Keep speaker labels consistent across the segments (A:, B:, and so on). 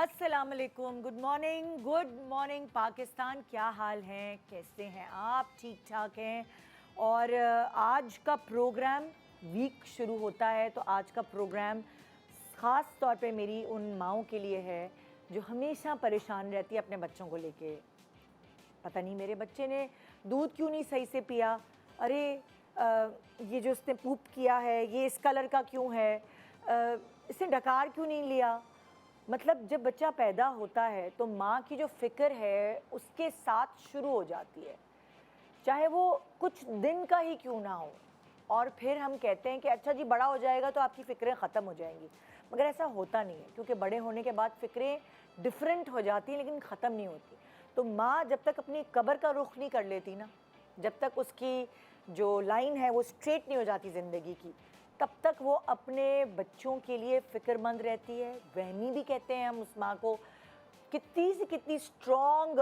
A: अस्सलामुअलैकुम, good morning Pakistan. क्या हाल हैं, कैसे हैं आप? ठीक ठाक हैं। और आज का प्रोग्राम, वीक शुरू होता है तो आज का प्रोग्राम ख़ास तौर पे मेरी उन माँओं के लिए है जो हमेशा परेशान रहती है अपने बच्चों को लेके। पता नहीं मेरे बच्चे ने दूध क्यों नहीं सही से पिया, अरे ये जो उसने पूप किया है ये इस कलर का क्यों है, इसने डकार क्यों नहीं लिया। मतलब जब बच्चा पैदा होता है तो माँ की जो फ़िक्र है उसके साथ शुरू हो जाती है, चाहे वो कुछ दिन का ही क्यों ना हो। और फिर हम कहते हैं कि अच्छा जी बड़ा हो जाएगा तो आपकी फ़िक्रें ख़त्म हो जाएंगी, मगर ऐसा होता नहीं है, क्योंकि बड़े होने के बाद फ़िक्रें डिफरेंट हो जाती हैं लेकिन ख़त्म नहीं होती। तो माँ जब तक अपनी कब्र का रुख नहीं कर लेती ना, जब तक उसकी जो लाइन है वो स्ट्रेट नहीं हो जाती ज़िंदगी की, तब तक वो अपने बच्चों के लिए फ़िक्रमंद रहती है। वहमी भी कहते हैं हम उस माँ को। कितनी से कितनी स्ट्रॉन्ग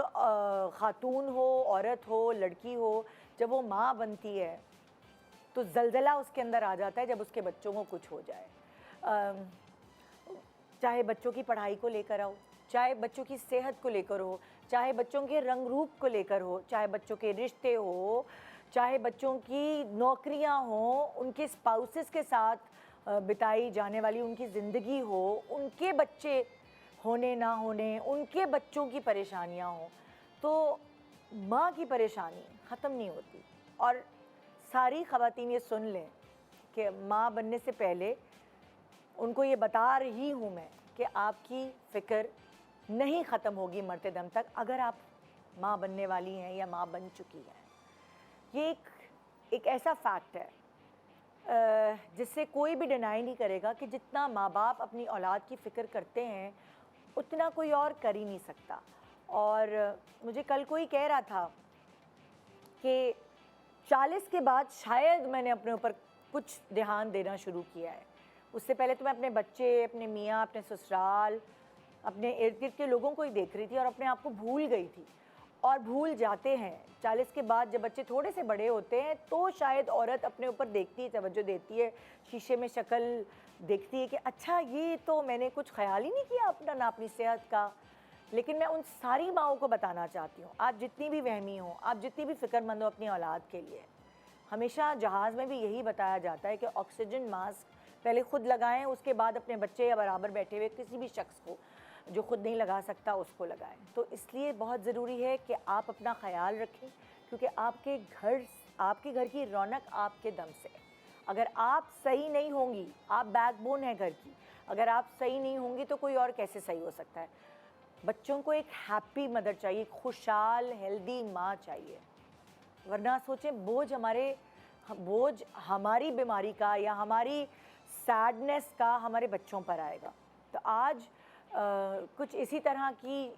A: ख़ातून हो, औरत हो, लड़की हो, जब वो माँ बनती है तो ज़लज़ला उसके अंदर आ जाता है जब उसके बच्चों को कुछ हो जाए। चाहे बच्चों की पढ़ाई को लेकर हो, चाहे बच्चों की सेहत को लेकर हो, चाहे बच्चों के रंग रूप को लेकर हो, चाहे बच्चों के रिश्ते हो, चाहे बच्चों की नौकरियां हों, उनके स्पाउसेस के साथ बिताई जाने वाली उनकी ज़िंदगी हो, उनके बच्चे होने ना होने, उनके बच्चों की परेशानियां हों, तो माँ की परेशानी ख़त्म नहीं होती। और सारी ख़वातीन ये सुन लें कि माँ बनने से पहले उनको ये बता रही हूँ मैं कि आपकी फ़िक्र नहीं ख़त्म होगी मरते दम तक, अगर आप माँ बनने वाली हैं या माँ बन चुकी हैं। ये एक ऐसा फैक्ट है जिससे कोई भी डिनाई नहीं करेगा कि जितना माँ बाप अपनी औलाद की फ़िक्र करते हैं उतना कोई और कर ही नहीं सकता। और मुझे कल कोई कह रहा था कि 40 के बाद शायद मैंने अपने ऊपर कुछ ध्यान देना शुरू किया है। उससे पहले तो मैं अपने बच्चे, अपने मियाँ, अपने ससुराल, अपने इर्द गिर्द के लोगों को ही देख रही थी और अपने आप को भूल गई थी। और भूल जाते हैं 40 के बाद, जब बच्चे थोड़े से बड़े होते हैं तो शायद औरत अपने ऊपर देखती है, तवज्जो देती है, शीशे में शक्ल देखती है कि अच्छा ये तो मैंने कुछ ख्याल ही नहीं किया अपना, ना अपनी सेहत का। लेकिन मैं उन सारी माँओं को बताना चाहती हूँ, आप जितनी भी वहमी हो, आप जितनी भी फ़िक्रमंद हो अपनी औलाद के लिए, हमेशा जहाज़ में भी यही बताया जाता है कि ऑक्सीजन मास्क पहले ख़ुद लगाएं, उसके बाद अपने बच्चे या बराबर बैठे हुए किसी भी शख्स को जो ख़ुद नहीं लगा सकता उसको लगाएं। तो इसलिए बहुत ज़रूरी है कि आप अपना ख्याल रखें, क्योंकि आपके घर की रौनक आपके दम से है। अगर आप सही नहीं होंगी, आप बैकबोन है घर की, अगर आप सही नहीं होंगी तो कोई और कैसे सही हो सकता है। बच्चों को एक हैप्पी मदर चाहिए, खुशहाल हेल्दी माँ चाहिए, वरना सोचें बोझ हमारी बीमारी का या हमारी सैडनेस का हमारे बच्चों पर आएगा। तो आज कुछ इसी तरह की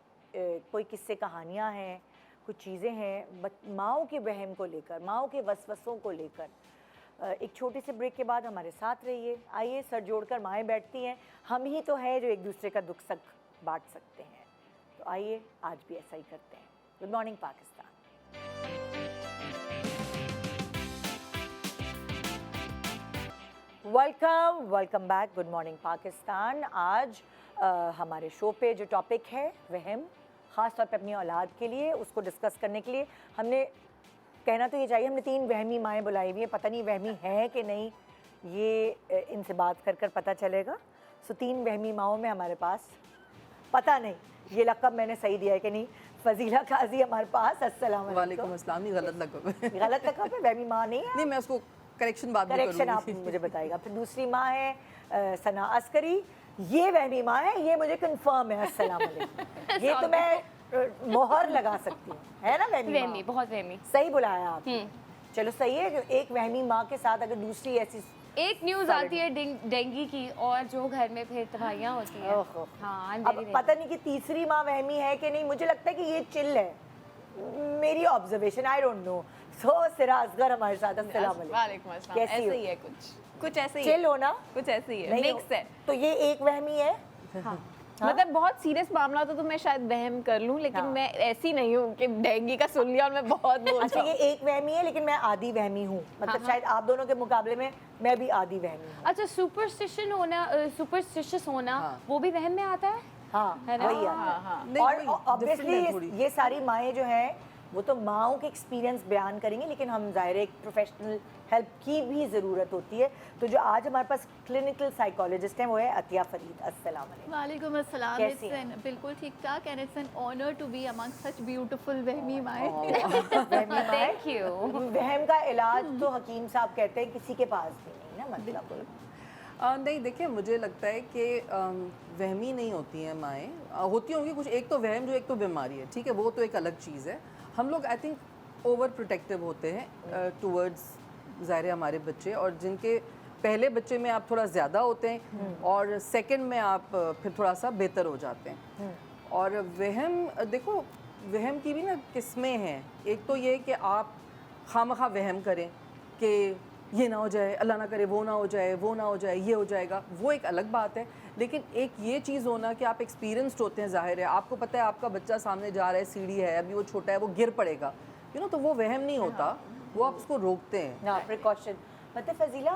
A: कोई किस्से कहानियाँ हैं, कुछ चीज़ें हैं माँओं के वहम को लेकर, माँओं के वसवसों को लेकर। एक छोटे से ब्रेक के बाद हमारे साथ रहिए। आइए, सर जोड़कर माएँ बैठती हैं, हम ही तो हैं जो एक दूसरे का दुख सुख बांट सकते हैं। तो आइए आज भी ऐसा ही करते हैं। Good morning Pakistan. Welcome back. Good morning Pakistan. आज हमारे शो पे जो टॉपिक है वहम, ख़ास तौर पे अपनी औलाद के लिए, उसको डिस्कस करने के लिए हमने, कहना तो ये चाहिए, हमने 3 वहमी माएँ बुलाई हुई हैं। पता नहीं वहमी हैं कि नहीं, ये इनसे बात कर पता चलेगा। सो 3 वहमी माँओं में हमारे पास, पता नहीं ये लक़ब मैंने सही दिया है कि नहीं। फजीला काजी हमारे पास। अस्सलाम
B: वालेकुम अस्सलाम। नहीं, गलत लक़ब है।
A: गलत लक़ब है, वहमी माँ नहीं है।
B: नहीं, मैं उसको करेक्शन
A: आप मुझे बताइएगा। फिर दूसरी माँ है सना अस्करी, ये वहमी माँ है, ये मुझे कंफर्म है। अस्सलाम वालेकुम। ये तो मैं मोहर लगा सकती हूँ, है ना वहमी माँ?
C: बहुत वहमी।
A: सही बुलाया आप। चलो सही है, एक वहमी माँ के साथ अगर दूसरी ऐसी
C: एक न्यूज़ आती है डेंगू की, और जो घर में फिर तबाहियाँ होती हैं। हाँ,
A: अब पता नहीं कि तीसरी माँ वहमी है कि नहीं, मुझे लगता है कि ये चिल है, मेरी ऑब्जर्वेशन, आई डोंट नो। सो सिरा असगर हमारे साथ। अस्सलाम
B: वालेकुम अस्सलाम।
A: कैसी
B: ऐसे ही है, कुछ ऐसे ही
A: चिल हो ना,
B: कुछ ऐसे ही है, मिक्स है।
A: तो ये एक वहमी है।
B: हाँ। मतलब बहुत सीरियस मामला होता तो मैं शायद वहम कर लूं, लेकिन मैं ऐसी नहीं हूँ कि डेंगू का सुन लिया और मैं बहुत बोल।
A: अच्छा, ये एक वहमी है लेकिन मैं आधी वहमी हूँ, मतलब शायद आप दोनों के मुकाबले में मैं भी आधी वहमी हूँ।
C: अच्छा, सुपरस्टिशियस होना वो भी वहम में आता है?
A: हाँ
B: है ना?
A: वही आता है।
B: हाँ।
D: नहीं,
A: और
D: वही,
A: ऑब्वियसली
D: different है थोड़ी।
A: ये सारी माएँ जो हैं वो तो माओं के एक्सपीरियंस बयान करेंगी, लेकिन हम ज़ाहिर है एक प्रोफेशनल हेल्प की भी ज़रूरत होती है। तो जो आज हमारे पास क्लिनिकल साइकोलॉजिस्ट हैं वो है अतिया फरीद। अस्सलाम वालेकुम।
E: वालेकुम अस्सलाम।
A: कैसी
E: It's
A: हैं?
E: an- बिल्कुल ठीक ठाक and it's an honour to be among such beautiful वहमी माए।
C: Thank you.
A: वहम का इलाज तो हकीम साहब कहते हैं किसी के पास भी नहीं ना, मतलब
D: नहीं देखिए, मुझे लगता है कि वहमी नहीं होती हैं माएँ, होती होंगी कुछ। एक तो वहम जो एक तो बीमारी है, ठीक है, वो तो एक अलग चीज़ है। हम लोग आई थिंक ओवर प्रोटेक्टिव होते हैं टूवर्ड्स ज़ाहिर है हमारे बच्चे, और जिनके पहले बच्चे में आप थोड़ा ज़्यादा होते हैं और सेकंड में आप फिर थोड़ा सा बेहतर हो जाते हैं। और वहम, देखो वहम की भी ना किस्में हैं। एक तो ये कि आप खामखा वहम करें कि ये ना हो जाए, अल्लाह ना करे वो ना हो जाए, वो ना हो जाए, ये हो जाएगा, वो एक अलग बात है। लेकिन एक ये चीज़ होना कि आप एक्सपीरियंस्ड होते हैं, ज़ाहिर है आपको पता है आपका बच्चा सामने जा रहा है, सीढ़ी है, अभी वो छोटा है, वो गिर पड़ेगा, यू नो, तो वो वहम नहीं होता, वो आप उसको रोकते हैं।
A: ना प्रिकॉशन। मतलब फजीला,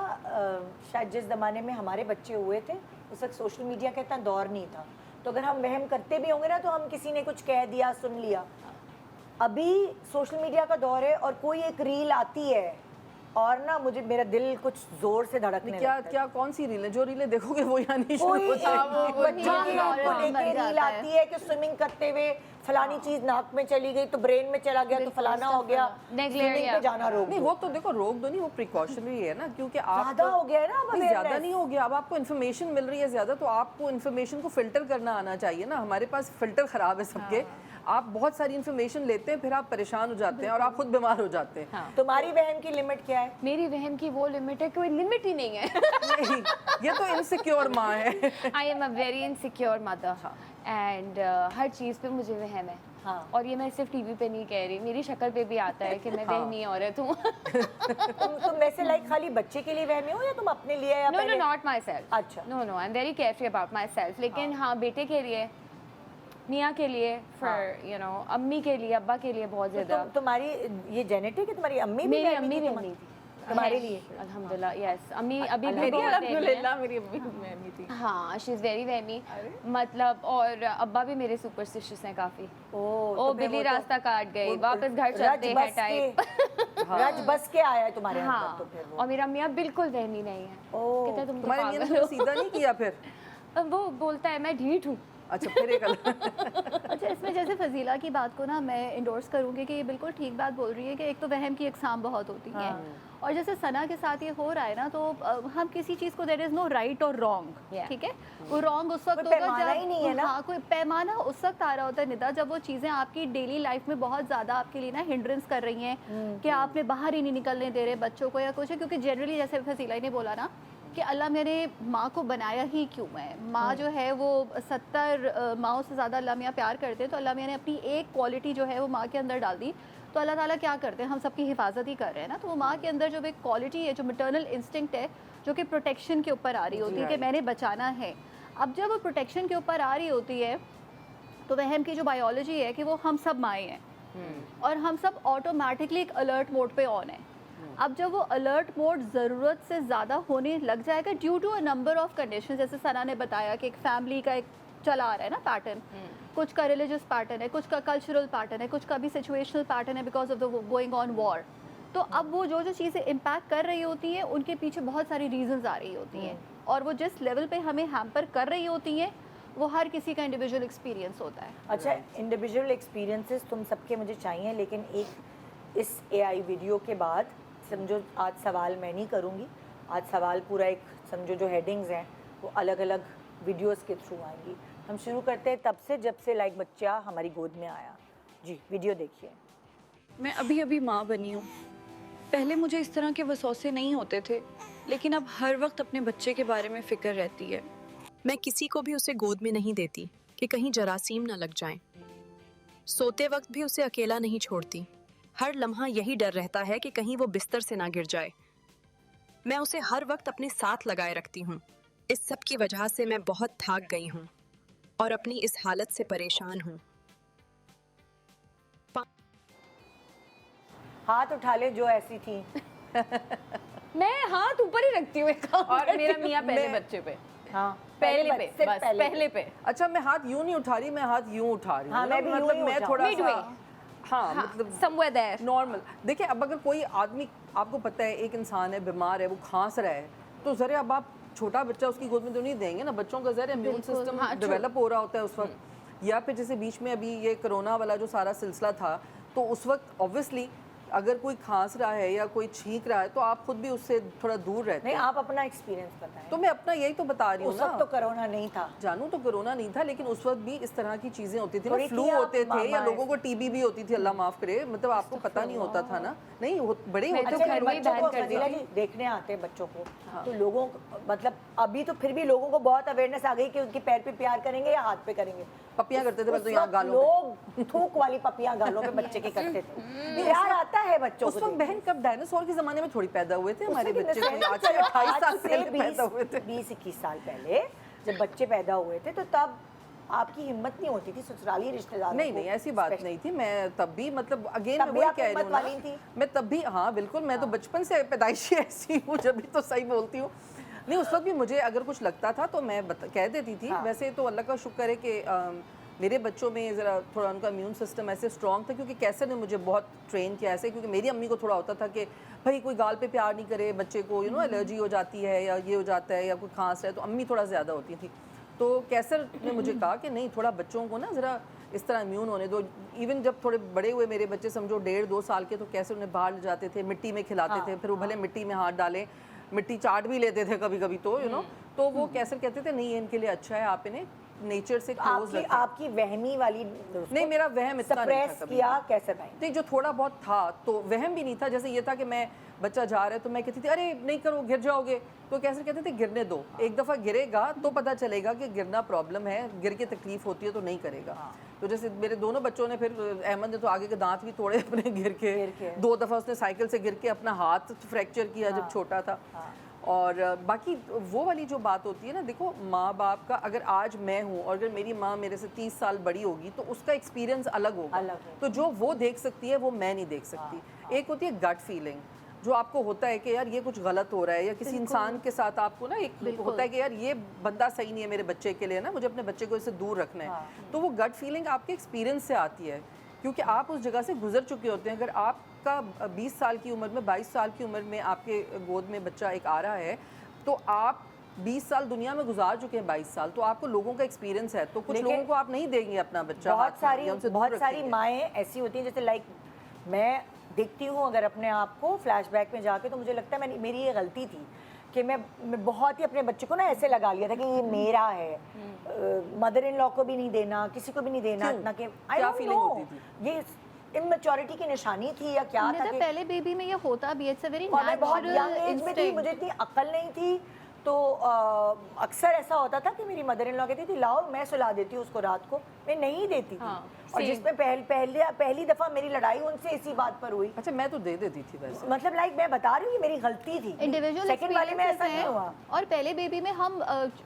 A: शायद जिस ज़माने में हमारे बच्चे हुए थे उस वक्त सोशल मीडिया का इतना दौर नहीं था, तो अगर हम वहम करते भी होंगे ना तो हम किसी ने कुछ कह दिया, सुन लिया। अभी सोशल मीडिया का दौर है और कोई एक रील आती है और ना मुझे मेरा दिल कुछ जोर से धड़कने
D: क्या
A: लगता है।
D: क्या कौन सी रील है? जो रीलें देखोगे वो यहाँ नहीं
A: कोई
D: शुरू हो
A: एक
D: जाएगी।
A: बच्चों की
E: हाँ,
A: को लेके
E: बन
A: रील
E: जाता है।
A: आती है कि स्विमिंग करते हुए फलानी चीज नाक में चली गई तो ब्रेन में चला गया तो फलाना हो गया, स्विमिंग पे जाना रोक
D: नहीं
A: दो।
D: वो तो देखो रोक दो नहीं, वो प्रिकॉशनरी है ना, क्योंकि आप
A: ज्यादा हो गया है ना अब
D: नहीं, ज्यादा
A: awareness।
D: नहीं हो गया। अब आपको इन्फॉर्मेशन मिल रही है ज़्यादा, तो आपको इन्फॉर्मेशन को फ़िल्टर करना आना चाहिए ना। हमारे पास फ़िल्टर ख़राब है सबके। आप बहुत सारी इन्फॉर्मेशन लेते हैं, फिर आप परेशान हो जाते हैं और आप खुद बीमार हो जाते हैं।
A: तुम्हारी वहम की लिमिट क्या है?
C: मेरी बहन की वो लिमिट है, कोई लिमिट ही नहीं है।
D: नहीं, ये तो इनसिक्योर माँ है।
C: I am a very insecure mother and हर चीज़ पे मुझे वहम है।
A: हाँ।
C: और ये मैं सिर्फ टीवी पे नहीं कह रही, मेरी शक्ल पे भी आता है कि मैं वहमी औरत हूँ।
A: तुम वैसे लाइक खाली बच्चे के लिए वहमी हो या तुम अपने लिए या
C: नो नो
A: पहले?
C: Not myself.
A: अच्छा।
C: No no I am very carefree about myself. लेकिन हाँ बेटे के लिए, मियाँ के लिए, फिर यू नो अम्मी के लिए, अब्बा के लिए बहुत
A: तो
C: ज़्यादा।
A: तुम्हारी ये जेनेटिक है? तुम्हारी अम्मी भी
C: मेरी
A: वहमी
C: अम्मी
A: थी
C: वहमी थी
A: तुम्हारे
C: है,
A: लिए?
C: अल्हम्दुलिल्लाह यस। अम्मी अभी भी
B: मेरी
C: बहुत वहमी है।
B: अल्हम्दुलिल्लाह मेरी अम्मी वहमी थी।
C: हाँ शी इज़ वेरी वहमी, मतलब। और अब्बा भी मेरे सुपरस्टिशियस हैं काफ़ी।
A: ओ
C: बिल्ली रास्ता काट गई, वापस घर चलते हैं टाइप।
A: रज बस के आया है तुम्हारे अंदर
C: हाँ,
A: तो फिर वो।
C: और मेरा मियाँ बिल्कुल वहमी नहीं है।
A: ओह,
C: कहता है तुम तो
D: तुम्हारे मियाँ ने
C: पागल हो।
D: सीधा नहीं किया फिर?
C: वो बोलता है मैं ढीठ हूँ।
D: अच्छा, फिर एक अलग।
E: अच्छा, इसमें जैसे फजीला की बात को ना मैं इंडोर्स करूँगी कि ये बिल्कुल ठीक बात बोल रही है कि एक तो वहम की अकसाम बहुत होती हैं, और जैसे सना के साथ ये हो रहा है ना, तो हम किसी चीज़ को देयर इज़ नो राइट और रॉन्ग,
C: Yeah.
E: ठीक है। वो रॉन्ग उस वक्त
A: कोई
E: होगा
A: पैमाना ही नहीं है ना।
E: हाँ, कोई पैमाना उस वक्त आ रहा होता है निदा, जब वो चीज़ें आपकी डेली लाइफ में बहुत ज़्यादा आपके लिए ना हिंड्रेंस कर रही हैं कि आपने बाहर ही नहीं निकलने दे रहे बच्चों को या कुछ है। क्योंकि जनरली जैसे फजीला ने बोला ना कि अल्लाह मेरे माँ को बनाया ही क्यों है। माँ जो है वो 70 माँओं से ज़्यादा अल्लाह मियाँ प्यार करते हैं, तो अल्लाह मियाँ ने अपनी एक क्वालिटी जो है वो माँ के अंदर डाल दी। तो अल्लाह ताला क्या करते हैं, हम सबकी हिफाजत ही कर रहे हैं ना। तो वो माँ के अंदर जो एक क्वालिटी है, जो मैटरनल इंस्टिंक्ट है, जो कि प्रोटेक्शन के ऊपर आ रही होती है कि मैंने बचाना है। अब जब वो प्रोटेक्शन के ऊपर आ रही होती है तो वहम की जो बायोलॉजी है कि वो हम सब माएँ हैं और हम सब ऑटोमेटिकली एक अलर्ट मोड पे ऑन है। अब जब वो अलर्ट मोड ज़रूरत से ज़्यादा होने लग जाएगा due to a number of condition, जैसे सना ने बताया कि एक फैमिली का एक चला आ रहा है ना पैटर्न, कुछ का रिलीजियस पैटर्न है, कुछ का कल्चरल पैटर्न है, कुछ का भी सिचुएशनल पैटर्न है because of the going on war. तो अब वो जो जो चीज़ें इम्पैक्ट कर रही होती हैं उनके पीछे बहुत सारी रीजंस आ रही होती हैं, और वो जिस लेवल पे हमें हैम्पर कर रही होती हैं वो हर किसी का इंडिविजुअल एक्सपीरियंस होता है।
A: अच्छा, इंडिविजुअल एक्सपीरियंसेस तुम सबके मुझे चाहिए, लेकिन एक इस एआई वीडियो के बाद समझो आज सवाल मैं नहीं करूँगी, आज सवाल पूरा एक समझो जो हेडिंग्स हैं वो अलग अलग वीडियोस के थ्रू आएंगी। हम शुरू करते हैं तब से जब से लाइक बच्चा हमारी गोद में आया। जी वीडियो देखिए।
F: मैं अभी अभी माँ बनी हूँ। पहले मुझे इस तरह के वसौसे नहीं होते थे, लेकिन अब हर वक्त अपने बच्चे के बारे में फिक्र रहती है।
G: मैं किसी को भी उसे गोद में नहीं देती कि कहीं जरासीम न लग जाएं। सोते वक्त भी उसे अकेला नहीं छोड़ती। हर लम्हा यही डर रहता है कि कहीं वो बिस्तर से ना गिर जाए। मैं उसे हर वक्त अपने साथ लगाए रखती हूँ। इस सब की वजह से मैं बहुत थक गई हूँ और अपनी इस हालत से परेशान हूँ।
A: हाथ उठा ले जो ऐसी थी।
C: मैं हाथ ऊपर ही रखती हूँ एक हाथ
B: और मेरा मियाँ पहले
D: मैं-
B: बच्चे पे।
A: हाँ
B: पहले
A: बच-
B: पे,
A: सिर्फ
B: बस पहले पे।
D: अच्छा, मैं हाथ यूं नहीं उठा रही, मैं हाथ यूं उठा रही हूँ।
A: हाँ, मैं भी यूं
D: मतलब
A: ही
D: मैं
A: उठाऊँ।
D: थोड़ा
C: Midway.
D: सा हाँ मतलब
C: somewhere there.
D: नॉर्मल। देखिए, अब अगर कोई आदमी, आपको पता है एक इंसान है, बीमार है, वो खांस रहा है, तो ज़रा अब आप छोटा बच्चा उसकी गोद में तो नहीं देंगे ना। बच्चों का ज़रा इम्यून सिस्टम डेवलप हो रहा होता है उस वक्त। या फिर जैसे बीच में अभी ये कोरोना वाला जो सारा सिलसिला था, तो उस वक्त ऑब्वियसली अगर कोई खांस रहा है या कोई छींक रहा है तो आप खुद भी उससे थोड़ा दूर रहते
A: नहीं,
D: हैं।
A: आप अपना एक्सपीरियंस बताएं।
D: तो मैं अपना यही तो बता रही हूँ
A: उस
D: ना।
A: वक्त तो कोरोना नहीं था।
D: जानू, तो कोरोना नहीं था, लेकिन उस वक्त भी इस तरह की चीजें होती थी ना,
A: थोड़ी
D: फ्लू
A: थी, आप
D: होते थे या
A: मामा
D: लोगों को टीबी भी होती थी, अल्लाह माफ करे, मतलब आपको पता नहीं होता था ना। नहीं बड़े
C: मैं
D: होते
C: तो
A: अच्छा,
C: घर में ही
A: बच्चों
C: बैन
A: को
C: कर
A: फजीला
C: दी
A: जी देखने आते हैं बच्चों को, तो लोगों को मतलब अभी तो फिर भी लोगों को बहुत अवेयरनेस आ गई कि उनके पैर पे प्यार करेंगे या हाथ पे करेंगे।
D: पपियां करते थे,
A: उस
D: पहले तो यहाँ
A: वक्त
D: गालों पे।
A: लोग थूक वाली पपियां गालों पे बच्चे के करते थे। प्यार आता है बच्चों
D: उस
A: को
D: वक्त बहन कब डायनासोर के जमाने में थोड़ी पैदा हुए थे हमारे
A: उससे
D: बच्चे,
A: कितने
D: कोई आज से 28 साल पहले पैदा हुए थे।
A: 20-21 साल पहले जब बच्चे पैदा हुए थे तो तब आपकी हिम्मत नहीं होती थी ससुराली रिश्तेदारों
D: नहीं
A: को
D: नहीं, ऐसी बात नहीं थी। मैं तब भी मतलब अगेन
A: तब
D: मैं
A: भी
D: वही
A: आप
D: कह रही
A: हिम्मत
D: हूँ
A: वाली
D: ना,
A: थी?
D: मैं तब भी, हाँ बिल्कुल, मैं तो बचपन से पैदाइशी ऐसी हूँ, जब भी तो सही बोलती हूँ। नहीं, उस वक्त भी मुझे अगर कुछ लगता था तो मैं कह देती थी। वैसे तो अल्लाह का शुक्र है कि मेरे बच्चों में ज़रा थोड़ा उनका इम्यून सिस्टम ऐसे स्ट्रॉन्ग था, क्योंकि कैसर ने मुझे बहुत ट्रेन किया ऐसे, क्योंकि मेरी अम्मी को थोड़ा होता था कि भाई कोई गाल पे प्यार नहीं करे बच्चे को, एलर्जी हो जाती है या ये हो जाता है या कोई खांस है, तो अम्मी थोड़ा ज़्यादा होती थी। तो कैसर ने मुझे कहा कि नहीं, थोड़ा बच्चों को ना ज़रा इस तरह इम्यून होने दो। इवन जब थोड़े बड़े हुए मेरे बच्चे, समझो 1.5-2 साल के, तो कैसे उन्हें बाहर ले जाते थे, मिट्टी में खिलाते थे, फिर वो भले मिट्टी में हाथ डालें, मिट्टी चाट भी लेते थे कभी कभी, तो तो वो कैसर कहते थे नहीं, इनके लिए अच्छा है, आप इन्हें नेचर से क्लोज रखें।
A: आपकी वहमी वाली
D: नहीं, मेरा वहम इतना नहीं था
A: सप्रेस
D: कभी।
A: किया कैसे भाई?
D: नहीं, जो थोड़ा बहुत था तो वहम भी नहीं था। जैसे ये था कि मैं बच्चा जा रहा है तो मैं कहती थी अरे नहीं करो, गिर जाओगे, तो कैसे कहते थे गिरने दो, एक दफ़ा गिरेगा तो पता चलेगा कि गिरना प्रॉब्लम है, गिर के तकलीफ होती है तो नहीं करेगा। तो जैसे मेरे दोनों बच्चों ने, फिर अहमद ने तो आगे के दांत भी तोड़े अपने गिर के 2 दफ़ा उसने साइकिल से गिर के अपना हाथ फ्रैक्चर किया जब छोटा था। और बाकी वो वाली जो बात होती है ना, देखो माँ बाप का, अगर आज मैं हूँ और अगर मेरी माँ मेरे से 30 साल बड़ी होगी तो उसका एक्सपीरियंस अलग होगा। तो जो वो देख सकती है वो मैं नहीं देख सकती। एक होती है गट फीलिंग, जो आपको होता है कि यार ये कुछ गलत हो रहा है, या किसी इंसान के साथ आपको ना एक होता है कि यार ये बंदा सही नहीं है मेरे बच्चे के लिए ना, मुझे अपने बच्चे को इससे दूर रखना है। तो वो गट फीलिंग आपके एक्सपीरियंस से आती है, क्योंकि आप उस जगह से गुजर चुके होते हैं। अगर आपका 20 साल की उम्र में, 22 साल की उम्र में आपके गोद में बच्चा एक आ रहा है, तो आप 20 साल दुनिया में गुजार चुके हैं, 22 साल, तो आपको लोगों का एक्सपीरियंस है। तो कुछ लोगों को आप नहीं देंगे अपना बच्चा,
A: बहुत सारी माएँ ऐसी होती हैं, जैसे लाइक मैं देखती हूँ अगर अपने आप को फ्लैशबैक में जाके, तो मुझे लगता है मेरी ये गलती थी कि मैं बहुत ही अपने बच्चे को ना ऐसे लगा लिया था कि ये मेरा है, मदर इन लॉ को भी नहीं देना, किसी को भी नहीं देना, इतना कि आई डोंट नो ये इमेच्योरिटी की निशानी थी या क्या था कि
E: पहले बेबी में ये होता भी, इट्स अ वेरी
A: और मैं बहुत
E: नेचुरल
A: यंग एज में थी, मुझे इतनी अक्ल नहीं थी, तो अक्सर ऐसा होता था कि मेरी मदर इन लॉ कहती थी लाओ मैं सुला देती हूँ उसको रात को, मैं नहीं देती थी। और जिसमें पहली दफा मेरी लड़ाई उनसे इसी बात पर हुई।
D: अच्छा, मैं तो दे देती थी वैसे,
A: मतलब लाइक मैं बता रही हूँ ये मेरी गलती थी।
E: इंडिविजुअल
A: सेकंड वाले में ऐसा नहीं हुआ।
E: और पहले बेबी में हम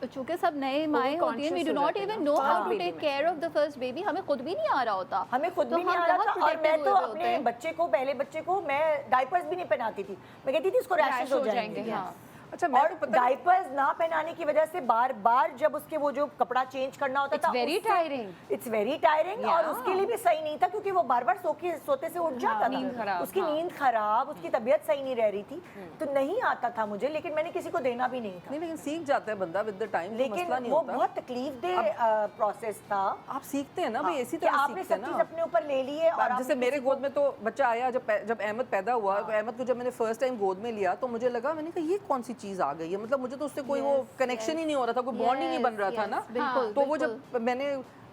E: चूंकि सब नए माएँ होती हैं, we do not even know how to take care of the first baby, हमें खुद भी नहीं आ रहा होता,
A: हमें खुद भी नहीं आ रहा था। और मैं तो अपने बच्चे को, पहले बच्चे को मैं डायपर्स भी नहीं पहनाती थी, मैं कहती थी इसको रैशेस हो जाएंगे।
D: अच्छा, मैं
A: और डायपर्स ना पहनाने की वजह से बार बार जब उसके वो जो कपड़ा चेंज करना होता था, इट्स वेरी टायरिंग, और उसके लिए भी सही नहीं था, क्योंकि वो बार बार सोते से उठ जाता था, उसकी नींद खराब, उसकी तबीयत सही नहीं रह रही थी, तो नहीं आता था मुझे, लेकिन मैंने किसी को देना भी नहीं था।
D: नहीं, लेकिन सीख जाता है बंदा विद द टाइम,
A: लेकिन वो बहुत तकलीफ दे प्रोसेस था।
D: आप सीखते हैं ना भाई, इसी तरह
A: आपने सब चीज अपने ऊपर ले ली है। और
D: जैसे मेरे गोद में तो बच्चा आया, जब अहमद पैदा हुआ, तो अहमद को जब मैंने फर्स्ट टाइम गोद में लिया तो मुझे लगा, मैंने कहा ये कौन सी चीज़ आ गई है, मतलब मुझे तो उससे कोई वो कनेक्शन ही नहीं हो रहा था, कोई बॉन्ड ही नहीं बन रहा था ना। तो वो जब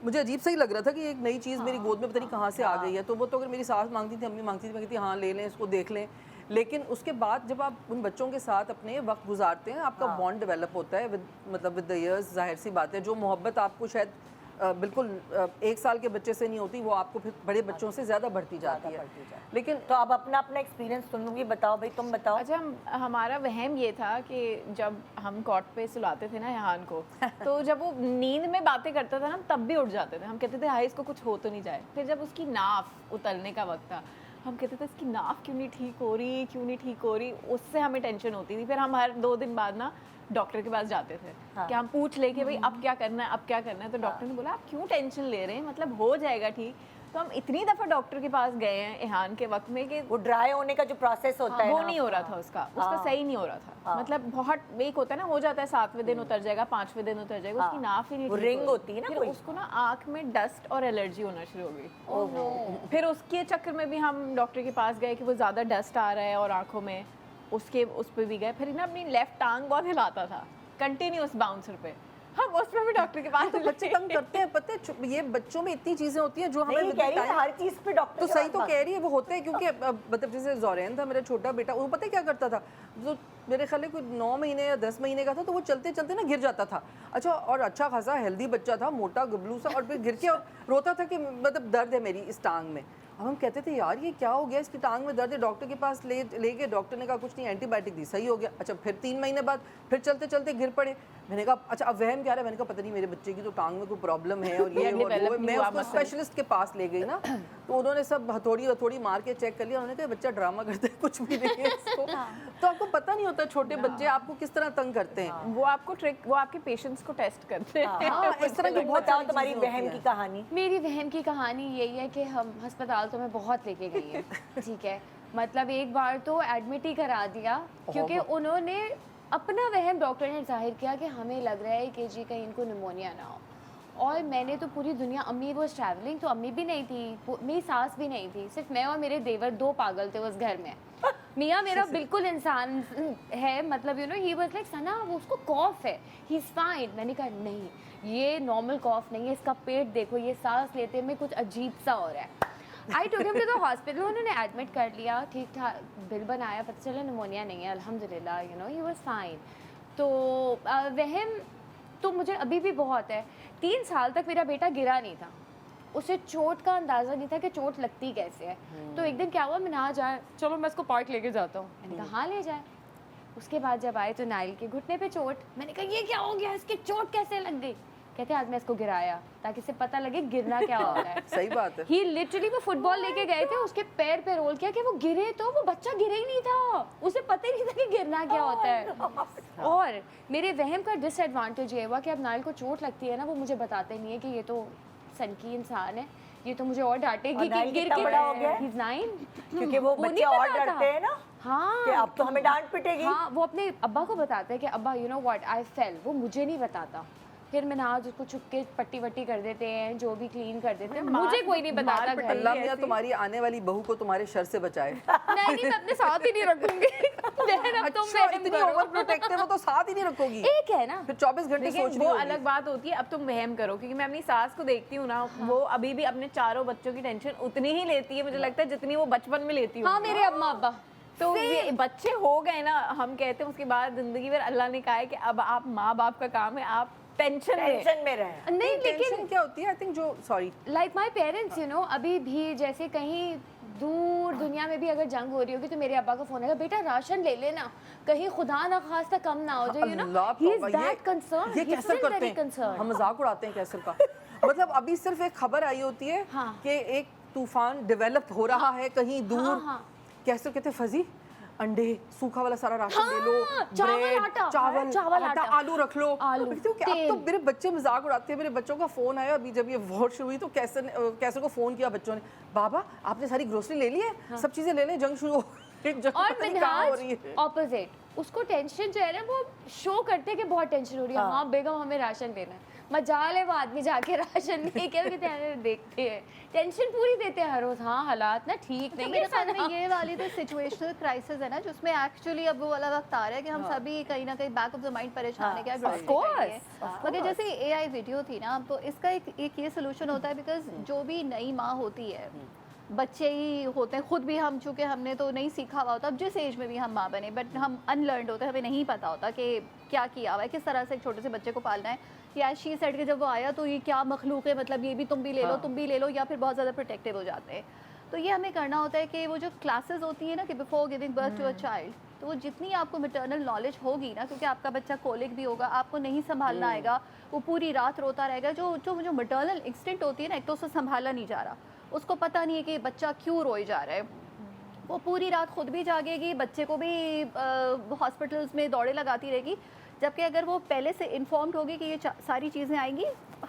D: मुझे अजीब सा ही लग रहा था कि एक नई चीज़ मेरी गोद में पता नहीं कहाँ से आ गई है। तो वो तो अगर मेरी सास मांगती थी, अम्मी मांगती थी, मैं कहती हाँ ले लें इसको, देख लें। लेकिन उसके बाद जब आप उन बच्चों के साथ अपने वक्त गुजारते हैं, आपका बॉन्ड डेवलप होता है विद द इयर्स। जाहिर सी बात है, जो मोहब्बत आपको शायद बिल्कुल 1 साल के बच्चे से नहीं होती, वो आपको फिर बड़े बच्चों से ज़्यादा बढ़ती जाती है। लेकिन
A: तो अब अपना एक्सपीरियंस सुनूंगी, बताओ भाई, तुम बताओ।
B: अच्छा, हमारा वहम ये था कि जब हम कॉट पे सुलाते थे ना यहान को, तो जब वो नींद में बातें करता था ना, तब भी उठ जाते थे। हम कहते थे हाय इसको कुछ हो तो नहीं जाए। फिर जब उसकी नाफ उतरने का वक्त था, हम कहते थे इसकी नाफ क्यों नहीं ठीक हो रही, उससे हमें टेंशन होती थी। फिर हम हर 2 दिन बाद ना डॉक्टर के पास जाते थे
A: हाँ।
B: कि हम पूछ ले कि भाई अब क्या करना है, अब क्या करना है। तो डॉक्टर ने बोला आप क्यों टेंशन ले रहे हैं, मतलब हो जाएगा ठीक। तो हम इतनी दफ़ा डॉक्टर के पास गए हैं इहान के वक्त में कि
A: वो ड्राई होने का जो प्रोसेस होता है
B: वो
A: ना,
B: नहीं हो रहा था उसका सही नहीं हो रहा था। मतलब बहुत एक होता है ना, हो जाता है 7वें दिन उतर जाएगा, 5वें दिन उतर जाएगा, उसकी नाफ ही नहीं
A: वो
B: ठीक
A: रिंग
B: हो रही।
A: होती है ना
B: फिर
A: कोई।
B: उसको ना आँख में डस्ट और एलर्जी होना शुरू हो गई। फिर उसके चक्कर में भी हम डॉक्टर के पास गए कि वो ज़्यादा डस्ट आ रहा है और आँखों में, उस पर भी गए। फिर ना अपनी लेफ्ट टांग बहुत हिलाता था कंटिन्यूस बाउंसर पे, हम उस पर भी डॉक्टर के पास
D: तो बच्चे तंग करते हैं, पता है ये बच्चों में इतनी चीजें होती हैं जो हमें
A: नहीं
D: with
A: कह
D: the
A: रही है
D: time-
A: हर चीज पे डॉक्टर
D: तो
A: के
D: सही
A: पास
D: तो
A: भागते
D: कह रही है, वो होता है क्योंकि मतलब जैसे जोरेन था मेरा छोटा बेटा, वो पता है क्या करता था, तो मेरे ख्याल है कोई 9 महीने या 10 महीने का था, तो वो चलते चलते ना गिर जाता था। अच्छा, और अच्छा खासा हेल्दी बच्चा था, मोटा गबलू सा, और फिर गिर के और रोता था कि मतलब दर्द है मेरी इस टांग में। अब हम कहते थे यार ये क्या हो गया, इसकी टांग में दर्द है, डॉक्टर के पास ले गए, डॉक्टर ने कहा कुछ नहीं, एंटीबायोटिक दी, सही हो गया। अच्छा, फिर 3 महीने बाद फिर चलते चलते गिर पड़े। मैंने कहा अच्छा अब वहम क्या रहा है, मैंने कहा पता नहीं मेरे बच्चे की तो टांग में कोई प्रॉब्लम है और ये और वो। मैं उसको स्पेशलिस्ट के पास ले गई ना, तो उन्होंने सब हथौड़ी मार के चेक कर लिया, उन्होंने कहा बच्चा ड्रामा करता है, कुछ भी नहीं है इसको। तो आपको पता नहीं होता छोटे बच्चे आपको किस तरह तंग करते हैं।
B: वो आपको ट्रिक, वो आपके पेशेंस को टेस्ट करते हैं।
D: हाँ, इस तरह की बहुत
A: बताओ
D: सारी
A: तुम्हारी
D: चीज़ें होती
A: बहन
D: हैं।
A: की कहानी।
C: मेरी बहन की कहानी यही है कि हम अस्पताल तो मैं बहुत लेके गई है, ठीक है, मतलब एक बार तो एडमिट ही करा दिया क्योंकि उन्होंने अपना वहम, डॉक्टर ने जाहिर किया कि हमें लग रहा है कि जी कहीं इनको निमोनिया ना हो। और मैंने तो पूरी दुनिया, अम्मी वो ट्रैवलिंग, तो अम्मी भी नहीं थी, मेरी सास भी नहीं थी, सिर्फ मैं और मेरे देवर 2 पागल थे उस घर में। मियाँ मेरा बिल्कुल इंसान है, मतलब you know he was like Sana वो उसको कॉफ है, ही इज़ फाइन। मैंने कहा नहीं, ये नॉर्मल कॉफ नहीं है, इसका पेट देखो, ये सांस लेते में कुछ अजीब सा हो रहा है। I took him to the hospital, उन्होंने एडमिट कर लिया, ठीक ठाक बिल बनाया, पता चला निमोनिया नहीं है, अल्हम्दुलिल्लाह, you know he was fine. तो वहम तो मुझे अभी भी बहुत है। 3 साल तक मेरा बेटा गिरा नहीं था, उसे चोट का अंदाज़ा नहीं था कि चोट लगती कैसे है। तो एक दिन क्या हुआ, मैं ना जाए, चलो मैं इसको पार्क लेके जाता हूँ, मैंने कहा हाँ ले जाए। उसके बाद जब आए तो नाइल के घुटने पे चोट, मैंने कहा ये क्या हो गया, इसकी चोट कैसे लग गई। कहते आज मैं इसको गिराया ताकि इसे पता लगे गिरना क्या होता है।
D: सही बात है।
C: ही लिटरली, वो फुटबॉल लेके गए थे, उसके पैर पे रोल किया कि वो गिरे, तो वो बच्चा गिरे ही नहीं था, उसे पता ही नहीं था कि गिरना क्या होता है। और मेरे वहम का डिसएडवांटेज ये हुआ कि अब नाइल को चोट लगती है ना, वो मुझे बताते नहीं है कि ये तो सनकी इंसान है, ये तो मुझे और डांटेगी
A: और
C: कि
A: नाइल
C: गिर
A: कितना
C: के
A: बड़ा हो गया है?
C: He's 9।
A: क्योंकि वो
C: नहीं
A: बच्चे और
C: बताता।
A: डरते हैं ना
C: हाँ
A: कि अब तो हमें डांट पिटेगी।
C: हाँ, वो अपने अब्बा को बताता है कि अब्बा you know what I fail, वो मुझे नहीं बताता। फिर मैं आज उसको छुप के पट्टी वट्टी कर देते हैं, जो भी क्लीन कर देते हैं, मुझे कोई नहीं बताता घर
D: अल्लाह
C: में।
D: मियाँ तुम्हारी आने वाली बहू को तुम्हारे शर से बचाए।
C: नहीं मैं अपने साथ ही नहीं रखूंगी। बहन, अब तुम
D: अच्छा,
C: वहम
D: इतनी
C: करो।
D: ओवर प्रोटेक्टिव हो तो साथ ही नहीं रखोगी,
C: एक है ना,
D: फिर 24 घंटे
B: लेकिन
D: सोच रही
B: वो
D: होगी।
B: अलग बात होती है, अब तुम वहम करो, क्योंकि मैं अपनी सास को देखती हूँ ना, वो अभी भी अपने 4 बच्चों की टेंशन उतनी ही लेती है, मुझे लगता है जितनी वो बचपन में लेती
C: हाँ
B: होंगी।
C: मेरे अम्मा अब्बा।
B: तो ये बच्चे हो गए ना, हम कहते हैं उसके बाद जिंदगी भर अल्लाह ने कहा है कि अब आप माँ बाप का काम है, आप टेंशन
A: में रहे।
C: नहीं लेकिन
D: टेंशन क्या होती है, आई थिंक जो sorry
C: like my parents you know, अभी भी जैसे कहीं दूर दुनिया में भी अगर जंग हो रही होगी तो मेरे अब्बा का फोन आएगा, बेटा राशन ले लेना, कहीं खुदा ना खास्ता कम ना हो जाए, you know
D: Allah
C: he is
D: तौबा,
C: दैट कंसर्न,
D: ये कैसे करते हैं, हम मजाक उड़ाते हैं कैसर का। मतलब अभी सिर्फ एक खबर आई होती है
C: हाँ।
D: कि एक तूफान डेवलप हो रहा है कहीं दूर,
C: हाँ।
D: कैसे कहते हैं फजी, अंडे, सूखा वाला सारा राशन ले लो,
C: चावल,
D: ब्रेड,
C: आटा,
D: चावल,
C: चावल,
D: आटा,
C: आटा,
D: आलू रख लो।
C: आलू,
D: क्योंकि अब तो मेरे बच्चे मजाक उड़ाते हैं, मेरे बच्चों का फोन आया अभी जब ये वॉर शुरू हुई तो कैसर को फोन किया बच्चों ने, बाबा आपने सारी ग्रोसरी ले ली है, सब चीजें ले लें, जंग शुरू हो गई। जंग
C: और
D: पता नहीं कहाँ हो रही
C: मिनहाज
D: है।
C: ऑपोजिट, उसको टेंशन जो है ना वो शो करते कि बहुत टेंशन हो रही है, हाँ बेगम हमें राशन लेना है, मजाल है वो आदमी जाके राशन लेके देखते हैं, टेंशन पूरी देते हैं हर रोज, हाँ हालात ना ठीक
E: तो
C: नहीं
E: मेरे
C: है
E: ख्याल
C: सना।
E: में ये वाली तो सिचुएशनल क्राइसिस है ना, जिसमें एक्चुअली अब वो वाला वक्त आ रहा है कि हम सभी कहीं ना कहीं बैक ऑफ द माइंड परेशान है क्या मगर जैसे AI वीडियो थी ना, तो इसका एक ये सोल्यूशन होता है, बिकॉज जो भी नई माँ होती है, बच्चे ही होते हैं, खुद भी हम चूँकि हमने तो नहीं सीखा हुआ होता, अब जिस एज में भी हम माँ बने, बट हम अनलर्नड होते हैं, हमें नहीं पता होता कि क्या किया हुआ है, किस तरह से एक छोटे से बच्चे को पालना है। या शी सेड के जब वो आया तो ये क्या मखलूक है, मतलब ये भी तुम भी ले लो, तुम भी ले लो, या फिर बहुत ज़्यादा प्रोटेक्टिव हो जाते हैं। तो ये हमें करना होता है कि वो जो क्लासेस होती है ना कि before giving birth to a child, तो वो जितनी आपको मैटरनल नॉलेज होगी ना, क्योंकि आपका बच्चा कोलिक भी होगा, आपको नहीं संभालना आएगा, वो पूरी रात रोता रहेगा, जो मैटरनल इंस्टिंक्ट होती है ना, एक तो उसे संभाला नहीं जा रहा, उसको पता नहीं है कि बच्चा क्यों रोए जा रहा है, वो पूरी रात खुद भी जागेगी, बच्चे को भी हॉस्पिटल्स में दौड़े लगाती रहेगी, जबकि अगर वो पहले से इन्फॉर्म्ड होगी कि ये सारी चीज़ें आएंगी,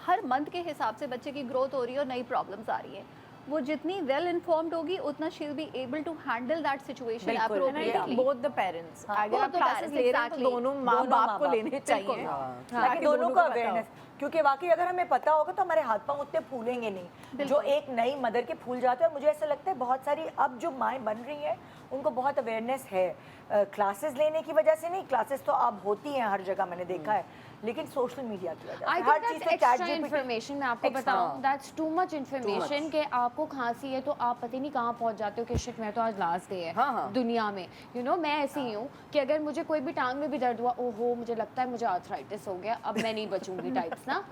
E: हर मंथ के हिसाब से बच्चे की ग्रोथ हो रही है और नई प्रॉब्लम्स आ रही हैं, वो जितनी वेल इन्फॉर्म्ड होगी उतना she will be able to handle that situation
A: बिल्कुल,
E: एप्रोप्रिएटली।
B: बोथ द पेरेंट्स, अगर
E: Both
B: आप
E: the
B: क्लासेस
E: parents,
B: ले रहे हैं तो
E: exactly.
B: दोनों माँ
A: दोनों
B: बाप
A: माँ
B: को
A: बाप,
B: लेने चाहिए
A: ताकि
B: ताकि
A: दोनों का
B: पता हो।
A: अवेयरनेस, क्योंकि वाकई अगर हमें पता होगा तो हमारे हाथ पांव उतने फूलेंगे नहीं जो एक नई मदर के फूल जाते हैं। मुझे ऐसा लगता है बहुत सारी अब जो माएँ बन रही हैं उनको बहुत अवेयरनेस है, क्लासेस लेने की वजह से नहीं, क्लासेस तो अब होती हैं हर जगह, मैंने देखा है, लेकिन सोशल मीडिया की वजह
C: आई
A: से हर
C: थिंक
A: चीज़
C: दैट्स
A: पे
C: एक्स्ट्रा इन्फॉर्मेशन। मैं आपको बताऊं, दैट्स टू मच इन्फॉर्मेशन कि आपको खांसी है तो आप पता नहीं कहाँ पहुंच जाते हो कि शिट मैं तो आज लास्ट डे है
D: हाँ, हाँ।
C: दुनिया में। यू नो मैं ऐसी ही हूँ कि अगर मुझे कोई भी टांग में भी दर्द हुआ, ओहो मुझे लगता है मुझे आर्थराइटिस हो गया, अब मैं नहीं बचूंगी टाइप्स ना,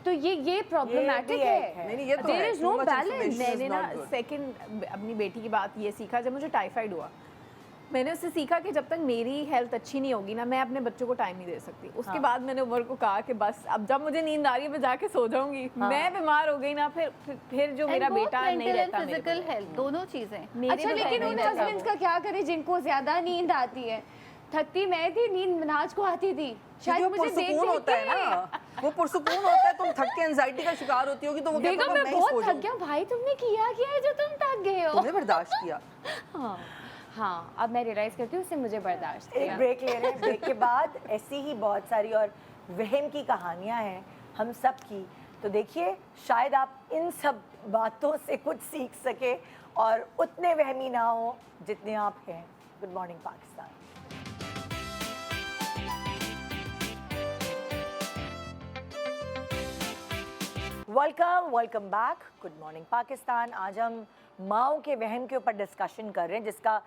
C: तो ये प्रॉब्लमेटिक
A: एक
C: है।
A: है।
D: नहीं, ये तो
C: There
D: है,
C: is
D: too
C: no
D: much
C: balance.
D: information is
B: मैंने ना
D: not good.
B: सेकंड अपनी बेटी की बात ये सीखा जब मुझे टाइफाइड हुआ। मैंने उससे सीखा कि जब तक मेरी हेल्थ अच्छी नहीं होगी ना, मैं अपने बच्चों को टाइम नहीं दे सकती। उसके बाद मैंने उमर को कहा कि बस अब जब मुझे नींद आ रही है मैं जाके सो जाऊंगी। मैं बीमार हो गई ना, फिर जो मेरा बेटा नहीं रहता मेरे
E: फिजिकल
B: को।
E: हेल्थ दोनों चीज़ें।
C: अच्छा लेकिन उन हस्बैंड्स का क्या करें जिनको ज्यादा नींद आती है? थकती मैं थी, नींद मिनाज को आती थी, शायद
D: क्योंकि वो
C: मुझे देख
D: पुरसुकून होता है ना, वो पुरसुकून होता है। तुम थक के एंजाइटी का शिकार होती होगी तो वो कहता
C: देखो
D: है
C: मैं
D: मैं
C: बहुत
D: सो
C: थक
D: जाऊं।
C: गया। भाई तुमने किया है जो तुम थक गए हो?
D: तुमने बर्दाश्त किया।
C: हाँ अब मैं रियलाइज करती हूँ उससे मुझे बर्दाश्त
A: एक
C: किया।
A: ब्रेक ले रहे हैं, ब्रेक के बाद ऐसी ही बहुत सारी और वहम की कहानियां हैं हम सब की, तो देखिए शायद आप इन सब बातों से कुछ सीख सके और उतने वहमी ना हो जितने आप हैं। Good morning Pakistan. Welcome back. Good morning Pakistan. आज हम माओ के वहम के ऊपर डिस्कशन कर रहे हैं जिसका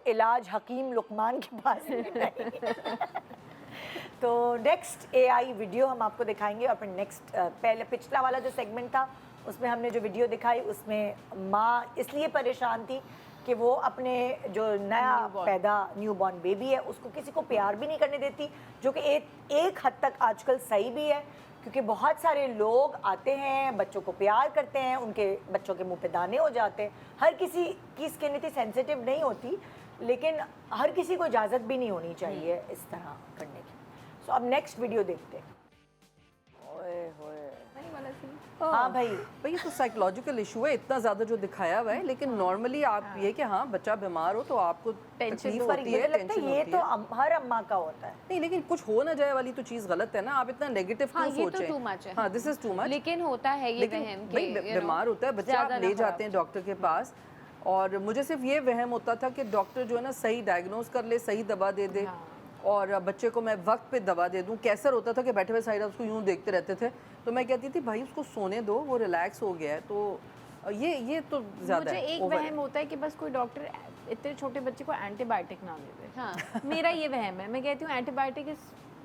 A: इलाज हकीम लुकमान के पास नहीं। तो नेक्स्ट एआई वीडियो हम आपको दिखाएंगे और फिर नेक्स्ट पहले पिछला वाला जो सेगमेंट था उसमें हमने जो वीडियो दिखाई उसमें माँ इसलिए परेशान थी कि वो अपने जो नया पैदा न्यूबॉर्न बेबी है उसको किसी को प्यार भी नहीं करने देती, जो कि एक हद तक आजकल सही भी है, क्योंकि बहुत सारे लोग आते हैं बच्चों को प्यार करते हैं, उनके बच्चों के मुंह पे दाने हो जाते हैं। हर किसी की स्किन इतनी सेंसिटिव नहीं होती, लेकिन हर किसी को इजाज़त भी नहीं होनी चाहिए इस तरह करने की। सो अब नेक्स्ट वीडियो देखते हैं। ओए होए, हाँ भाई
D: ये तो साइकोलॉजिकल इशू है, इतना ज़्यादा जो दिखाया हुआ है। लेकिन नॉर्मली आप ये कि हाँ बच्चा बीमार हो तो आपको तकलीफ
A: पर
D: होती
A: मुझे
D: है,
A: लगता
D: टेंशन
A: है ये
D: होती
A: तो
D: है।
A: हर अम्मा का होता है।
D: नहीं, लेकिन कुछ हो ना जाए वाली तो चीज़ गलत है ना। आप इतना नेगेटिव
C: हाँ,
D: क्यों
C: ये तो
D: सोचें?
C: too much है।
D: हाँ, दिस इज टू मच।
C: लेकिन होता है ये
D: लेकिन
C: वहम
D: भाई
C: कि
D: बीमार होता है बच्चा, आप ले जाते हैं डॉक्टर के पास, और मुझे सिर्फ ये वहम होता था कि डॉक्टर जो है ना सही डायग्नोज कर ले, सही दवा दे दे, और बच्चे को मैं वक्त पे दवा दे दूं। कैसर होता था कि बैठे हुए साइड उसको यूं देखते रहते थे, तो मैं कहती थी भाई उसको सोने दो, वो रिलैक्स हो गया है। तो ये तो ज़्यादा
B: मुझे
D: है,
B: एक
D: over है।
B: वहम होता है कि बस कोई डॉक्टर इतने छोटे बच्चे को एंटीबायोटिक ना दे दे।
C: हाँ
B: मेरा ये वहम है। मैं कहती हूँ एंटीबायोटिक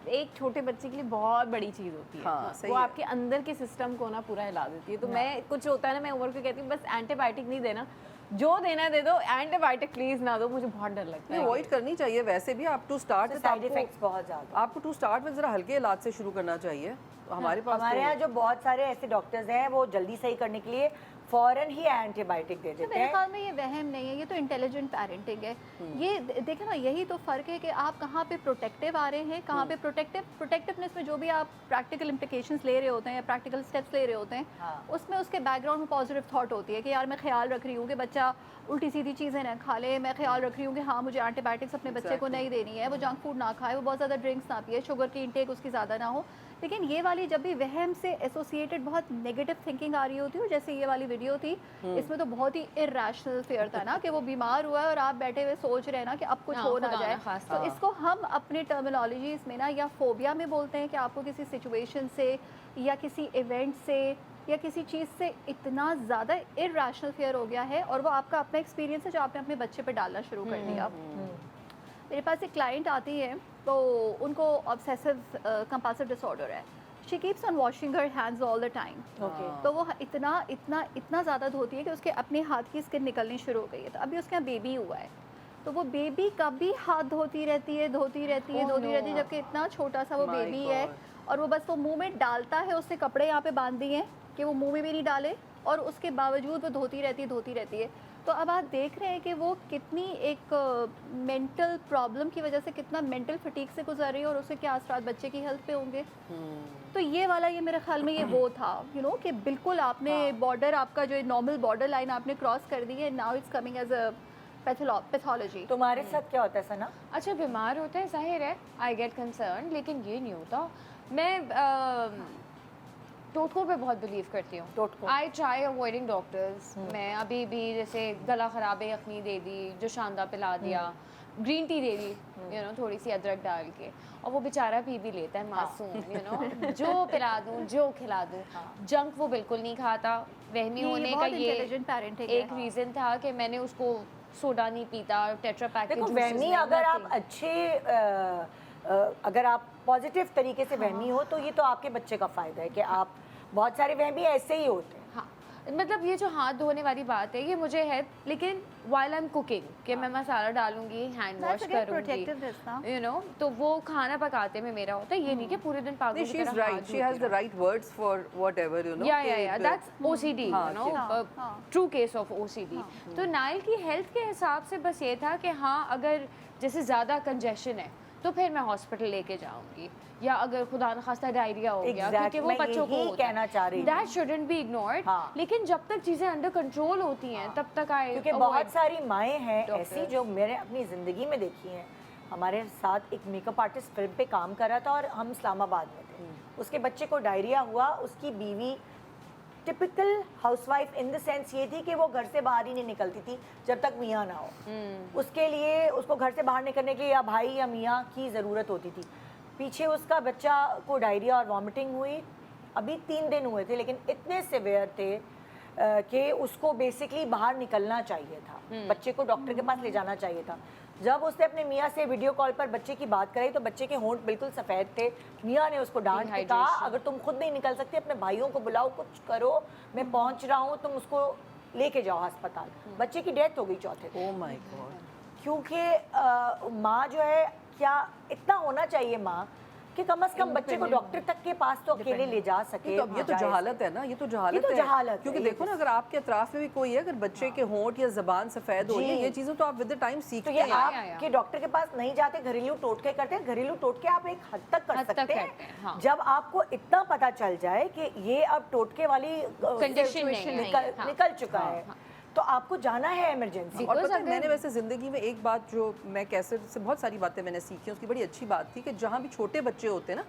B: एक छोटे बच्चे के लिए बहुत बड़ी चीज़ होती है।
D: हाँ, सही
B: वो
D: है।
B: आपके अंदर के सिस्टम को ना पूरा हिला देती है। तो मैं कुछ होता है ना, मैं उम्र को कहती हूँ बस एंटीबायोटिक नहीं देना, जो देना है दे दो, एंटीबायोटिक प्लीज ना दो। मुझे बहुत डर लगता है।
D: अवॉइड करनी चाहिए वैसे भी। आप टू स्टार्ट
A: साइड इफेक्ट्स बहुत ज़्यादा।
D: आपको टू स्टार्ट में ज़रा हल्के इलाज से शुरू करना चाहिए। तो हमारे पास
A: हमारे यहाँ जो बहुत सारे ऐसे डॉक्टर्स हैं वो जल्दी सही करने के लिए फौरन ही एंटीबायोटिक दे
E: तो
A: देते
E: मेरे
A: हैं।
E: ख्याल में ये वहम नहीं है, ये तो इंटेलिजेंट पेरेंटिंग है। ये देखें ना, यही तो फ़र्क है कि आप कहाँ पे प्रोटेक्टिव आ रहे हैं, कहाँ पे प्रोटेक्टिवनेस में जो भी आप प्रैक्टिकल इम्प्लिकेशंस ले रहे होते हैं या प्रैक्टिकल स्टेप्स ले रहे होते हैं,
A: हाँ।
E: उसमें उसके बैकग्राउंड में पॉजिटिव थॉट होती है कि यार मैं ख्याल रख रही हूँ कि बच्चा उल्टी सीधी चीज़ें ना खा ले, मैं ख्याल रख रही हूँ कि हाँ मुझे एंटीबायोटिक्स अपने बच्चे को नहीं देनी है, वो जंक फूड ना खाए, वो बहुत ज़्यादा ड्रिंक्स ना पिए, शुगर की इंटेक उसकी ज़्यादा ना हो। लेकिन ये वाली जब भी वहम से एसोसिएटेड बहुत नेगेटिव थिंकिंग आ रही होती है, जैसे ये वाली वीडियो थी, इसमें तो बहुत ही इर्रेशनल फेयर था ना कि वो बीमार हुआ है और आप बैठे हुए सोच रहे हैं ना कि अब कुछ
C: हाँ,
E: हो ना
C: खुदा
E: जाए।
C: ना खास्ता।
E: तो इसको हम अपने टर्मिनोलॉजीज में ना या फोबिया में बोलते हैं कि आपको किसी सिचुएशन से या किसी इवेंट से या किसी चीज़ से इतना ज़्यादा इर्रेशनल फेयर हो गया है, और वो आपका अपना एक्सपीरियंस है जो आपने अपने बच्चे पे डालना शुरू कर दिया। मेरे पास एक क्लाइंट आती है तो उनको ऑब्सेसिव कंपल्सिव डिसऑर्डर है। She keeps on washing her hands all the time. तो वो इतना ज़्यादा धोती है कि उसके अपने हाथ की स्किन निकलनी शुरू हो गई है। तो अभी उसके यहाँ बेबी हुआ है, तो वो बेबी का भी हाथ धोती रहती है, जबकि इतना छोटा सा वो
D: My
E: बेबी है,
D: God.
E: और वो बस वो मुंह में डालता है, उससे कपड़े यहाँ पे बांध दिए हैं कि वो मुंह में भी नहीं डाले, और उसके बावजूद वो धोती रहती है। तो अब आप देख रहे हैं कि वो कितनी एक मेंटल प्रॉब्लम की वजह से कितना मेंटल फटीक से गुजर रही है और उसके क्या असरात बच्चे की हेल्थ पे होंगे। तो ये वाला ये मेरे ख्याल में ये वो था कि बिल्कुल आपने बॉर्डर आपका जो नॉर्मल बॉर्डर लाइन आपने क्रॉस कर दी है, now it's coming as a pathology.
A: तुम्हारे साथ क्या होता है सना?
C: अच्छा, बीमार होते हैं जाहिर है, आई गेट कंसर्न, लेकिन ये नहीं होता। मैं टोटकों पे बहुत बिलीव करती हूँ।
A: टोटकों?
C: I try avoiding doctors. मैं अभी भी जैसे गला ख़राब है, यखनी दे दी, जो शानदा पिला दिया, ग्रीन टी दे दी, थोड़ी सी अदरक डाल के, और वो बेचारा पी भी लेता है मासूम, जो पिला दूँ, जो खिला दूँ। जंक वो बिल्कुल नहीं खाता। वहमी होने का ये एक रीज़न था कि मैंने उसको सोडा नहीं पीता, टेट्रा पैक के
A: देखो
C: जूसेस
A: वहमी
C: नहीं,
A: अगर आप
C: nothing।
A: अगर आप पॉजिटिव तरीके से वहमी हो तो ये तो आपके बच्चे का फ़ायदा है कि आप बहुत सारे वहमी ऐसे ही होते हैं।
C: हाँ, मतलब ये जो हाथ धोने वाली बात है ये मुझे है, लेकिन while I'm cooking कि मैं मसाला डालूंगी, हैंड वॉश करूंगी, तो वो खाना पकाते में मेरा होता है, ये नहीं कि पूरे दिन पागल की
D: she is
C: तरह हाथ
D: right, she has the right words for whatever,
C: yeah, that's OCD, true case of OCD। तो नाइल की हेल्थ के हिसाब से बस ये था कि हाँ, अगर जैसे ज़्यादा कंजेशन है तो फिर मैं हॉस्पिटल लेके जाऊंगी, या अगर खुदा न खास्ता डायरिया हो गया, क्योंकि वो बच्चों को
A: कहना चाह रही
C: दैट शुडंट बी इग्नोर्ड। लेकिन जब तक चीज़ें अंडर कंट्रोल होती हैं तब तक
A: क्योंकि बहुत सारी माएँ हैं ऐसी जो मैंने अपनी ज़िंदगी में देखी हैं। हमारे साथ एक मेकअप आर्टिस्ट फिल्म पे काम कर रहा था और हम इस्लामाबाद में थे। उसके बच्चे को डायरिया हुआ, उसकी बीवी typical housewife in the sense ये थी कि वो घर से बाहर ही नहीं निकलती थी जब तक मियाँ ना हो। उसके लिए उसको घर से बाहर निकलने के लिए या भाई या मियाँ की ज़रूरत होती थी। पीछे उसका बच्चा को डायरिया और वॉमिटिंग हुई। अभी 3 दिन हुए थे, लेकिन इतने सिवियर थे कि उसको बेसिकली बाहर निकलना चाहिए था, बच्चे को डॉक्टर के पास ले जाना चाहिए था। जब उसने अपने मियाँ से वीडियो कॉल पर बच्चे की बात कराई तो बच्चे के होंठ बिल्कुल सफ़ेद थे। मियाँ ने उसको डांट के कहा, अगर तुम खुद नहीं निकल सकते अपने भाइयों को बुलाओ, कुछ करो, मैं पहुँच रहा हूँ, तुम उसको लेके जाओ अस्पताल। बच्चे की डेथ हो गई चौथे दिन।
D: Oh my God.
A: क्योंकि माँ जो है, क्या इतना होना चाहिए माँ कि कम से कम बच्चे को डॉक्टर तक के पास तो अकेले ले जा सके।
D: तो अब ये तो जहालत है ना, ये तो जहालत है। क्योंकि देखो ना, अगर आपके अतराफ में भी कोई है, अगर बच्चे के होंठ या ज़बान सफ़ेद हो रही है, ये चीज़ें तो आप विद द टाइम सीखते हैं।
A: तो ये आप के डॉक्टर के पास नहीं जाते, घरेलू टोटके करते हैं। घरेलू टोटके आप एक हद तक कर सकते हैं जब आपको इतना पता चल जाए कि ये अब टोटके वाली
C: कंडीशन
A: निकल चुका है, तो आपको जाना है इमरजेंसी।
D: और पता है, मैंने वैसे ज़िंदगी में एक बात जो मैं कैसे से बहुत सारी बातें मैंने सीखी, उसकी बड़ी अच्छी बात थी कि जहाँ भी छोटे बच्चे होते हैं ना,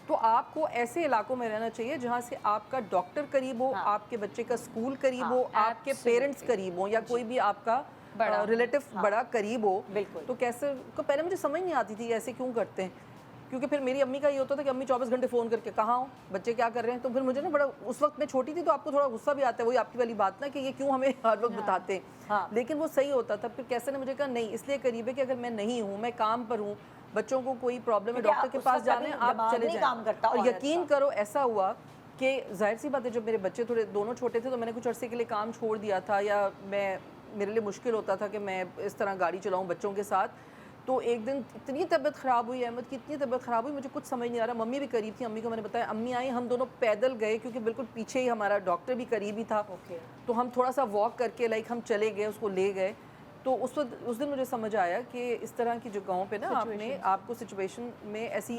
D: तो आपको ऐसे इलाकों में रहना चाहिए जहाँ से आपका डॉक्टर करीब हो, आपके बच्चे का स्कूल करीब हो, आपके पेरेंट्स करीब हो, या कोई भी आपका रिलेटिव बड़ा करीब हो।
A: बिल्कुल।
D: तो कैसे को पहले मुझे समझ नहीं आती थी ऐसे क्यों करते हैं, क्योंकि फिर मेरी अम्मी का ये होता था कि अम्मी 24 घंटे फ़ोन करके कहाँ हो, बच्चे क्या कर रहे हैं। तो फिर मुझे ना बड़ा, उस वक्त मैं छोटी थी तो आपको थोड़ा गुस्सा भी आता है, वही आपकी वाली बात ना कि ये क्यों हमें हर वक्त बताते हैं। लेकिन वो सही होता था। फिर कैसे ने मुझे कहा नहीं, इसलिए करीब है कि अगर मैं नहीं हूँ, मैं काम पर हूँ, बच्चों को कोई प्रॉब्लम है, डॉक्टर के पास जाने, आप चले जाएं। और यकीन करो ऐसा हुआ कि जाहिर सी बात है, जब मेरे बच्चे थोड़े दोनों छोटे थे तो मैंने कुछ अरसे के लिए काम छोड़ दिया था, या मेरे लिए मुश्किल होता था कि मैं इस तरह गाड़ी चलाऊँ बच्चों के साथ। तो एक दिन इतनी तबीयत ख़राब हुई, अहमद की इतनी तबीयत ख़राब हुई, मुझे कुछ समझ नहीं आ रहा। मम्मी भी करीब थी, अम्मी को मैंने बताया, अम्मी आई, हम दोनों पैदल गए क्योंकि बिल्कुल पीछे ही हमारा डॉक्टर भी करीब ही था। तो हम थोड़ा सा वॉक करके हम चले गए, उसको ले गए। तो उस दिन मुझे समझ आया कि इस तरह की जगहों पे ना आपको सिचुएशन में ऐसी,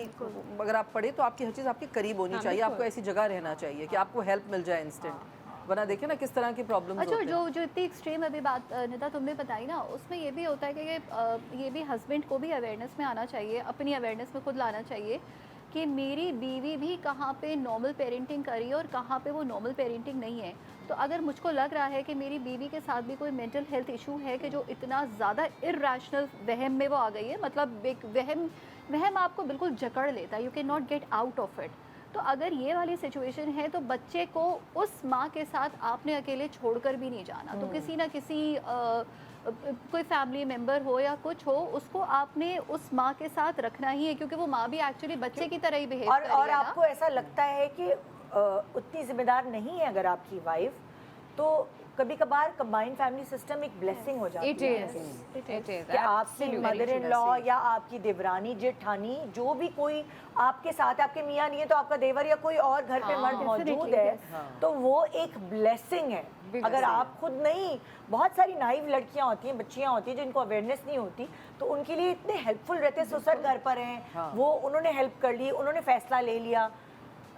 D: अगर आप पढ़े तो आपकी हर चीज़ आपके करीब होनी चाहिए, आपको ऐसी जगह रहना चाहिए कि आपको हेल्प मिल जाए इंस्टेंट, वरना देखे ना किस तरह की प्रॉब्लम्स होती हैं।
E: जो इतनी एक्सट्रीम अभी बात निदा तुमने बताई ना, उसमें ये भी होता है कि ये भी हस्बैंड को भी अवेयरनेस में आना चाहिए, अपनी अवेयरनेस में खुद लाना चाहिए कि मेरी बीवी भी कहाँ पे नॉर्मल पेरेंटिंग करी और कहाँ पे वो नॉर्मल पेरेंटिंग नहीं है। तो अगर मुझको लग रहा है कि मेरी बीवी के साथ भी कोई मेंटल हेल्थ इशू है कि जो इतना ज़्यादा इर्रेशनल वहम में वो आ गई है, मतलब एक वहम आपको बिल्कुल जकड़ लेता है, you can not get out of it. तो अगर ये वाली सिचुएशन है तो बच्चे को उस माँ के साथ आपने अकेले छोड़कर भी नहीं जाना। तो किसी ना किसी कोई फैमिली मेम्बर हो या कुछ हो, उसको आपने उस माँ के साथ रखना ही है, क्योंकि वो माँ भी एक्चुअली बच्चे की तरह ही बिहेव कर रही है।
A: और आपको ऐसा लगता है कि उतनी जिम्मेदार नहीं है अगर आपकी वाइफ, तो कभी कभार कंबाइंड फैमिली सिस्टम एक ब्लेसिंग हो जाती
C: It
A: है
C: is. It is.
A: कि आपकी
C: Absolutely.
A: मदर इन लॉ या आपकी देवरानी जेठानी जो भी कोई आपके साथ, आपके मियाँ नहीं है तो आपका देवर या कोई और घर पे मर्द मौजूद है, तो वो एक ब्लेसिंग है। अगर आप खुद नहीं, बहुत सारी नाइव लड़कियां होती हैं, बच्चियां होती हैं जिनको अवेयरनेस नहीं होती, तो उनके लिए इतने हेल्पफुल रहते हैं। ससुर घर पर हैं, वो उन्होंने हेल्प कर ली, उन्होंने फैसला ले लिया।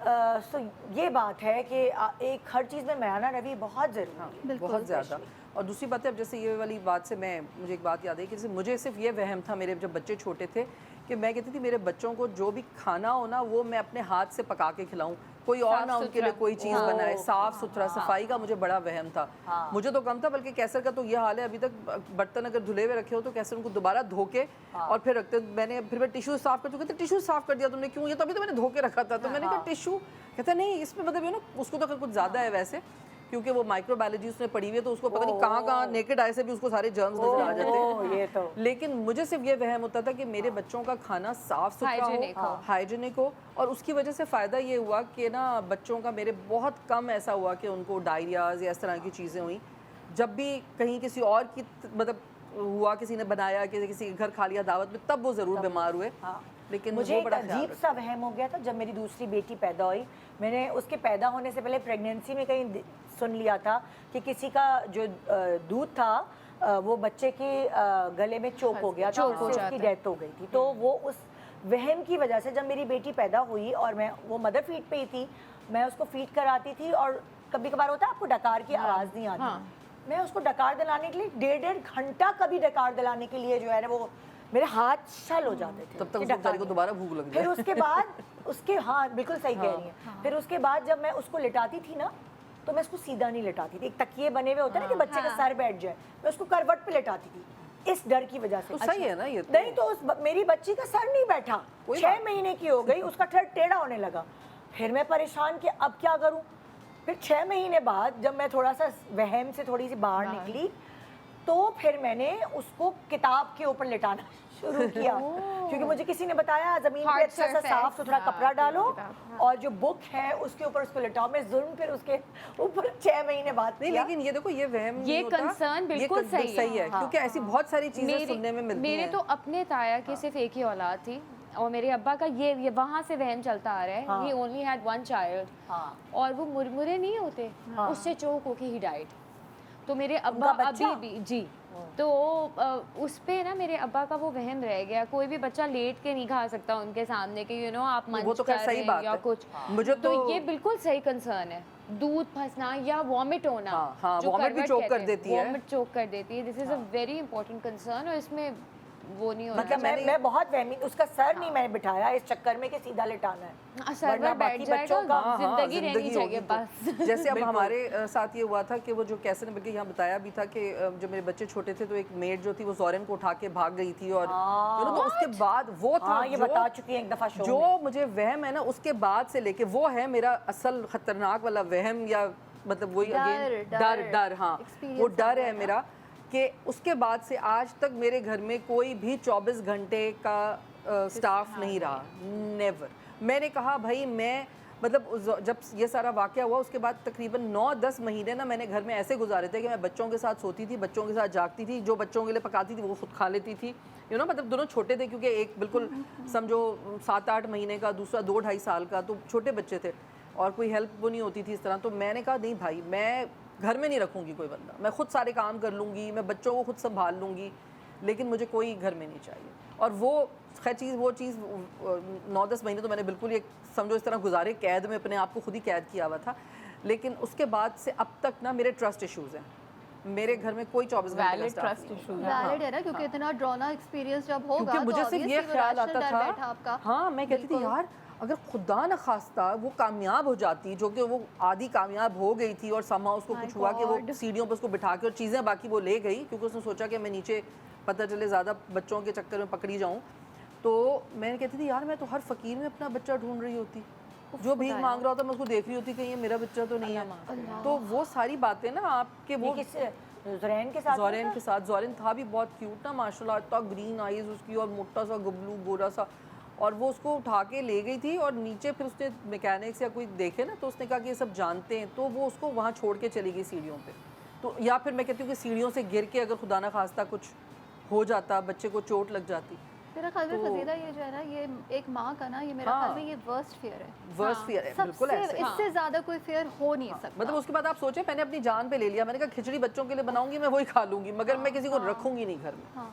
A: सो ये बात है कि एक हर चीज़ में माना रवि बहुत ज़रूरी है।
D: बहुत ज़्यादा। और दूसरी बात है, अब जैसे ये वाली बात से मुझे एक बात याद है कि जैसे मुझे सिर्फ ये वहम था मेरे जब बच्चे छोटे थे कि मैं कहती थी मेरे बच्चों को जो भी खाना हो ना वो मैं अपने हाथ से पका के खिलाऊं, कोई और ना उनके लिए कोई चीज़ बनाए, साफ सुथरा, सफाई का मुझे बड़ा वहम था। मुझे तो कम था, बल्कि कैसर का तो ये हाल है अभी तक, बर्तन अगर धुले हुए रखे हो तो कैसर उनको दोबारा धो के और फिर रखते। फिर मैं टिश्यू साफ कर चुकी थी, टिश्यू साफ कर दिया तुमने क्यों? ये तो अभी तो मैंने धो के रखा था। तो मैंने कहा टिश्यू, कहता नहीं इसमें मतलब ये ना, उसको तो कुछ ज़्यादा है वैसे, क्योंकि वो माइक्रोबायोलॉजी उसने पढ़ी हुई है तो उसको पता नहीं कहाँ नेकेड आई से भी उसको सारे जर्म्स नजर आ जाते हैं।
A: ये तो
D: लेकिन मुझे सिर्फ ये वहम होता था कि मेरे बच्चों का खाना साफ सुथरा हो, हाइजीनिक हो, और उसकी वजह से फ़ायदा ये हुआ कि ना बच्चों का मेरे बहुत कम ऐसा हुआ कि उनको डायरियाज या इस तरह की चीज़ें हुई। जब भी कहीं किसी और की मतलब हुआ, किसी ने बनाया, किसी के घर खा लिया दावत में, तब वो ज़रूर बीमार हुए। लेकिन
A: मुझे
D: वो
A: एक
D: बड़ा
A: अजीब सा वहम हो गया था जब मेरी दूसरी बेटी पैदा हुई। मैंने उसके पैदा होने से पहले प्रेगनेंसी में कहीं सुन लिया था कि किसी का जो दूध था वो बच्चे के गले में चोक हो गया था, उससे उसकी डेथ हो गई थी। तो वो उस वहम की वजह से जब मेरी बेटी पैदा हुई और मैं वो मदर फीड पे ही थी, मैं उसको फीड कराती थी और कभी कभार होता है आपको डकार की आवाज़ नहीं आती, मैं उसको डकार दिलाने के लिए 1.5 घंटा कभी डकार दिलाने के लिए जो है ना वो मेरे हाथ छल हो जाते थे।
D: तब तक उस बेचारी को दोबारा भूख लग
A: फिर उसके बाद उसके, हाँ बिल्कुल सही कह रही हैं। फिर उसके बाद जब मैं उसको लिटाती थी ना तो मैं उसको सीधा नहीं लिटाती थी। एक तकिए बने हुए होते हैं ना कि बच्चे का सर बैठ जाए, मैं उसको करवट पे लिटाती थी इस डर की वजह से।
D: तो सही है ना ये तो।
A: नहीं तो मेरी बच्ची का सर नहीं बैठा, 6 महीने की हो गई, उसका सर टेढ़ा होने लगा। फिर मैं परेशान कि अब क्या करूं। फिर 6 महीने बाद जब मैं थोड़ा सा वहम से थोड़ी सी बाहर निकली तो फिर मैंने उसको किताब के ऊपर लिटाना शुरू किया, क्योंकि मुझे किसी ने बताया ज़मीन पे अच्छा सा साफ सुथरा कपड़ा डालो और जो बुक है उसके ऊपर उसको लिटाओ। मैं जुल्म फिर उसके ऊपर 6 महीने बाद
D: नहीं, लेकिन ये देखो ये वहम
C: ये कंसर्न बिल्कुल सही है।
D: क्योंकि ऐसी बहुत सारी चीजें सुनने में मिलती हैं।
C: मेरे तो अपने ताया की सिर्फ एक ही औलाद थी और मेरे अब्बा का ये वहाँ से वहम चलता आ रहा है। ही ओनली हैड 1 चाइल्ड और वो मुरमुरे नहीं होते, उससे चोक होके ही डाइड। तो मेरे अब्बा अभी भी जी, तो उस पे ना मेरे अब्बा का वो वहम रह गया, कोई भी बच्चा लेट के नहीं खा सकता उनके सामने कि यू नो आप मंच
D: वो तो खैर
C: कर
D: सही
C: रहे
D: बात
C: हैं या
D: है।
C: कुछ।
D: मुझे
C: तो ये बिल्कुल सही कंसर्न है। दूध फंसना या वॉमिट होना,
D: हाँ, वॉमिट भी चोक कर देती है।
C: वॉमिट चोक कर देती है। This is a very important concern और इसमें वो नहीं होना
A: मतलब मैं बहुत वहमी, उसका सर नहीं मैंने बिठाया इस चक्कर में कि सीधा लिटाना है,
C: सर पर बैठ जाएगा, जिंदगी रहनी चाहिए बस।
D: जैसे अब हमारे साथ ये हुआ था कि वो जो कैसे ने बल्कि यहाँ बताया भी था कि जब मेरे बच्चे छोटे थे तो एक मेड जो थी वो जोरेन को उठा के भाग गई थी और तो उसके बाद वो था
A: ये बता चुकी है एक दफा शो
D: जो मुझे वहम है ना उसके बाद से लेके वो है मेरा असल खतरनाक वाला वहम, या मतलब वही डर, हाँ वो डर है मेरा कि उसके बाद से आज तक मेरे घर में कोई भी 24 घंटे का स्टाफ नहीं रहा, नेवर। मैंने कहा भाई मैं मतलब जब ये सारा वाक़या हुआ उसके बाद तकरीबन 9-10 महीने ना मैंने घर में ऐसे गुजारे थे कि मैं बच्चों के साथ सोती थी, बच्चों के साथ जागती थी, जो बच्चों के लिए पकाती थी वो खुद खा लेती थी, यू नो। मतलब दोनों छोटे थे क्योंकि एक बिल्कुल समझो 7-8 महीने का, दूसरा 2-2.5 साल का, तो छोटे बच्चे थे और कोई हेल्प वो नहीं होती थी इस तरह। तो मैंने कहा नहीं भाई मैं घर में नहीं रखूँगी कोई बंदा, मैं खुद सारे काम कर लूँगी, मैं बच्चों को खुद संभाल लूँगी, लेकिन मुझे कोई घर में नहीं चाहिए। और वो खैर वो चीज़ 9-10 महीने तो मैंने बिल्कुल ये समझो इस तरह गुजारे, कैद में अपने आप को खुद ही कैद किया हुआ था। लेकिन उसके बाद से अब तक ना मेरे ट्रस्ट इश्यूज़ हैं, मेरे घर में कोई 24 घंटे का
B: ट्रस्ट इशू
E: वैलिड है ना, क्योंकि इतना ड्रोना एक्सपीरियंस जब होगा
D: क्योंकि मुझे सिर्फ ये ख्याल आता था, हाँ मैं कहती थी यार अगर खुदा न खास्ता वो कामयाब हो जाती, जो कि वो आधी कामयाब हो गई थी और समा उसको कुछ हुआ कि वो सीढ़ियों पर उसको बिठा के और चीज़ें बाकी वो ले गई क्योंकि उसने सोचा कि मैं नीचे पता चले ज़्यादा बच्चों के चक्कर में पकड़ी जाऊँ। तो मैंने कहती थी यार मैं तो हर फ़कीर में अपना बच्चा ढूंढ रही होती, जो भीख मांग रहा होता मैं उसको देख रही होती कि ये मेरा बच्चा तो नहीं है। तो वो सारी बातें ना आपके वो
A: जोरेन के साथ
D: जोरेन था भी बहुत क्यूट ना माशाल्लाह, इतना ग्रीन आईज उसकी और मोटा सा गबलू गोरा सा, और वो उसको उठा के ले गई थी और नीचे फिर उसने मैकेनिक्स या कोई देखे ना तो उसने कहा कि ये सब जानते हैं, तो वो उसको वहाँ छोड़ के चली गई सीढ़ियों पे। तो या फिर मैं कहती हूँ कि सीढ़ियों से गिर के अगर खुदा ना खास्ता कुछ हो जाता, बच्चे को चोट लग जाती।
E: मेरा ख्याल में
D: तो-
E: फजीला ये जो है ना, ये एक माँ का ना, ये मेरा
D: हाँ।
E: ख्याल में ये वर्स्ट फियर है।
D: वर्स्ट फियर है, बिल्कुल
E: सबसे
D: ऐसे।
E: इससे ज्यादा कोई फियर हो नहीं सकता।
D: मतलब उसके बाद आप सोचें, मैंने अपनी जान पे ले लिया, मैंने कहा खिचड़ी बच्चों के लिए बनाऊंगी, मैं वही खा लूंगी, मगर मैं किसी को रखूंगी नहीं घर में।
E: हाँ।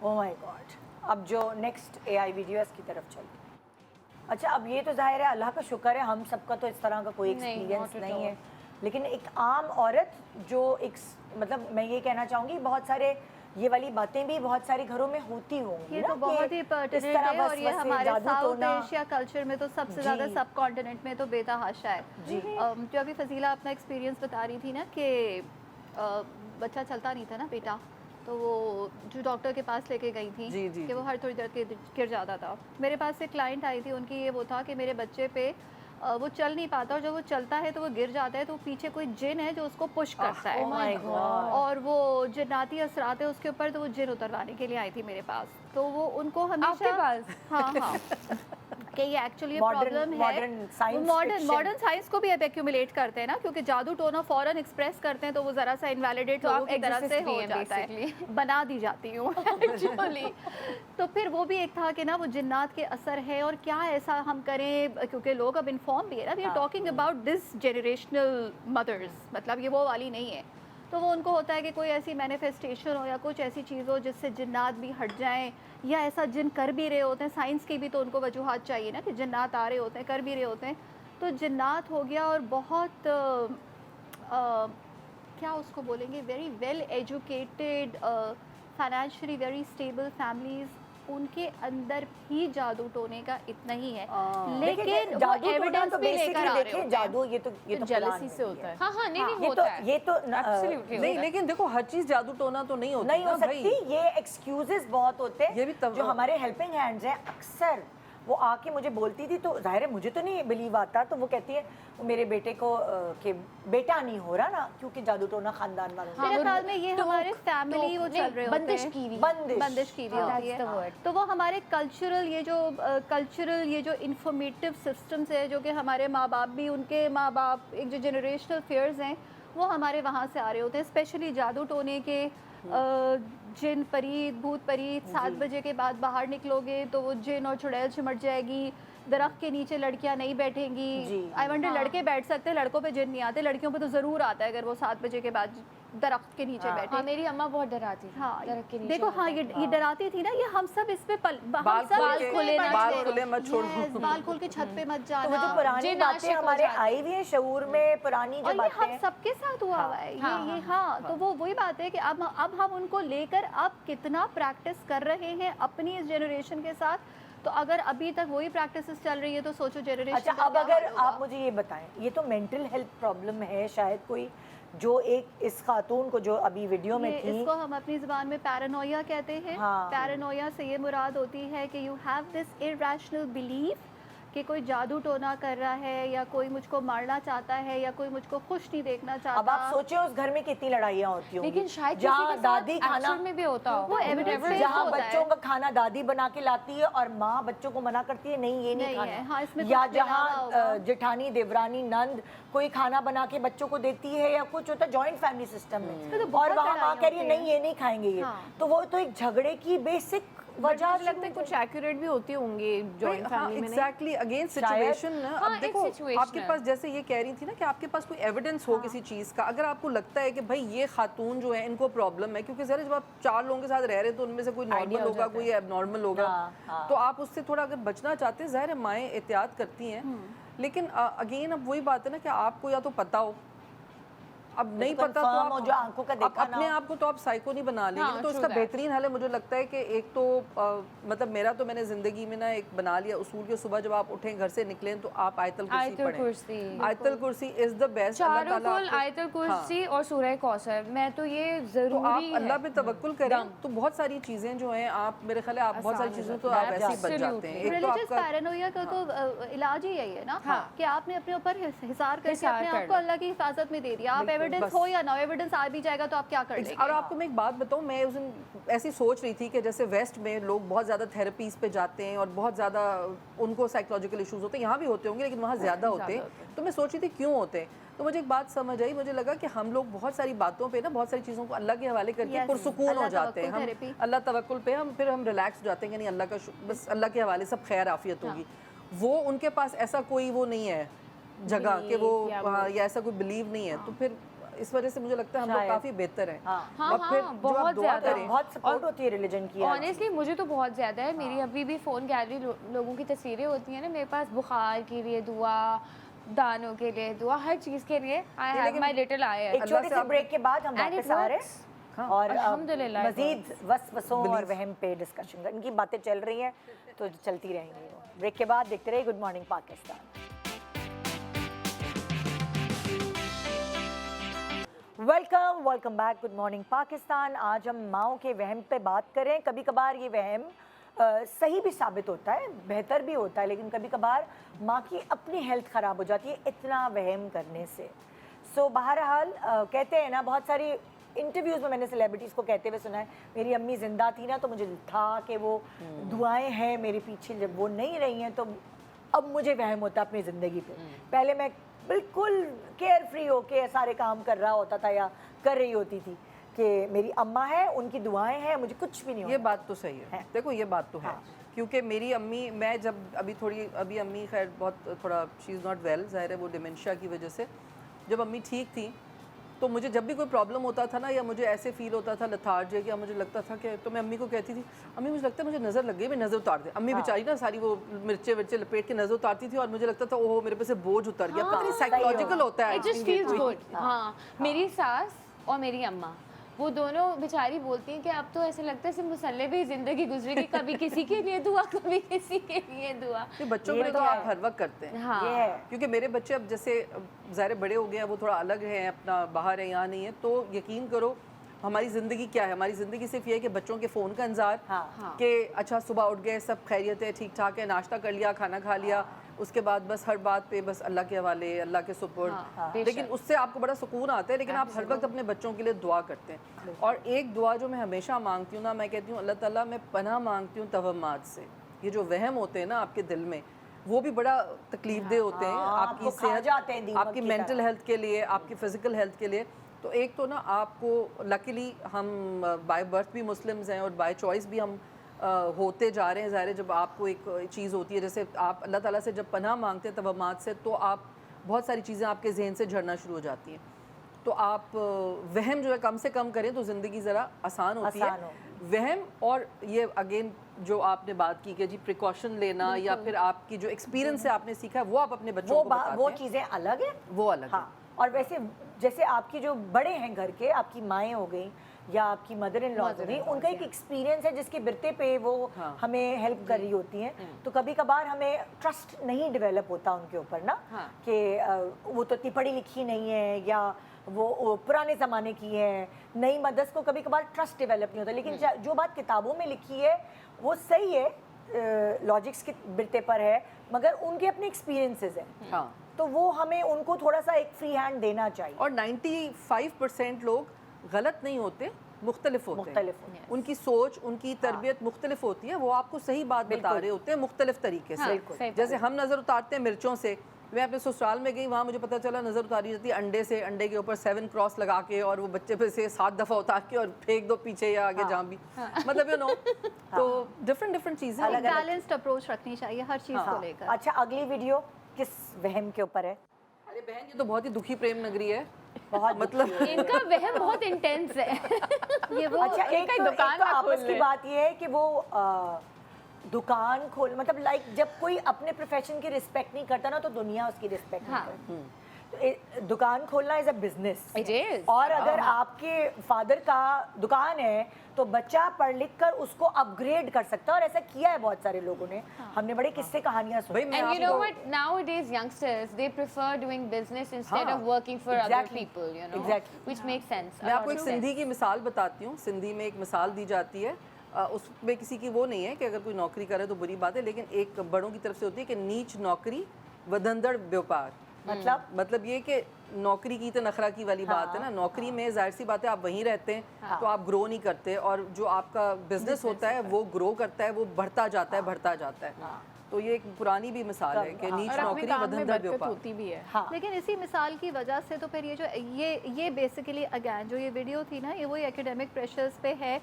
A: Oh my God. अब जो नेक्स्ट एआई वीडियो की तरफ चलते हैं। अच्छा, अब ये तो जाहिर है अल्लाह का शुक्र है हम सबका तो इस तरह का कोई
C: नहीं,
A: एक्सपीरियंस
C: not at
A: नहीं
C: all.
A: है, लेकिन एक आम औरत जो एक मतलब मैं ये कहना चाहूँगी बहुत सारे ये वाली बातें भी बहुत सारे घरों में होती होंगी
E: ये
A: ना
E: तो
A: कि
E: बहुत ही
A: इस
E: पर्टिनेंट
A: तरह
E: है और ये
A: वसवसे,
E: हमारे
A: जादू
E: साउथ
A: टोना।
E: एशिया कल्चर में तो सबसे ज़्यादा
A: जी।
E: सब कॉन्टिनेंट में तो बेतहाशा है। जो अभी फजीला अपना एक्सपीरियंस बता रही थी ना कि बच्चा चलता नहीं था ना बेटा, तो वो जो डॉक्टर के पास लेके गई थी
D: जी, जी,
E: कि वो हर थोड़ी देर के गिर जाता था। मेरे पास एक क्लाइंट आई थी, उनकी ये वो था कि मेरे बच्चे पे वो चल नहीं पाता और जब वो चलता है तो वो गिर जाता है, तो पीछे कोई जिन है जो उसको पुश करता है।
A: Oh my God.
E: और वो जिन्नाती असरात है उसके ऊपर, तो वो जिन उतरवाने के लिए आई थी मेरे पास। तो वो उनको हमेशा
C: आपके पास?
E: हाँ हाँ कि ये एक्चुअली
A: Modern-
E: प्रॉब्लम है।
A: modern science fiction.
E: Modern science को भी अब एक्यूमुलेट करते हैं ना, क्योंकि जादू टोना फौरन एक्सप्रेस करते हैं तो वो ज़रा सा इनवैलिडेट
C: तो आप
E: लोगों की तरह से
C: exorcist भी
E: हो
C: हैं
E: जाता है,
C: basically।
E: बना दी जाती हूँ एक्चुअली। तो फिर वो भी एक था कि ना वो जिन्नात के असर है और क्या ऐसा हम करें, क्योंकि लोग अब इन्फॉर्म भी है ना, we are talking about this generational mothers, मतलब ये वो वाली नहीं है। तो वो उनको होता है कि कोई ऐसी मैनिफेस्टेशन हो या कुछ ऐसी चीज़ हो जिससे जिन्नात भी हट जाएं, या ऐसा जिन कर भी रहे होते हैं, साइंस की भी तो उनको वजूहात चाहिए ना कि जिन्नात आ रहे होते हैं, कर भी रहे होते हैं। तो जिन्नात हो गया और बहुत क्या उसको बोलेंगे, very well educated financially very stable families, उनके अंदर भी जादू टोने का इतना ही है, लेकिन वो
A: जादू टोना
E: एविडेंस
A: तो
E: भी लेकर
A: बेसिकली
E: आ रहे
A: देखें,
E: होते हैं।
A: जादू ये तो
B: जेलसी
A: पुरानी
B: से होता है।
C: हाँ हाँ, नहीं नहीं
A: ये
C: होता
A: तो
C: है।
A: ये तो
C: Absolutely
D: नहीं,
C: होता है।
D: लेकिन देखो हर चीज जादू टोना तो नहीं होती
A: नहीं हो
D: ना भाई।
A: सकती। ये एक्सक्यूजेस बहुत होते
D: ये भी
A: हैं
D: तब-
A: जो हमारे हेल्पिंग हैंड्स हैं, अक्सर वो आके मुझे बोलती थी, तो जाहिर है मुझे तो नहीं बिलीव आता, तो वो कहती है वो मेरे बेटे को कि बेटा नहीं हो रहा ना, क्योंकि जादू टोना खानदान वालों ने।
E: मेरे ख्याल में ये
C: तो-
E: हमारे फैमिली वो चल रहे होते
C: बंदिश
E: हैं,
C: की हुई।
E: बंदिश की हुई
C: हाँ,
E: होती
C: that's the
E: है।
C: word।
E: तो वो हमारे कल्चरल ये जो इंफॉर्मेटिव सिस्टम्स है, जो कि हमारे माँ बाप भी, उनके माँ बाप, एक जो जनरेशनल फेयर्स हैं वो हमारे वहाँ से आ रहे होते हैं, स्पेशली जादू टोने के। जिन परीत भूत परीत 7 बजे के बाद बाहर निकलोगे तो वो जिन और चुड़ैल चिमट जाएगी, दरख्त के नीचे लड़कियां नहीं बैठेंगी। आई वंडर लड़के बैठ सकते हैं, लड़कों पे जिन नहीं आते, लड़कियों पे तो ज़रूर आता है अगर वो 7 बजे के बाद दरख्त के नीचे बैठे।
C: हाँ, मेरी अम्मा बहुत डराती थी।
E: हाँ,
C: दरख्त के नीचे
E: देखो हाँ,
C: बैठना।
E: ये डराती थी ना, ये हम सब इस पे
D: बाल खुले मत छोड़ो।
E: Yes, बाल खोल के छत पे मत
A: तो वो जो
E: जाना।
A: पुरानी
C: जिन
A: बातें
C: आशिक हो
A: हमारे
C: जाते हैं।
A: आई हुई हैं शऊर में, पुरानी जो
E: और ये हम
A: बातें
E: सबके साथ हुआ हुआ है। ये हाँ, तो वो वही बात है कि अब हम उनको लेकर अब कितना प्रैक्टिस कर रहे हैं अपनी इस जनरेशन के साथ। तो अगर अभी तक वही प्रैक्टिसेस चल रही है तो सोचो जनरेशन।
A: अच्छा, अब अगर आप मुझे ये बताएं, ये तो मेंटल हेल्थ प्रॉब्लम है शायद कोई, जो एक इस खातून को जो अभी वीडियो में थी,
E: इसको हम अपनी ज़बान में पैरानोया कहते हैं।
A: हाँ।
E: पैरानोया से ये मुराद होती है कि you have this irrational belief कि कोई जादू टोना कर रहा है, या कोई मुझको मारना चाहता है, या कोई मुझको खुश नहीं देखना चाहता।
A: अब आप सोचे उस घर में कितनी लड़ाइयाँ होती होंगी,
C: लेकिन शायद किसी
A: जहाँ
C: के साथ
A: दादी खाना
C: actual में भी होता
E: वो
C: होगा।
E: evidence based
A: जहाँ
E: होता है।
A: बच्चों का खाना दादी बना के लाती है और माँ बच्चों को मना करती है नहीं ये नहीं
E: नहीं
A: खाना
E: है, हाँ, इसमें
A: या
E: कुछ मिला
A: जहाँ
E: हुआ होगा।
A: जेठानी देवरानी नंद कोई खाना बना के बच्चों को देती है, या कुछ होता है जॉइंट फैमिली सिस्टम में,
E: तो
A: और
E: बहुत
A: वहाँ माँ
E: लड़ाइयाँ
A: कह रही है
E: होती
A: नहीं ये नहीं खाएंगे ये,
E: हाँ।
A: तो वो तो एक झगड़े की बेसिक वजह
B: मुझे लगता है कुछ एक्यूरेट भी होती होंगी जॉइंट फैमिली में।
D: एग्जैक्टली अगेन सिचुएशन ना।
C: हाँ,
D: अब
C: एक
D: देखो
C: situation
D: आपके
C: है।
D: पास, जैसे ये कह रही थी ना कि आपके पास कोई एविडेंस हो किसी चीज़ का, अगर आपको लगता है कि भाई ये खातून जो है इनको प्रॉब्लम है, क्योंकि जरा जब आप 4 लोगों के साथ रह रहे हैं तो उनमें से कोई नॉर्मल होगा, कोई एबनॉर्मल होगा,
A: हाँ।
D: तो आप उससे थोड़ा अगर बचना चाहते हैं, ज़ाहिर है माएँ एहतियात करती हैं, लेकिन अगेन अब वही बात है ना कि आपको या तो पता हो, अब नहीं
A: तो
D: पता तो
A: confirm हो,
D: आप
A: जो आंखों का
D: आप
A: देखा ना
D: अपने
A: हो।
D: आप को तो आप साइको नहीं बना लेंगे।
C: हाँ,
D: तो
C: true
D: इसका
C: that।
D: बेहतरीन हल है, मुझे लगता है कि एक तो मतलब मेरा तो मैंने ज़िंदगी में ना एक बना लिया उसूल के सुबह जब आप उठें घर से निकलें तो आप आयतल कुर्सी
C: आयतुल
D: पढ़ें।
C: कुर्सी।
D: आयतल कुर्सी इज़ द बेस्ट।
C: चारों कुल आयतुल कुर्सी और सूरह कौसर, मैं तो ये
D: तो
C: जरूरी
D: आप अल्लाह
C: है।
D: पे तवक्कुल करें तो बहुत सारी चीज़ें जो हैं, आप मेरे ख्याल है आप बहुत सारी चीज़ों तो आप ऐसे ही बच जाते हैं। एक तो
E: रिलीजियस
D: आपका
E: पैरानोया का तो इलाज ही यही है ना,
C: हाँ।
E: कि आपने अपने ऊपर हिसार करके
C: हिसार
E: अपने
C: कर
E: आप को
C: लो।
E: अल्लाह की हिफाजत में दे दिया। आप
A: बिल्कुल।
E: एविडेंस
D: बस।
E: हो या नो एविडेंस आ भी जाएगा तो आप क्या कर लेंगे?
D: और आपको मैं एक बात बताऊं, मैं उस दिन ऐसी सोच रही थी कि जैसे वेस्ट में लोग बहुत ज़्यादा थेरेपीज़ पे जाते हैं और बहुत ज़्यादा उनको साइकोलॉजिकल इश्यूज होते हैं, यहाँ भी होते होंगे लेकिन वहाँ ज़्यादा होते हैं। तो मैं सोच रही थी क्यों होते हैं, तो मुझे एक बात समझ आई, मुझे लगा कि हम लोग बहुत सारी बातों पे ना, बहुत सारी चीज़ों को अल्लाह के हवाले करके
E: Yes,
D: पुरसुकून हो
E: अल्लाह
D: जाते हैं
E: तवक्कुल
D: हम,
E: therapy।
D: अल्लाह तवक्कुल पे हम, फिर हम रिलैक्स हो जाते हैं कि नहीं अल्लाह का बस अल्लाह के हवाले सब खैर आफियत होगी। वो उनके पास ऐसा कोई वो नहीं है जगह कि वो या ऐसा कोई बिलीव नहीं है, तो फिर इस वजह से मुझे लगता है हम लोग
A: शायद।
D: काफ़ी बेहतर हैं।
C: हाँ,
D: और फिर
C: हाँ,
D: जो आप
C: बहुत
D: दुआ
C: ज़्यादा।
D: करें,
A: बहुत सपोर्ट होती है रिलीजन की यार।
C: ऑनेस्टली मुझे तो बहुत ज़्यादा है। मेरी अभी भी फ़ोन गैलरी लोगों की तस्वीरें होती हैं ना, मेरे पास बुखार के लिए दुआ, दानों के लिए दुआ, हर चीज़ के लिए आई हैव माय लिटिल आई
A: एक छोटे से ब्रेक के बाद हम
C: And it
A: वापस आ रहे
C: works.
A: हैं और
C: अल्हम्दुलिल्लाह, it
A: मजीद वसवसों और वहम पे डिस्कशन, इनकी बातें चल रही हैं तो चलती रहेंगी वो। ब्रेक के बाद देखते रहिए good morning Pakistan. Welcome back, good morning Pakistan. आज हम माओ के वहम पे बात करें। कभी कभार ये वहम सही भी साबित होता है, बेहतर भी होता है, लेकिन कभी कभार माँ की अपनी हेल्थ ख़राब हो जाती है इतना वहम करने से। सो बहरहाल कहते हैं ना, बहुत सारी इंटरव्यूज़ में मैंने सेलिब्रिटीज़ को कहते हुए सुना है, मेरी अम्मी ज़िंदा थी ना तो मुझे था कि वो दुआएं हैं मेरे पीछे, जब वो नहीं रही हैं तो अब मुझे वहम होता है अपनी ज़िंदगी पे। पहले मैं बिल्कुल केयर फ्री होके सारे काम कर रहा होता था या कर रही होती थी कि मेरी अम्मा है, उनकी दुआएं हैं, मुझे कुछ भी नहीं
D: ये
A: होता।
D: बात तो सही है। देखो ये बात तो है, क्योंकि मेरी अम्मी, मैं जब अभी अम्मी खैर बहुत थोड़ा शी इज़ नॉट वेल, ज़ाहिर है वो डिमेंशिया की वजह से, जब अम्मी ठीक थी तो मुझे जब भी कोई प्रॉब्लम होता था ना, या मुझे ऐसे फील होता था लथार्जिक, या मुझे लगता था कि, तो मैं अम्मी को कहती थी, अम्मी मुझे लगता है मुझे नज़र लग गई, मैं नज़र उतार दे। अम्मी बेचारी ना सारी वो मिर्चे विर्चे लपेट के नज़र उतारती थी और मुझे लगता था ओह मेरे पे से बोझ उतर गया। पता नहीं साइकोलॉजिकल होता है,
C: इट जस्ट फील्स गुड। हाँ, मेरी सास और मेरी अम्मा वो दोनों बेचारी बोलती हैं कि अब तो ऐसे लगता है सिर्फ मुसल्ले पे ही ज़िंदगी गुजरेगी, कभी किसी के लिए दुआ, कभी किसी के लिए दुआ।
D: ये बच्चों के लिए तो आप हर वक्त करते हैं।
C: हाँ,
A: ये है।
D: क्योंकि मेरे बच्चे अब जैसे ज़ाहिर बड़े हो गए हैं, वो थोड़ा अलग हैं, अपना बाहर है, यहाँ नहीं है, तो यकीन करो हमारी ज़िंदगी क्या है, हमारी ज़िंदगी सिर्फ ये है कि बच्चों के फ़ोन का इंतज़ार, कि अच्छा सुबह उठ गए, सब खैरियत है, ठीक ठाक है, नाश्ता कर लिया, खाना खा लिया, उसके बाद बस हर बात पे बस अल्लाह के हवाले, अल्लाह के सुपुर्द। लेकिन उससे आपको बड़ा सुकून आता है, लेकिन आप हर वक्त अपने बच्चों के लिए दुआ करते हैं। और एक दुआ जो मैं हमेशा मांगती हूँ ना, मैं कहती हूँ अल्लाह ताला मैं पनाह मांगती हूँ तवहमात से। ये जो वहम होते हैं ना आपके दिल में, वो भी बड़ा तकलीफ दे होते हैं आपकी
A: आपको खा जाते हैं
D: सेहत,
A: दीमक
D: आपकी
A: की
D: मेंटल
A: तरह।
D: हेल्थ के लिए, आपकी फ़िज़िकल हेल्थ के लिए। तो एक तो ना आपको लकीली हम बाय बर्थ भी मुस्लिम्स हैं और बाय चॉइस भी हम होते जा रहे हैं। ज़ाहिर है जब आपको एक चीज़ होती है, जैसे आप अल्लाह ताला से जब पनाह मांगते हैं तवहमात से, तो आप बहुत सारी चीज़ें आपके जहन से झड़ना शुरू हो जाती हैं। तो आप वहम जो है कम से कम करें तो ज़िंदगी ज़रा आसान होती है। वहम और ये अगेन जो आपने बात की कि जी प्रिकॉशन लेना, या फिर आपकी जो एक्सपीरियंस से आपने सीखा है वो आप अपने बच्चों को बताते
A: वो
D: हैं,
A: चीज़ें अलग है।
D: वो अलग है।
A: हाँ, और वैसे जैसे आपकी जो बड़े हैं घर के, आपकी माएँ हो गई या आपकी मदर इन लॉ हो गई, उनका एक एक्सपीरियंस है जिसके बिरते पे वो हमें हेल्प कर रही होती हैं। तो कभी कभार हमें ट्रस्ट नहीं डेवलप होता उनके ऊपर ना, कि वो तो इतनी पढ़ी लिखी नहीं है, या वो पुराने ज़माने की है, नई मदर्स को कभी कभार ट्रस्ट डेवलप नहीं होता। लेकिन जो बात किताबों में लिखी है वो सही है, लॉजिक्स के बिरते पर है, मगर उनके अपने एक्सपीरियंसेस हैं।
D: हाँ,
A: तो वो हमें उनको थोड़ा सा एक फ्री हैंड देना चाहिए।
D: और 95% लोग गलत नहीं होते, मुख्तलिफ होते
A: मुख्तलिफ
D: हैं। उनकी सोच, उनकी तरबियत मुख्तलिफ होती है, वो आपको सही बात बता रहे होते हैं मुख्तलिफ तरीके से।
C: सही
D: जैसे हम नज़र उतारते हैं मिर्चों से, मैं अपने ससुराल में गई, वहाँ मुझे पता चला नज़र उतारी जाती है अंडे से, अंडे के ऊपर 7 क्रॉस लगा के, और वो बच्चे पे से 7 दफ़ा उतार के और फेंक दो पीछे या आगे जहाँ भी, मतलब यू नो। तो डिफरेंट चीज़ें
E: एक बैलेंस्ड अप्रोच रखनी चाहिए हर चीज़ को लेकर।
A: अच्छा, अगली वीडियो किस वहम के ऊपर है?
D: अरे बहन, ये तो बहुत ही दुखी प्रेम नगरी है,
A: बहुत
D: मतलब
C: इनका वहम बहुत इंटेंस है।
A: ये वो अच्छा, एक तो
C: दुकान ना
A: आपस
C: खोल
A: की
C: ले।
A: बात ये है कि वो दुकान खोल, मतलब लाइक जब कोई अपने प्रोफेशन की रिस्पेक्ट नहीं करता ना, तो दुनिया उसकी रिस्पेक्ट नहीं करती। तो दुकान खोलना is a business.
C: It is.
A: और अगर आपके फादर का दुकान है तो बच्चा पढ़ लिख कर उसको अपग्रेड कर सकता है, और ऐसा किया है बहुत सारे लोगों ने। हमने बड़े किस्से कहानियां सुनी।
D: भाई मैं
C: And you know
D: आपको
C: what? Nowadays, youngsters they prefer doing business instead of working for other
A: Exactly.
C: people. You know,
A: Exactly.
C: which makes sense.
D: मैं आपको एक सिंधी की मिसाल बताती हूँ। सिंधी में एक मिसाल दी जाती है, उसमें किसी की वो नहीं है कि अगर कोई नौकरी करे तो बुरी बात है, लेकिन एक बड़ों की तरफ से होती है कि नीच नौकरी वधंदड़ व्यापार। मतलब ये कि नौकरी की तो नखरा की वाली बात है ना, नौकरी में जाहिर सी बात है आप वहीं रहते हैं तो आप ग्रो नहीं करते, और जो आपका बिजनेस होता है वो ग्रो करता है, वो बढ़ता जाता है, बढ़ता जाता है। तो ये एक पुरानी भी मिसाल है कि नीच
B: और अपने
D: नौकरी
B: काम में
D: वधंधर
B: बरकत
D: व्यापार।
B: होती भी है।
A: हाँ
E: लेकिन इसी मिसाल की वजह से तो फिर ये बेसिकली अगेन जो ये वीडियो थी ना, ये वही एकेडमिक प्रेशर्स पे है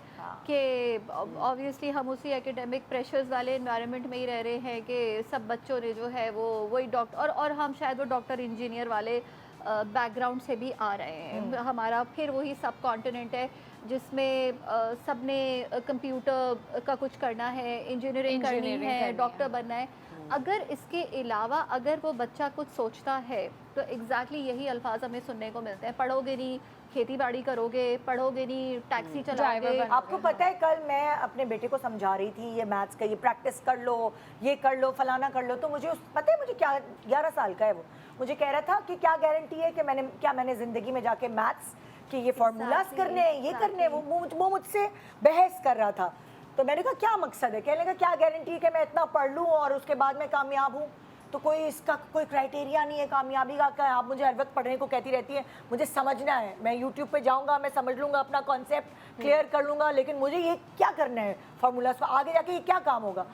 E: कि ऑब्वियसली हम उसी एकेडमिक प्रेशर्स वाले एनवायरनमेंट में ही रह रहे हैं कि सब बच्चों ने जो है वो वही डॉक्टर और हम शायद वो डॉक्टर इंजीनियर वाले बैकग्राउंड से भी आ रहे हैं। हमारा फिर वही सब कॉन्टिनेंट है जिसमें सब ने कंप्यूटर का कुछ करना है, इंजीनियरिंग करनी है, डॉक्टर बनना है। अगर इसके अलावा अगर वो बच्चा कुछ सोचता है तो एग्जैक्टली यही अल्फाज हमें सुनने को मिलते हैं, पढ़ोगे नहीं, खेती बाड़ी करोगे, पढ़ोगे नहीं, टैक्सी चलाओगे।
A: आपको पता है कल मैं अपने बेटे को समझा रही थी ये मैथ्स का, ये प्रैक्टिस कर लो, ये कर लो, फलाना कर लो, तो मुझे पता है मुझे क्या, 11 साल का है वो, मुझे कह रहा था कि क्या गारंटी है कि मैंने ज़िंदगी में जाके मैथ्स कि ये फार्मूलाज करने हैं, ये करने हैं। वो मुझसे बहस कर रहा था, तो मैंने कहा क्या मकसद है, कहने का क्या गारंटी है कि मैं इतना पढ़ लूँ और उसके बाद मैं कामयाब हूँ, तो कोई इसका कोई क्राइटेरिया नहीं है कामयाबी का। आप मुझे हर वक्त पढ़ने को कहती रहती है, मुझे समझना है, मैं यूट्यूब पे जाऊँगा, मैं समझ लूँगा, अपना कॉन्सेप्ट क्लियर कर लूँगा, लेकिन मुझे ये क्या करना है फार्मूलाज, आगे जाके ये क्या काम होगा।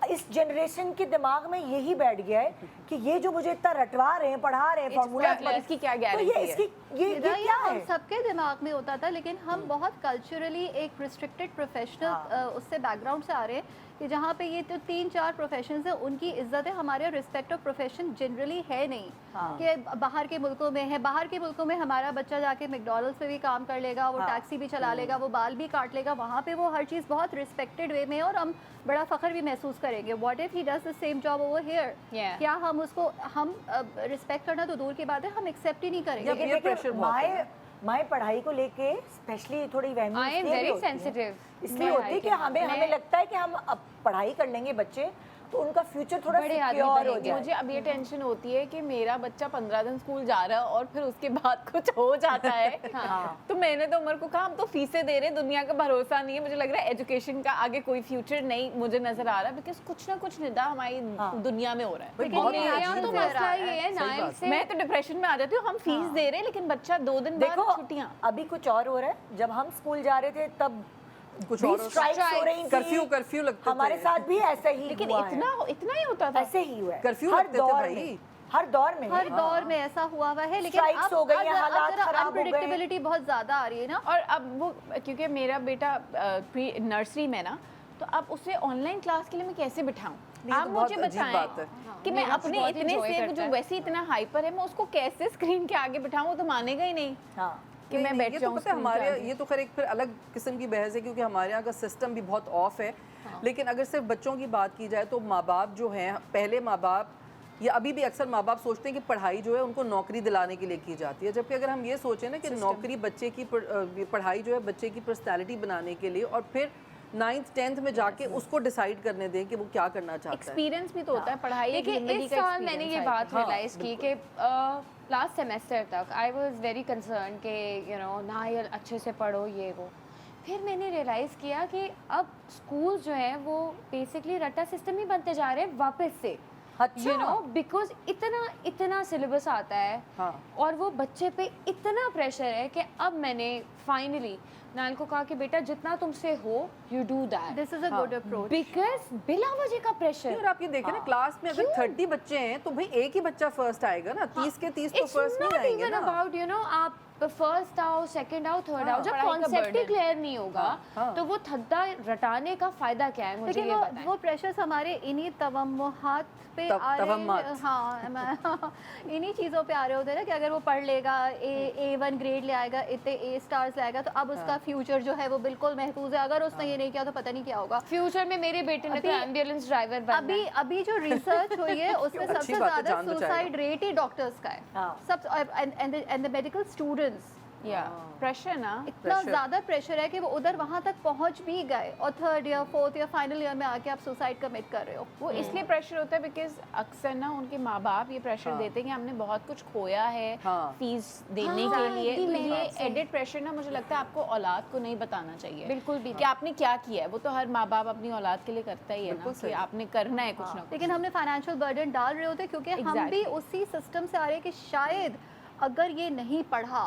A: इस जनरेशन के दिमाग में यही बैठ गया है कि ये जो मुझे इतना रटवा रहे हैं, पढ़ा रहे हैं फार्मूला,
B: इसकी क्या
A: तो
B: गारंटी है?
A: ये क्या
E: हम
A: है?
E: सबके दिमाग में होता था, लेकिन हम बहुत कल्चरली एक रिस्ट्रिक्टेड प्रोफेशनल उससे बैकग्राउंड से आ रहे हैं कि जहाँ पे ये तो 3-4 प्रोफेशंस हैं, उनकी इज्जत है, हमारे रिस्पेक्ट ऑफ प्रोफेशन जनरली है नहीं। कि बाहर के मुल्कों में है, बाहर के मुल्कों में हमारा बच्चा जाके मैकडॉनल्ड्स पे भी काम कर लेगा, वो टैक्सी भी चला लेगा, वो बाल भी काट लेगा, वहाँ पे वो हर चीज़ बहुत रिस्पेक्टेड वे में है और हम बड़ा फख्र भी महसूस करेंगे। What if he does the same job over here, क्या हम उसको रिस्पेक्ट करना तो दूर की बात है, हम एक्सेप्ट ही नहीं करेंगे।
A: लेकिन देखिए, माए पढ़ाई को लेके स्पेशली थोड़ी वहमी
C: I am
A: इसलिए भी
C: very
A: होती है।
C: sensitive
A: इसलिए होती है कि हमें लगता है कि हम अब पढ़ाई कर लेंगे बच्चे तो उनका फ्यूचर थोड़ा
C: बड़े आदमी
A: सिक्योर हो
C: बनेंगे।
A: जाए।
B: मुझे अब ये टेंशन होती है कि मेरा बच्चा 15 दिन स्कूल जा रहा है और फिर उसके बाद कुछ हो जाता है। तो मैंने तो उमर को कहा हम तो फीसें दे रहे हैं, दुनिया का भरोसा नहीं है, मुझे लग रहा है एजुकेशन का आगे कोई फ्यूचर नहीं मुझे नजर आ रहा, बिकॉज कुछ ना कुछ निदा हमारी दुनिया में हो रहा है।
D: बहुत
C: मेरे यहाँ
D: अजीब
C: तो
D: है।
C: मसला ये है नाइल से
B: मैं तो डिप्रेशन में आ जाती हूँ, हम फीस दे रहे हैं लेकिन बच्चा 2 दिन बाद
A: देखो
B: छुट्टियाँ।
A: अभी कुछ और हो रहा है, जब हम स्कूल जा रहे थे तब
D: कुछ
A: भी
D: और
A: स्ट्राइक्स हो रही थी,
D: कर्फ्यू लगते
A: हमारे
D: थे।
A: साथ भी ऐसा ही
B: लेकिन
A: हुआ है।
B: इतना ही होता था।
A: ऐसे ही हुआ है
D: कर्फ्यू
A: हर
D: लगते थे
A: दौर
D: भाई।
A: में, हर दौर में
E: हर दौर में ऐसा हुआ हुआ है, लेकिन
A: Strikes हो गई हैं, हालात खराब हो गए।
E: अनप्रेडिक्टेबिलिटी बहुत ज्यादा आ रही है ना।
B: और अब वो क्योंकि मेरा बेटा प्री नर्सरी में ना, तो अब उसे ऑनलाइन क्लास के लिए मैं कैसे बिठाऊं?
D: ये
B: आप
D: तो बहुत
B: मुझे
D: अजीब बात
B: बताएं
D: है।
B: कि मैं
C: मेरा
B: अपने
C: बहुत
B: इतने
C: enjoy
B: से
C: करता
B: जो
C: है।
B: वैसे इतना हाइपर है, मैं उसको कैसे स्क्रीन के आगे बिठाऊं? वो तो मानेगा ही नहीं
A: हाँ
B: कि मैं बैठ
D: ये तो
B: जाऊं
D: पता है
B: screen के
D: हमारे
B: आगे।
D: ये तो खैर एक फिर अलग किस्म की बहस है, क्योंकि हमारे यहाँ का सिस्टम भी बहुत ऑफ है। लेकिन अगर सिर्फ बच्चों की बात की जाए तो माँ बाप जो हैं, पहले माँ बाप या अभी भी अक्सर माँ बाप सोचते हैं कि पढ़ाई जो है उनको नौकरी दिलाने के लिए की जाती है, जबकि अगर हम ये सोचें ना कि नौकरी बच्चे की पढ़ाई जो है बच्चे की पर्सनैलिटी बनाने के लिए, और फिर 9th 10th में जाके उसको डिसाइड करने दें कि वो क्या करना चाहता है।
B: एक्सपीरियंस भी तो होता है पढ़ाई।
C: देखिए
B: जिंदगी
C: इस
B: का
C: साल मैंने
B: experience
C: ये
B: है।
C: बात रियलाइज की कि लास्ट सेमेस्टर तक आई वाज वेरी कंसर्न कि यू नो नायल अच्छे से पढ़ो ये वो। फिर मैंने रियलाइज़ किया कि अब स्कूल जो है वो बेसिकली रट्टा सिस्टम ही बनते जा रहे हैं वापस से,
A: अच्छा।
C: यू नो, बिकॉज इतना सिलेबस आता है
D: हाँ।
C: और वो बच्चे पे इतना प्रेशर है कि अब मैंने फाइनली नायल को कहा कि बेटा जितना तुमसे हो you do that,
E: this is a good approach.
C: Because बिला वजह का प्रेशर।
D: और आप ये देखें ना, क्लास में अगर 30 बच्चे हैं तो भाई एक ही बच्चा फर्स्ट आएगा ना, 30 के 30 तो फर्स्ट नहीं आएंगे ना।
C: अबाउट यू नो आप फर्स्ट आओ, सेकंड आओ, थर्ड आओ, जब
B: पढ़ाई का
C: कॉन्सेप्ट ही
B: burden।
C: क्लियर नहीं होगा
D: हाँ।
C: तो वो थद्दा रटाने का फायदा क्या है, मुझे
E: लेकिन
C: ये बताएं।
E: वो प्रेशर्स हमारे इन्हीं तवम्मुहात पे आ रहे
D: तवम्मात।
E: हैं। हाँ इन्हीं चीज़ों पे आ रहे होते हैं ना कि अगर वो पढ़ लेगा, A1 ग्रेड ले आएगा, इतने A स्टार्स ले आएगा, तो अब उसका फ्यूचर जो है वो बिल्कुल महफूज है। अगर उसने ये नहीं किया तो पता नहीं क्या होगा।
C: फ्यूचर में मेरे बेटे ने तो
E: अभी-
C: एम्बुलेंस ड्राइवर बनना
E: अभी
C: है।
E: अभी जो रिसर्च हुई है उसमें
D: अच्छी
E: सबसे
D: बात है,
E: ज्यादा
D: जान बचाएगा।
E: सुसाइड रेट ही डॉक्टर्स का है।
A: हाँ।
E: सब एंड द मेडिकल स्टूडेंट्स,
B: या प्रेशर ना,
E: इतना
D: Pressure।
E: ज्यादा प्रेशर है कि वो उधर वहां तक पहुंच भी गए और 3rd year 4th year final year में आके आप सुसाइड कमिट कर रहे हो।
B: वो इसलिए प्रेशर होता है बिकॉज अक्सर ना उनके माँ बाप ये प्रेशर देते हैं कि हमने बहुत कुछ खोया है
D: हाँ।
B: फीस देने
C: हाँ,
B: के लिए।
C: ये
B: तो
C: मेरी
B: ये
C: बात से।
B: एडेड प्रेशर ना, मुझे लगता है आपको औलाद को नहीं बताना चाहिए
C: बिल्कुल भी
B: कि आपने क्या किया है। वो तो हर माँ बाप अपनी औलाद के लिए करता ही है ना,
D: बिल्कुल
B: कि
D: सही।
B: आपने करना है कुछ ना कुछ।
E: लेकिन हमने फाइनेंशियल बर्डन डाल रहे होते क्योंकि हम भी उसी सिस्टम से आ रहे हैं कि शायद अगर ये नहीं पढ़ा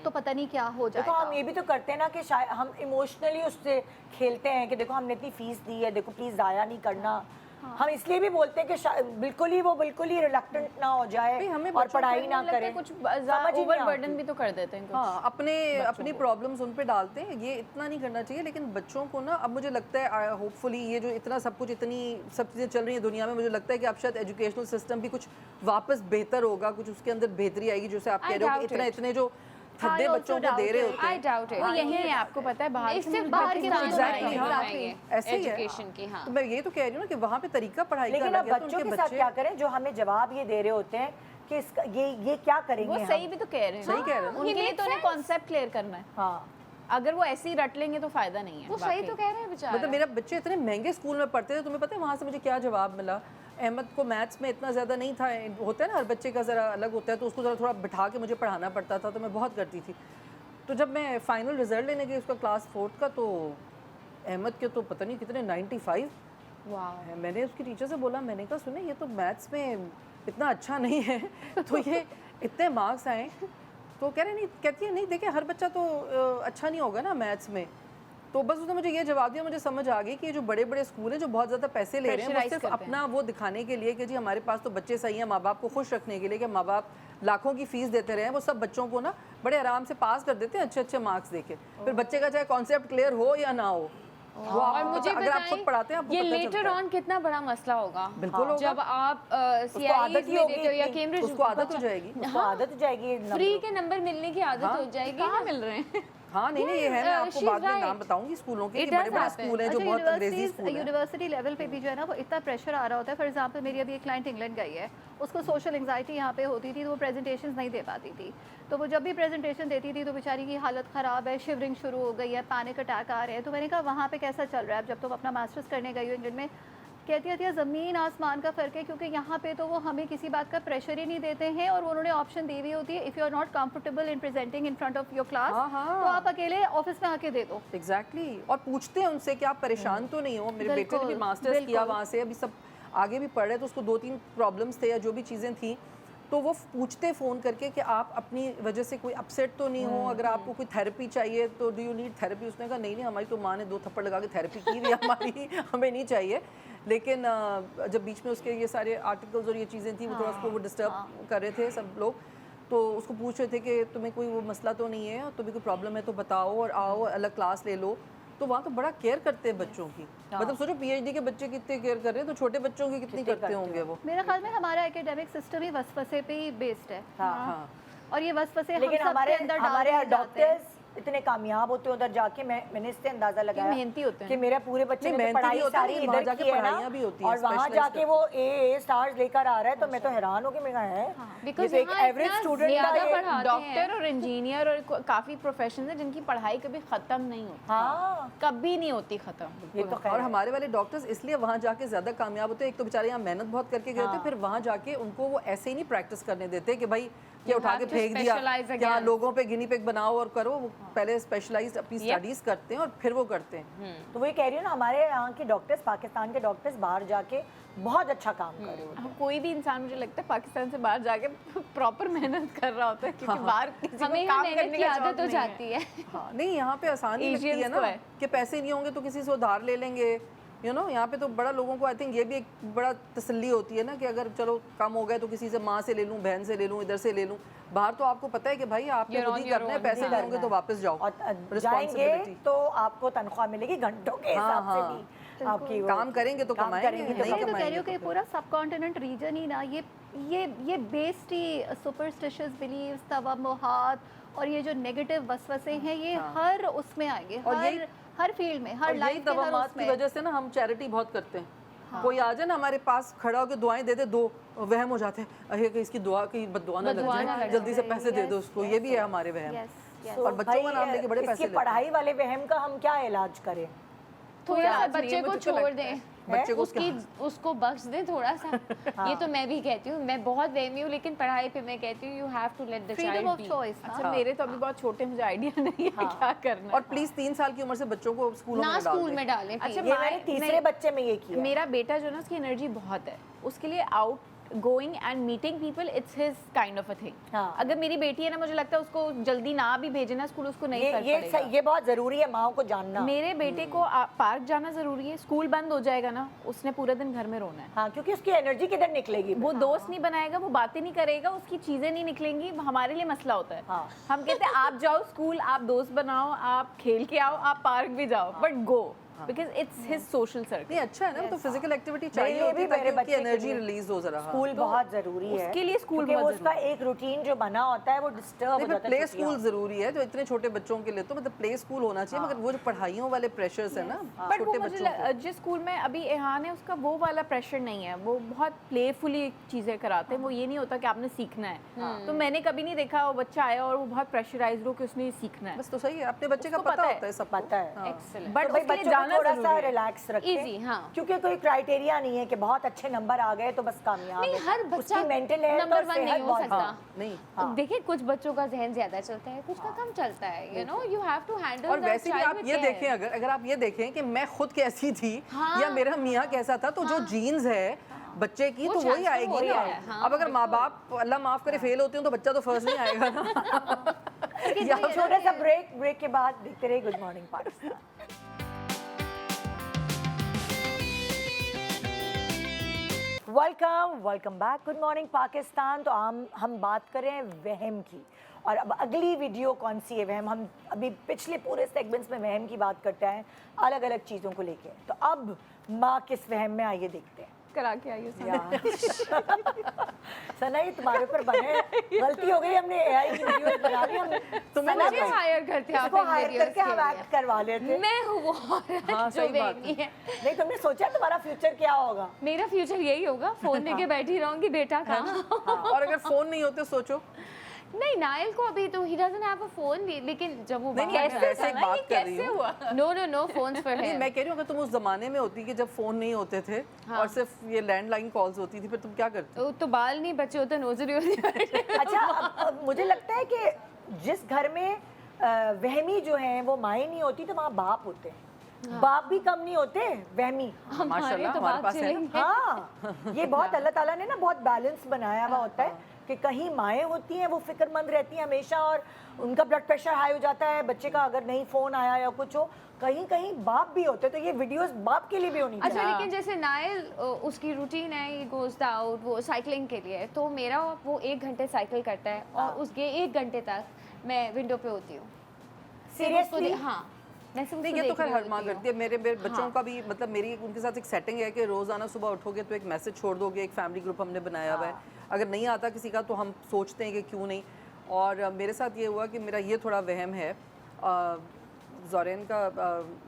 E: तो पता नहीं क्या हो
A: देखो हम
E: जाएगा।
A: ये भी तो करते हैं ना कि शायद हम इमोशनली उससे खेलते हैं कि देखो हमने इतनी फीस दी है, देखो प्लीज ज़ाया नहीं करना। हम इसलिए भी बोलते हैं कि बिल्कुल ही रिलक्टेंट ना हो जाए
D: नहीं, हमें
A: और
D: बच्चों को
A: पढ़ाई ना
B: लगता है
A: करे।
B: कुछ
A: समझ ही
B: ओवर
A: नहीं
B: बर्डन
A: आती।
B: भी तो कर देते हैं कुछ।
D: हाँ, अपनी प्रॉब्लम्स उन पे डालते हैं, ये इतना नहीं करना चाहिए। लेकिन बच्चों को ना, अब मुझे लगता है होपफुली ये जो इतना सब कुछ, इतनी सब चीज़ें चल रही हैं दुनिया में, मुझे लगता है कि अब शायद एजुकेशनल सिस्टम भी कुछ वापस बेहतर होगा, कुछ उसके अंदर बेहतरी आएगी। जैसे आप
C: I
D: कह रहे हो कि
C: doubt it.
D: इतने जो थद्दे
E: I also
D: बच्चों को
E: doubt
D: दे रहे
E: it.
D: होते
C: आई
D: हैं,
C: डाउट इट।
B: वो यही है, आपको पता है बाहर
C: सिर्फ
B: के
E: बाहर के
C: पाकिस्तान
E: मुल्क
C: में
E: में
C: नहीं
E: exactly.
C: है
D: ऐसे ही है।
C: एजुकेशन की। हाँ,
D: तो मैं ये तो कह रही हूँ ना कि वहाँ पे तरीका पढ़ाई का
A: लेकिन अब
D: अलग है, तो
A: बच्चों
D: उनके
A: के साथ
D: बच्चे
A: क्या करें जो हमें जवाब ये दे रहे होते हैं कि इसका ये क्या करेंगे
B: वो
A: हम?
B: सही भी तो कह रहे हैं।
D: सही कह रहे हैं।
B: उनके लिए तो उन्हें कॉन्सेप्ट क्लियर करना है।
A: हाँ,
B: अगर वो ऐसे ही रट लेंगे तो फायदा नहीं है।
C: वो सही तो कह रहे हैं बेचारा।
D: मतलब मेरा बच्चे इतने महंगे स्कूल में पढ़ते थे, तुम्हें पता है वहाँ से मुझे क्या जवाब मिला? अहमद को मैथ्स में इतना ज़्यादा नहीं था, होता है ना हर बच्चे का ज़रा अलग होता है, तो उसको ज़रा थोड़ा बिठा के मुझे पढ़ाना पड़ता था, तो मैं बहुत करती थी। तो जब मैं फाइनल रिजल्ट लेने गई उसका क्लास 4 का, तो अहमद के तो पता नहीं कितने 95।
C: वाह,
D: मैंने उसकी टीचर से बोला, मैंने कहा सुने ये तो मैथ्स में इतना अच्छा नहीं है तो ये इतने मार्क्स आए। तो कह रहे नहीं, कहती है नहीं देखिए हर बच्चा तो अच्छा नहीं होगा ना मैथ्स में। तो बस उसने मुझे ये जवाब दिया, मुझे समझ आ गई कि ये जो बड़े बड़े स्कूल हैं जो बहुत ज़्यादा पैसे ले रहे हैं, वो
B: Pressurize
D: सिर्फ
B: करते
D: अपना वो दिखाने के लिए कि जी हमारे पास तो बच्चे सही हैं, माँ बाप को खुश रखने के लिए, कि माँ बाप लाखों की फीस देते रहे हैं, वो सब बच्चों को ना बड़े आराम से पास कर देते हैं अच्छे अच्छे मार्क्स देके। फिर बच्चे का चाहे कॉन्सेप्ट क्लियर हो या ना हो, वो
C: और मुझे
D: अगर आप खुद पढ़ाते हैं आपको
C: ये
D: पता
C: लेटर
D: चलता है।
C: ऑन कितना बड़ा मसला होगा।
D: बिल्कुल होगा।
C: जब आप
A: आदत
C: CIEs
A: ही
C: में
A: होगी
C: देते हो या
A: इतनी,
C: कैम्ब्रिज,
D: उसको आदत हो जाएगी।
A: उसको आदत हो जाएगी
C: फ्री के नंबर मिलने की आदत हो जाएगी।
B: कहाँ मिल रहे हैं?
D: हाँ नहीं ये है, मैं आपको
C: she's
D: बाद में
C: right.
D: नाम बताऊंगी स्कूलों के,
C: It
D: ये
C: does
D: बड़े बड़े
C: happen.
D: स्कूल हैं जो बहुत अंग्रेजी स्कूल हैं।
E: यूनिवर्सिटी लेवल पे भी जो है ना वो इतना प्रेशर आ रहा होता है। फॉर एग्जांपल मेरी अभी एक क्लाइंट इंग्लैंड गई है, उसको सोशल एंग्जाइटी यहाँ पे होती थी, तो वो प्रेजेंटेशंस नहीं दे पाती थी। तो वो जब भी प्रेजेंटेशन देती थी तो बेचारी की हालत ख़राब है, शिवरिंग शुरू हो गई है, पैनिक अटैक आ रहे हैं। तो मैंने कहा वहाँ पे कैसा चल रहा है अब जब तुम अपना मास्टर्स करने गई हो इंग्लैंड में? कहती है ज़मीन आसमान का फ़र्क है, क्योंकि यहाँ पे तो वो हमें किसी बात का प्रेशर ही नहीं देते हैं, और उन्होंने ऑप्शन दी हुई होती है, if you are not comfortable in presenting in front of your class तो आप अकेले ऑफिस में आके दे दो।
D: एग्जैक्टली और पूछते हैं उनसे कि आप परेशान तो नहीं हो। मेरे बेटे ने भी
E: बिल्कुल,
D: मास्टर्स किया
E: बिल्कुल।
D: वहाँ से, अभी सब आगे भी पढ़ रहे, तो उसको 2-3 प्रॉब्लम्स थे या जो भी चीज़ें थी, तो वो पूछते फ़ोन करके कि आप अपनी वजह से कोई अपसेट तो नहीं हो, अगर आपको कोई थेरेपी चाहिए तो डू यू नीड थेरेपी? उसने कहा नहीं हमारी तो माँ ने 2 थप्पड़ लगा के थेरेपी की हुई है हमारी, हमें नहीं चाहिए। लेकिन जब बीच में उसके ये सारे आर्टिकल्स और ये चीज़ें थी, वो थोड़ा उसको वो डिस्टर्ब कर रहे थे सब लोग, तो उसको पूछ रहे थे कि तुम्हें कोई वो मसला तो नहीं है, तुम्हें कोई प्रॉब्लम है तो बताओ और आओ अलग क्लास ले लो। तो वहाँ तो बड़ा केयर करते हैं बच्चों की, मतलब सोचो PhD के बच्चे कितने केयर कर रहे हैं, तो छोटे बच्चों की कितनी करते होंगे वो।
E: मेरे ख्याल में हमारा एकेडमिक सिस्टम ही वसवसे पे ही बेस्ड है।
D: हाँ
E: और ये वसवसे हम
A: लेकिन
E: सबके
A: हमारे
E: अंदर डाल
A: हमारे
E: दिए जाते हैं।
A: डॉक्टर्स इतने कामयाब होते हैं उधर जाके, मैंने इससे अंदाजा लगाया
B: मेहनती होते हैं।
A: कि मेरे पूरे बच्चे
D: नहीं,
A: ने तो
D: मेहनती
A: पढ़ाई
D: भी होते
A: सारी
D: हैं, वहाँ
A: इधर
D: जाके
A: की है ना,
D: पढ़ाइयाँ भी होती हैं,
A: और वहाँ
D: specialized
A: जाके वो A स्टार्स लेकर आ रहा है, तो मैं तो हैरान हो गई, मैं कहा है ये
C: Because
A: तो एक
C: यहाँ
A: एवरेज
C: इतना
A: स्टूडेंट
C: ज्यादा
A: का ये
C: पढ़ाते
B: डॉक्टर और इंजीनियर और काफ़ी प्रोफेशन है जिनकी पढ़ाई कभी ख़त्म नहीं होती,
A: हाँ
B: कभी नहीं होती ख़त्म।
A: ये तो
D: और
A: खैर है।
D: हमारे वाले डॉक्टर्स इसलिए वहाँ जाके ज़्यादा कामयाब होते हैं, एक तो बेचारे यहाँ मेहनत बहुत करके गए होते हैं, फिर वहाँ जाके उनको वो ऐसे ही नहीं प्रैक्टिस करने देते कि भाई ये उठा के
C: have to
D: फेंक दिया,
C: specialize
D: क्या
C: again.
D: लोगों पे गिनी पिग बनाओ और करो। वो पहले स्पेशलाइज्ड अपनी स्टडीज़ करते हैं और फिर वो करते हैं।
A: तो वही कह रही हूँ ना, हमारे यहाँ के डॉक्टर्स, पाकिस्तान के डॉक्टर्स बाहर जाके बहुत अच्छा काम कर रहे होते हैं।
B: हम कोई भी इंसान मुझे लगता है पाकिस्तान से बाहर जाके प्रॉपर मेहनत कर रहा होता है, क्योंकि बाहर किसी को
C: हमें
B: काम
C: मेहनत
B: करने
C: की
B: का
C: आदत
B: शौक
C: हो
B: नहीं है।
C: जाती है।
D: हाँ नहीं यहाँ पे आसानी लगती है
B: Asians
D: ना
B: को है।
D: कि पैसे नहीं होंगे तो किसी से उधार ले लेंगे, यू नो। यहाँ पे तो बड़ा लोगों को आई थिंक ये भी एक बड़ा तसल्ली होती है ना कि अगर चलो कम हो गए तो किसी से माँ से ले लूँ, बहन से ले लूँ, इधर से ले लूँ। बाहर तो आपको पता है कि भाई आपने
C: You're
D: खुद
C: on
D: ही
C: your
D: करना है,
C: own.
D: पैसे नहीं होंगे तो वापस जाओ।
A: और जाएंगे
D: Responsibility.
A: तो आपको तनख्वाह मिलेगी घंटों के हिसाब से भी, आपकी वो-
D: काम करेंगे तो
A: काम
D: कमाएंगे,
A: करेंगे तो
D: नहीं
E: मैं तो कह रही
D: कमाएंगे
E: हूँ कि पूरा सब कॉन्टिनेंट रीजन ही ना ये बेस्ड ही सुपरस्टिशियस बिलीव्स, तवम्मुहात और ये जो नेगेटिव वसवसे हैं ये हर उसमें आएंगे,
D: और
E: हर फील्ड में, हर
D: और यही
E: लाइफ के हर
D: तवम्मात की
E: उसमें।
D: वजह से ना हम चैरिटी बहुत करते हैं। कोई आ जाए ना हमारे पास खड़ा होकर दुआएं दे दे, दो वहम हो जाते हैं, अरे कि इसकी दुआ की बददुआ ना लग
C: बददुआ ना
D: जाए,
C: लग
D: जल्दी से पैसे दे दो उसको। ये भी है हमारे वहम।
E: Yes, yes.
A: तो
D: और बच्चों का
A: भाई,
D: नाम लेके बड़े पैसे
A: इसकी
D: लेते हैं।
A: पढ़ाई वाले वहम का हम क्या इलाज करें?
C: थोड़ा सा
B: आज नहीं,
C: बच्चे को
B: मुझे तो
C: छोड़
B: लगता
C: दें,
D: बच्चे को
C: उसको बख्श दें थोड़ा सा। ये तो मैं भी कहती हूँ, मैं बहुत वहमी हूँ, लेकिन पढ़ाई पे मैं कहती हूँ you have to let the
E: freedom
C: child
E: of
C: be.
E: Choice.
B: अच्छा मेरे तो अभी बहुत छोटे, मुझे आइडिया नहीं है क्या करना
D: और प्लीज 3 साल की उमर से बच्चों को स्कूलों
C: ना
D: में डाल
C: स्कूल
D: दें।
C: में डालें
B: अच्छा,
C: please।
A: ये
B: माए-
A: मैंने तीसरे
B: नहीं।
A: बच्चे में ये किया।
B: मेरा बेटा जो है ना उसकी एनर्जी बहुत है, उसके लिए going and meeting people it's his kind of a thing.
A: हाँ।
B: अगर मेरी बेटी है ना, मुझे लगता है उसको जल्दी ना भी भेजना स्कूल, उसको नहीं फर्क पड़ेगा।
A: ये बहुत जरूरी है माओ को जानना।
B: मेरे बेटे को पार्क जाना जरूरी है, स्कूल बंद हो जाएगा ना, उसने पूरा दिन घर में रोना है।
A: हाँ, क्योंकि उसकी एनर्जी किधर निकलेगी?
B: वो दोस्त नहीं बनाएगा, वो बातें नहीं करेगा, उसकी चीजें नहीं निकलेंगी, हमारे लिए मसला होता है।
A: हाँ।
B: हम कहते हैं आप जाओ स्कूल, आप दोस्त बनाओ, आप खेल के आओ, आप पार्क भी जाओ, but go because it's his social circle.
D: नहीं अच्छा है ना, तो फिजिकल एक्टिविटी चाहिए
A: लिए
D: होती
A: भी
D: है
A: मेरे
D: ताकि उनकी
A: बच्चे के
D: एनर्जी
A: लिए
D: रिलीज हो जरा।
A: स्कूल बहुत जरूरी है,
B: उसके लिए स्कूल
A: क्योंकि
B: बहुत
A: उसका एक रूटीन जो बना होता है वो डिस्टर्ब हो
D: नहीं,
A: जाता है।
D: प्ले स्कूल जरूरी है जो इतने छोटे बच्चों के लिए, तो मतलब प्ले स्कूल होना चाहिए, मगर वो जो पढ़ाइयों वाले प्रेशर्स है ना
B: बट वो
D: छोटे
B: मुझे
D: बच्चों को।
B: जिस स्कूल में अभी एहान है उसका वो वाला प्रेशर नहीं है, वो बहुत प्लेफुली चीजें कराते हैं। वो ये नहीं होता कि आपने सीखना है। तो मैंने कभी नहीं देखा वो बच्चा आया और वो बहुत प्रेशराइज्ड हो कि उसने ये सीखना है।
D: बस तो सही है, अपने बच्चे का
B: उसको
D: पता
B: पता है,
D: होता है, सब
A: पता है।
C: एक्सीलेंट।
B: बट
A: तो भाई
B: उसके लिए
A: बच्चों को
B: जाना
A: थोड़ा
B: जरूरी
A: सा
B: है।
A: रिलैक्स रखें।
C: Easy, हाँ।
A: क्योंकि कोई क्राइटेरिया नहीं है कि बहुत अच्छे नंबर आ गए तो बस कामयाब
C: नहीं,
A: है।
C: हर बच्चा
A: उसकी मेंटल हेल्थ
C: नंबर
A: और
C: 1
A: सेहत
C: नहीं हो
A: बहुत-
C: सकता।
A: हाँ।
D: नहीं।
C: देखिए कुछ बच्चों का जहन ज्यादा चलता है, कुछ का कम चलता है, you know you have to handle
D: और वैसे भी आप ये देखें, अगर आप ये देखें कि मैं खुद कैसी थी
C: हाँ।
D: या मेरा मियाँ कैसा था, तो जो जीन्स है बच्चे की
C: वो
D: तो वही
C: transfer
D: आएगी
C: हो
D: ना।
C: रहा है, हाँ,
D: अब अगर माँ बाप अल्लाह माफ करे फेल होते हो तो बच्चा तो फर्स्ट नहीं आएगा ना। या
A: तो छोटे सा ब्रेक के बाद देखते रहे good morning Pakistan. Welcome back good morning Pakistan. तो हम बात कर रहे हैं वहम की, और अब अगली वीडियो कौन सी है वहम? हम अभी पिछले पूरे सेगमेंट्स में वहम की बात करते हैं, अलग अलग चीज़ों को लेके। तो अब माँ किस वहम में आइए देखते हैं।
B: करा के आइए
A: सना ये तुम्हारे ऊपर बने, गलती हो गई, हमने एआई की वीडियोस बना ली। हम
D: तुम्हें
A: सना
C: मुझे
A: को-
C: हायर करते हैं आप
A: इसको
C: इन
A: हायर
C: videos
A: करके
C: के
A: हम
C: लिए।
A: एक्ट करवा लेते।
C: मैं हूँ वो औरत
D: हाँ,
C: जो
D: सही बात
C: बेटी है।
A: नहीं, तुमने सोचा तुम्हारा फ्यूचर क्या होगा?
C: मेरा फ्यूचर यही होगा, फोन लेके बैठी रहूंगी, बेटा कहाँ?
D: और अगर फोन नहीं होते सोचो।
C: नहीं, नायल को अभी तो he doesn't have a phone, लेकिन जब वो
D: नहीं,
C: बाहर
D: मैं वैसे एक बात कर रही हूँ।
C: नो फोन्स फॉर
D: नहीं,
C: हिम।
D: मैं कह रही हूँ अगर तुम उस जमाने में होती कि जब फोन नहीं होते थे और सिर्फ ये लैंडलाइन कॉल्स होती थी, फिर तुम क्या करती?
C: तो बाल नहीं बचे होते, नोजरी होती।
A: अच्छा, अब मुझे लगता है कि जिस घर में वहमी जो है वो माएँ नहीं होती तो वहाँ बाप होते हैं। बाप भी कम नहीं होते वहमी।
D: माशाल्लाह
C: तो
D: हमारे
C: बाप
D: पास है ना।
C: चलेंगे।
A: हाँ, ये बहुत अल्लाह ताला ने ना बहुत बैलेंस बनाया हुआ होता है कि कहीं माएँ होती हैं वो फिक्रमंद रहती हैं हमेशा और उनका ब्लड प्रेशर हाई हो जाता है बच्चे का, अगर नहीं फ़ोन आया या कुछ हो। कहीं कहीं बाप भी होते, तो ये वीडियोस बाप के लिए भी होनी चाहिए।
C: अच्छा, लेकिन जैसे नायल उसकी रूटीन है, ये गोज़ आउट वो साइकिलिंग के लिए, तो मेरा वो 1 घंटे साइकिल करता है और उसके 1 घंटे तक मैं विंडो पे होती हूँ।
A: सीरियसली?
C: हाँ, मैं सिर्फ
D: नहीं,
C: उसको
D: ये तो
C: देख
D: खैर
C: रही
D: हर माँ
C: होती हूँ।
D: करती है। मेरे बच्चों का भी मतलब मेरी उनके साथ एक सेटिंग है कि रोज़ाना सुबह उठोगे तो एक मैसेज छोड़ दोगे। एक फैमिली ग्रुप हमने बनाया हुआ है, अगर नहीं आता किसी का तो हम सोचते हैं कि क्यों नहीं। और मेरे साथ ये हुआ कि मेरा ये थोड़ा वहम है, ज़ोरैन का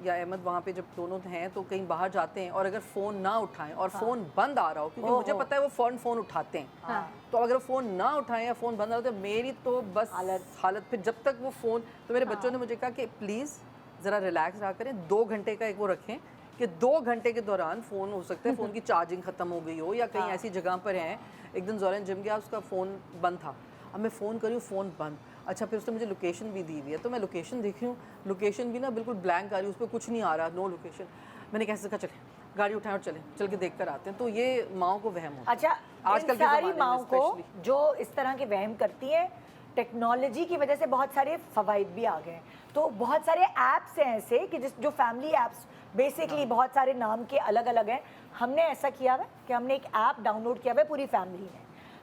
D: या अहमद वहाँ पे जब दोनों हैं तो कहीं बाहर जाते हैं और अगर फ़ोन ना उठाएं और फ़ोन बंद आ रहा हो, क्योंकि मुझे पता है वो फ़ोन उठाते हैं, तो अगर फ़ोन ना उठाएं या फ़ोन बंद आ रहा हो तो मेरी तो बस हालत फिर जब तक वो फ़ोन। तो मेरे बच्चों ने मुझे कहा कि प्लीज़ ज़रा रिलैक्स रहा करें, 2 घंटे का एक वो रखें कि 2 घंटे के दौरान फ़ोन हो सकता है फ़ोन की चार्जिंग ख़त्म हो गई हो या कहीं ऐसी जगह पर हैं। एक दिन ज़ोरैन जिम गया, उसका फ़ोन बंद था, अब मैं फ़ोन करी हूँ फ़ोन बंद। अच्छा, फिर उसने मुझे लोकेशन भी दी हुई है, तो मैं लोकेशन देख रही हूँ, लोकेशन भी ना बिल्कुल ब्लैंक आ रही है, उस पर कुछ नहीं आ रहा, नो लोकेशन। मैंने कैसे कहा चले गाड़ी उठाएं और चल के देख कर आते हैं। तो ये माओ को वहम होता है।
A: अच्छा,
D: आजकल
A: इन
D: के
A: सारी
D: ज़माने में
A: माओं को
D: especially।
A: जो इस तरह के वहम करती हैं, टेक्नोलॉजी की वजह से बहुत सारे फ़वाइद भी आ गए हैं। तो बहुत सारे ऐप्स हैं ऐसे कि जो फैमिली ऐप्स बेसिकली बहुत सारे नाम के अलग अलग हैं। हमने ऐसा किया हुआ है कि हमने एक ऐप डाउनलोड किया हुआ है पूरी फैमिली ने।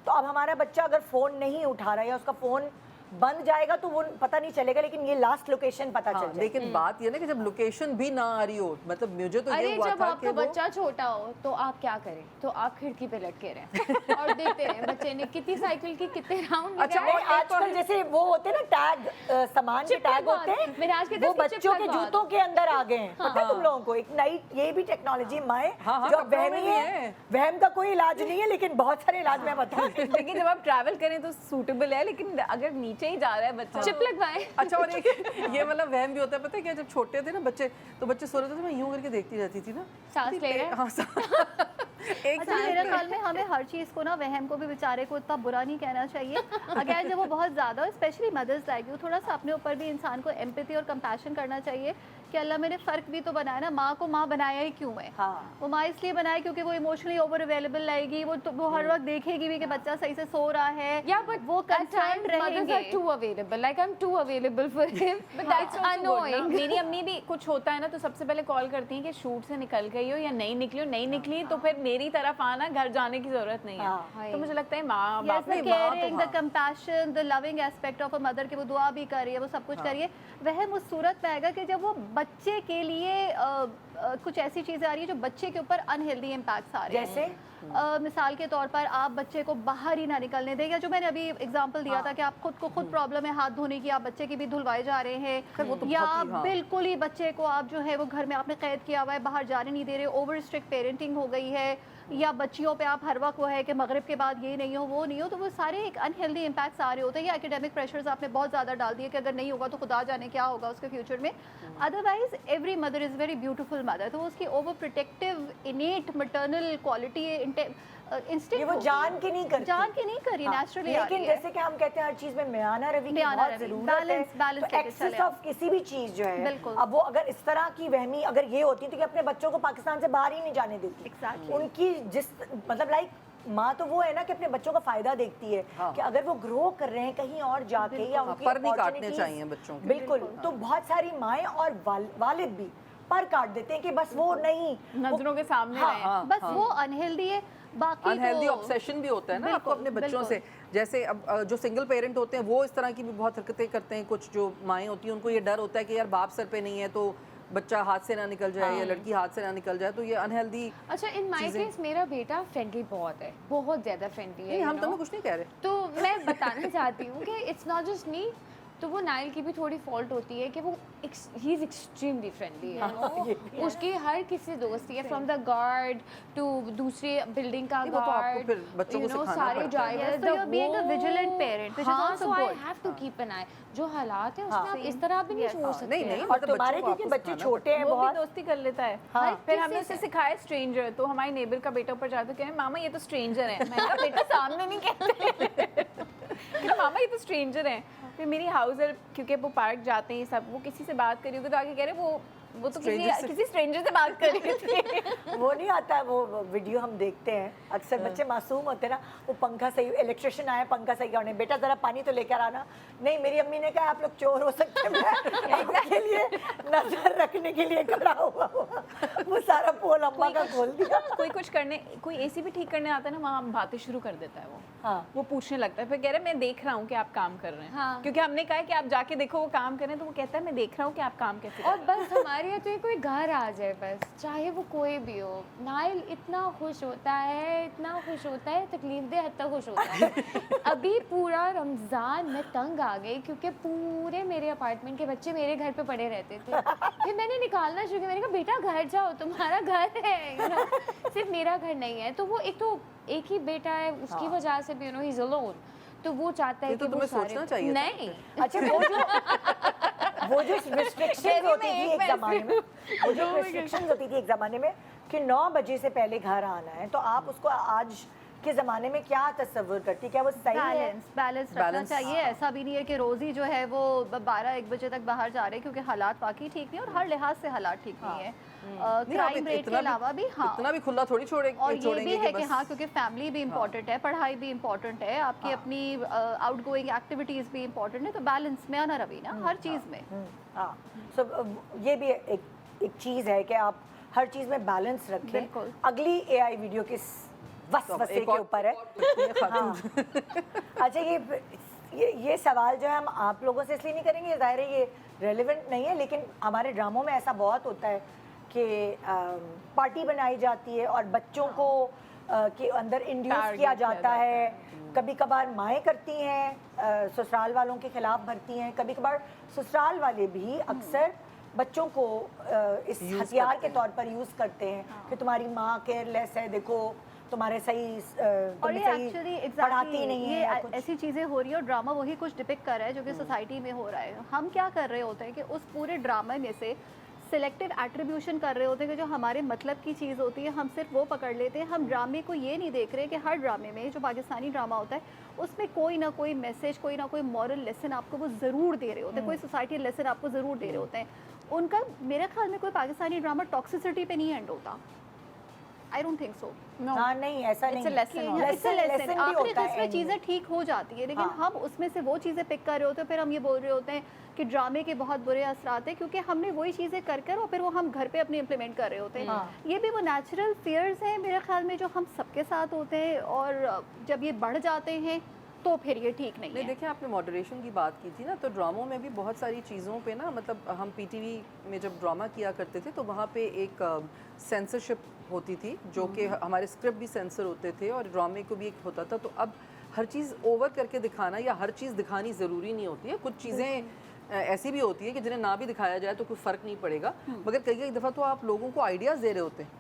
A: तो अब हमारा बच्चा अगर फ़ोन नहीं उठा रहा है या उसका फ़ोन बंद जाएगा तो वो पता नहीं चलेगा, लेकिन ये लास्ट लोकेशन पता चल जाएगा।
D: लेकिन बात ये ना कि जब लोकेशन भी ना आ रही हो, मतलब मुझे तो
C: अरे
D: ये हुआ
C: जब
D: था कि
C: आपका
D: वो
C: बच्चा छोटा हो तो आप क्या करें, तो आप खिड़की पे लटके रहें और देखते रहें बच्चे ने कितनी साइकिल की, कितने राउंड
D: अच्छा,
A: नहीं, आजकल जैसे वो होते हैं ना टैग, सामान के
C: चिपक
A: टैग
C: बात।
A: होते हैं,
C: मेरे आज के
A: वो
C: दस की
A: बच्चों के
C: चिपक बात।
A: जूतों के अंदर आ गए हैं। पता है तुम लोगों को एक नई ये भी टेक्नोलॉजी माए
D: हाँ,
A: जो
D: कपड़ों में
A: वहमी
D: भी
A: है।
D: है।
A: वहम का कोई इलाज नहीं है, लेकिन बहुत सारे इलाज मैं बताऊँ।
B: लेकिन जब आप ट्रैवल करें तो सूटेबल है, लेकिन अगर नीचे ही जा रहा है बच्चा
C: चिप लगवाएं।
D: अच्छा, और एक ये मतलब वहम भी होता है, पता है क्या, जब छोटे थे ना बच्चे, तो बच्चे सो रहे थे तो मैं यूं करके देखती रहती थी ना,
C: सांस ले रहे हैं?
D: हाँ, एक
E: अच्छा मेरे ख्याल में हमें हर चीज़ को ना वहम को भी बेचारे को इतना बुरा नहीं कहना चाहिए। अगर जब वो बहुत ज़्यादा स्पेशली मदर्स लाइक यू थोड़ा सा अपने ऊपर भी इंसान को एम्पैथी और कंपैशन करना चाहिए कि अल्लाह मैंने फ़र्क भी तो बनाया ना, माँ को माँ बनाया ही क्यों है?
A: हाँ।
E: वो माँ इसलिए बनाया क्योंकि वो इमोशनली ओवर अवेलेबल रहेगी, वो हर वक्त देखेगी भी कि बच्चा सही से सो रहा है,
C: Yeah, but
E: वो
C: at times
E: कंसर्न
C: mothers
E: रहेंगे।
C: are too available. Like I'm too available for him.
B: But that's also good ना।
C: annoying.
B: मेरी अम्मी भी कुछ होता है ना तो सबसे पहले कॉल करती हैं कि शूट से निकल गई हो या नहीं निकली हो, नहीं निकली तो फिर मेरी तरफ आना, घर जाने की जरूरत नहीं
A: हाँ।
B: है। तो मुझे लगता है माँ
E: Yes,
B: बाप
E: the
D: नहीं, माँ तो
E: caring, the
D: हाँ।
E: compassion, the loving aspect of a mother कि वो दुआ भी कर रही है, वो सब कुछ कर रही है, वह उस सूरत में आएगा कि जब वो बच्चे के लिए कुछ ऐसी चीज़ें आ रही है जो बच्चे के ऊपर अनहेल्दी इम्पैक्ट्स आ रहे हैं।
A: जैसे
E: मिसाल के तौर पर आप बच्चे को बाहर ही ना निकलने दें, या जो मैंने अभी एग्जांपल दिया था कि आप खुद को खुद प्रॉब्लम है हाथ धोने की, आप बच्चे की भी धुलवाए जा रहे हैं,
D: वो तो
E: या
D: बहुत ही,
E: आप
D: हाँ।
E: बिल्कुल ही बच्चे को आप जो है वो घर में आपने कैद किया हुआ है, बाहर जाने नहीं दे रहे, ओवर स्ट्रिक्ट पेरेंटिंग हो गई है, या बच्चियों पे आप हर वक्त वो है कि मगरिब के बाद ये नहीं हो वो नहीं हो, तो वो सारे एक अनहेल्दी इम्पैक्ट्स आ रहे होते हैं, या एकेडमिक प्रेशर्स आपने बहुत ज़्यादा डाल दिए कि अगर नहीं होगा तो खुदा जाने क्या होगा उसके फ्यूचर में। Otherwise every mother is very beautiful mother, तो उसकी ओवर प्रोटेक्टिव इनेट मटर्नल क्वालिटी
A: ये
E: इंस्टिंक्ट
A: वो जान के नहीं करती,
E: जान के नहीं करी,
A: हाँ,
E: नेचुरली
A: लेकिन जैसे कि हम कहते हैं हर चीज में म्याना रवि की
E: म्याना
A: बहुत
E: रवि,
A: जरूरत है,
E: balance
A: तो
E: लेके
A: एक्सेस
E: चले
A: ऑफ किसी भी चीज जो है,
E: बिल्कुल।
A: अब वो अगर इस तरह की वहमी अगर ये होती तो कि अपने बच्चों को पाकिस्तान से बाहर ही नहीं जाने देती।
E: Exactly.
A: उनकी जिस मतलब लाइक माँ तो वो है ना कि अपने बच्चों का फायदा देखती है
D: हाँ।
A: कि अगर वो ग्रो कर रहे हैं कहीं और जाके या
D: हाँ,
A: उनकी
D: पर नहीं काटने
A: opportunities-
D: चाहिए बच्चों के।
A: बिल्कुल, तो बहुत सारी माएँ और वालिद भी पर काट देते हैं कि बस वो नहीं
B: नजरों के सामने
A: हाँ,
B: रहे।
D: हाँ,
E: बस
D: हाँ।
E: वो अनहेल्दी है, बाकी
D: अनहेल्दी
E: तो
D: ऑब्सेशन भी होता है ना आपको
E: बिल्कुल,
D: अपने बच्चों
E: बिल्कुल।
D: से। जैसे अब जो सिंगल पेरेंट होते हैं वो इस तरह की भी बहुत हरकतें करते हैं। कुछ जो माएँ होती हैं उनको ये डर होता है कि यार बाप सर पे नहीं है तो बच्चा हाथ से ना निकल जाए या लड़की हाथ से ना निकल जाए, तो ये अनहेल्दी।
C: अच्छा इन माय केस मेरा बेटा फ्रेंडली बहुत है, बहुत ज़्यादा फ्रेंडली है।
D: नहीं, हम
C: you
D: तुम्हें
C: know?
D: कुछ नहीं कह रहे।
C: तो मैं बताना चाहती हूँ कि इट्स नॉट जस्ट मी, तो वो नाइल की भी थोड़ी फॉल्ट होती है कि वो ही इज एक्सट्रीमली फ्रेंडली है। उसकी हर किसी दोस्ती है, फ्रॉम द गार्ड टू दूसरी बिल्डिंग का
D: नहीं, वो तो आपको
C: गार्ड,
D: फिर बच्चों को सिखाना
C: सारे
D: पड़ता है।
C: Drivers,
E: Yes, so you're being a vigilant parent, which is
C: हाँ,
E: also
C: so I
E: good.
C: have to keep an eye। जो हालात है उसमें
A: हाँ।
C: आप इस तरह भी नहीं
E: Yes,
C: छोड़
E: हाँ,
C: सकते
D: नहीं,
C: हैं।
D: नहीं,
A: और
D: मतलब
A: तुम्हारे
D: बच्चों को
A: क्योंकि
D: आपको
A: बच्चे
D: सिखाना
A: छोटे हैं
B: वो भी
A: बहुत,
B: दोस्ती कर लेता है।
A: हाँ।
B: फिर हमने उसे सिखाया स्ट्रेंजर, तो हमारे नेबर का बेटा ऊपर जाता है, मामा ये तो स्ट्रेंजर है। मैंने कहा बेटा सामने नहीं कहते कि मामा ये तो स्ट्रेंजर है। फिर मेरी हाउस हेल्प, क्योंकि वो पार्क जाते हैं सब, वो किसी से बात करी होगी तो आगे कह रहे वो तो किसी स्ट्रेंजर से बात कर रही थी।
A: वो नहीं आता वो वीडियो हम देखते हैं अक्सर, बच्चे मासूम होते हैं ना, वो पंखा सही, इलेक्ट्रिशियन आया पंखा सही करने, बेटा जरा पानी तो लेकर आना, नहीं मेरी अम्मी ने कहा आप लोग चोर हो सकते हैं, मैं आपके लिए नजर रखने के लिए खड़ा हुआ वो सारा पोल अम्मा का खोल दिया।
B: कोई कुछ करने, कोई एसी भी ठीक करने आता है ना, वहाँ बातें शुरू कर देता है वो।
A: हाँ।
B: वो पूछने लगता है, फिर कह रहे मैं देख रहा हूँ कि आप काम कर रहे हैं।
C: हाँ।
B: क्योंकि हमने कहा है कि आप जाके देखो वो काम कर रहे हैं, तो वो कहता है मैं देख रहा हूँ कि आप काम कैसे कर
C: और
B: रहे हैं।
C: बस हमारे यहाँ तो ये कोई घर आ जाए बस, चाहे वो कोई भी हो, नाइल इतना खुश होता है, इतना खुश होता है, तकलीफ दे हद तक खुश होता है। अभी पूरा रमज़ान में तंग आ गई क्योंकि पूरे मेरे अपार्टमेंट के बच्चे मेरे घर पे पड़े रहते थे। फिर मैंने निकालना शुरू किया, मैंने कहा बेटा घर जाओ, तुम्हारा घर है, you know, सिर्फ मेरा घर नहीं है। तो वो एक ही बेटा है, उसकी वजह से भी ही इज अलोन, तो वो चाहता है
D: ये तो
C: कि वो
D: तुम्हें
C: सारे
D: सोचना चाहिए था।
C: नहीं
A: अच्छा वो जो रिस्ट्रिक्शन होती थी एक ज़माने में, वो जो रिस्ट्रिक्शन होती थी एक ज़माने में कि 9 बजे से पहले घर आना है, तो आप उसको आज के ज़माने में क्या तस्वुर करती, क्या वो सही है?
E: बैलेंस रखना
D: Balance,
E: चाहिए। ऐसा भी नहीं है कि रोज़ ही जो है वो 12-1 बजे तक बाहर जा रहे हैं, क्योंकि हालात वाकई ठीक नहीं, और हर लिहाज से हालात ठीक नहीं है।
D: नहीं, आप
E: क्राइम रेट के अलावा भी हाँ,
D: इतना भी खुला थोड़ी
E: और ये
D: छोड़ेंगे
E: भी है कि
D: बस।
E: हाँ, क्योंकि फैमिली भी इम्पोर्टेंट है, पढ़ाई भी इम्पोर्टेंट है, आपकी अपनी आउटगोइंग एक्टिविटीज़ भी इम्पोर्टेंट है, तो बैलेंस में आना रवि ना हर चीज़ में।
A: हाँ, सो ये भी एक चीज़ है कि आप हर चीज़ में बैलेंस रखें।
E: बिल्कुल।
A: अगली AI वीडियो किस वसवसे
D: एक
A: के
D: और-
A: ऊपर है। हाँ। अच्छा ये सवाल जो है हम आप लोगों से इसलिए नहीं करेंगे, जाहिर है ये रेलेवेंट नहीं है, लेकिन हमारे ड्रामों में ऐसा बहुत होता है कि पार्टी बनाई जाती है और बच्चों को के अंदर इंड्यूस
B: Target
A: किया
B: किया
A: जाता
B: जाता
A: है। कभी कभार माएँ करती हैं, ससुराल वालों के खिलाफ भरती हैं, कभी कभार ससुराल वाले भी अक्सर बच्चों को इस हथियार के तौर पर यूज़ करते हैं कि तुम्हारी माँ केयरलेस है, देखो तुम्हारे सही
E: और
A: तुम्हें
E: ये
A: सही
E: एक्चुअली
A: पढ़ाती नहीं है
E: ये
A: या कुछ।
E: ऐसी चीज़ें हो रही है और ड्रामा वही कुछ डिपिक्ट कर रहा है जो कि सोसाइटी में हो रहा है। हम क्या कर रहे होते हैं कि उस पूरे ड्रामा में से सिलेक्टिव एट्रीब्यूशन कर रहे होते हैं कि जो हमारे मतलब की चीज़ होती है हम सिर्फ वो पकड़ लेते हैं। हम ड्रामे को ये नहीं देख रहे कि हर ड्रामे में, जो पाकिस्तानी ड्रामा होता है उसमें कोई ना कोई मैसेज, कोई ना कोई मॉरल लेसन आपको वो ज़रूर दे रहे होते हैं, कोई सोसाइटी लेसन आपको ज़रूर दे रहे होते हैं। उनका मेरे ख्याल में कोई पाकिस्तानी ड्रामा टॉक्सिसिटी पे नहीं एंड होता। I don't think so.
A: हाँ नहीं, ऐसा नहीं,
E: इट्स अ लेसन। आखिरी किस्में चीज़ें ठीक हो जाती है, लेकिन हम उसमें से वो चीज़ें पिक कर रहे होते हैं, फिर हम ये बोल रहे होते हैं कि ड्रामे के बहुत बुरे असरात हैं, क्योंकि हमने वही चीज़ें कर कर और फिर वो हम घर पे अपने इम्प्लीमेंट कर रहे होते हैं। ये भी वो नेचुरल फियर्स हैं मेरे ख्याल में जो हम सबके साथ होते हैं, और जब ये बढ़ जाते हैं तो फिर ये ठीक नहीं है।
D: देखिए, आपने मॉडरेशन की बात की थी ना, तो ड्रामों में भी बहुत सारी चीज़ों पे ना, मतलब हम पीटीवी में जब ड्रामा किया करते थे तो वहाँ पे एक सेंसरशिप होती थी, जो कि हमारे स्क्रिप्ट भी सेंसर होते थे और ड्रामे को भी एक होता था। तो अब हर चीज़ ओवर करके दिखाना या हर चीज़ दिखानी ज़रूरी नहीं होती है। कुछ चीज़ें ऐसी भी होती है कि जिन्हें ना भी दिखाया जाए तो कोई फ़र्क नहीं पड़ेगा, मगर कई दफ़ा तो आप लोगों को आइडियाज़ दे रहे होते हैं,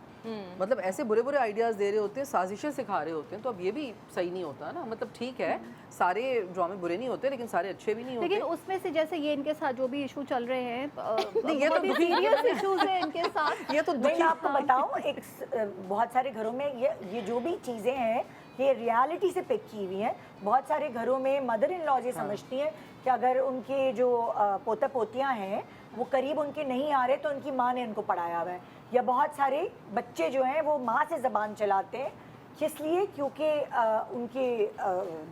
D: मतलब ऐसे बुरे बुरे आइडियाज़ दे रहे होते हैं, साजिशें सिखा रहे होते हैं। तो अब ये भी सही नहीं होता ना, मतलब ठीक है सारे ड्रामे बुरे नहीं होते लेकिन सारे अच्छे भी नहीं होते।
E: लेकिन उसमें से जैसे ये इनके साथ जो भी इशू चल रहे हैं,
D: नहीं, ये तो
E: सीरियस इश्यूज हैं इनके साथ।
D: ये तो
A: मैं आपको बताऊं, एक बहुत सारे घरों में ये जो भी चीज़ें हैं ये रियलिटी से पिक की हुई हैं। बहुत सारे घरों में मदर इन लॉ ये समझती हैं कि अगर उनके जो पोता पोतियां हैं वो करीब उनके नहीं आ रहे तो उनकी माँ ने उनको पढ़ाया हुआ है, या बहुत सारे बच्चे जो हैं वो माँ से ज़बान चलाते हैं, इसलिए क्योंकि उनके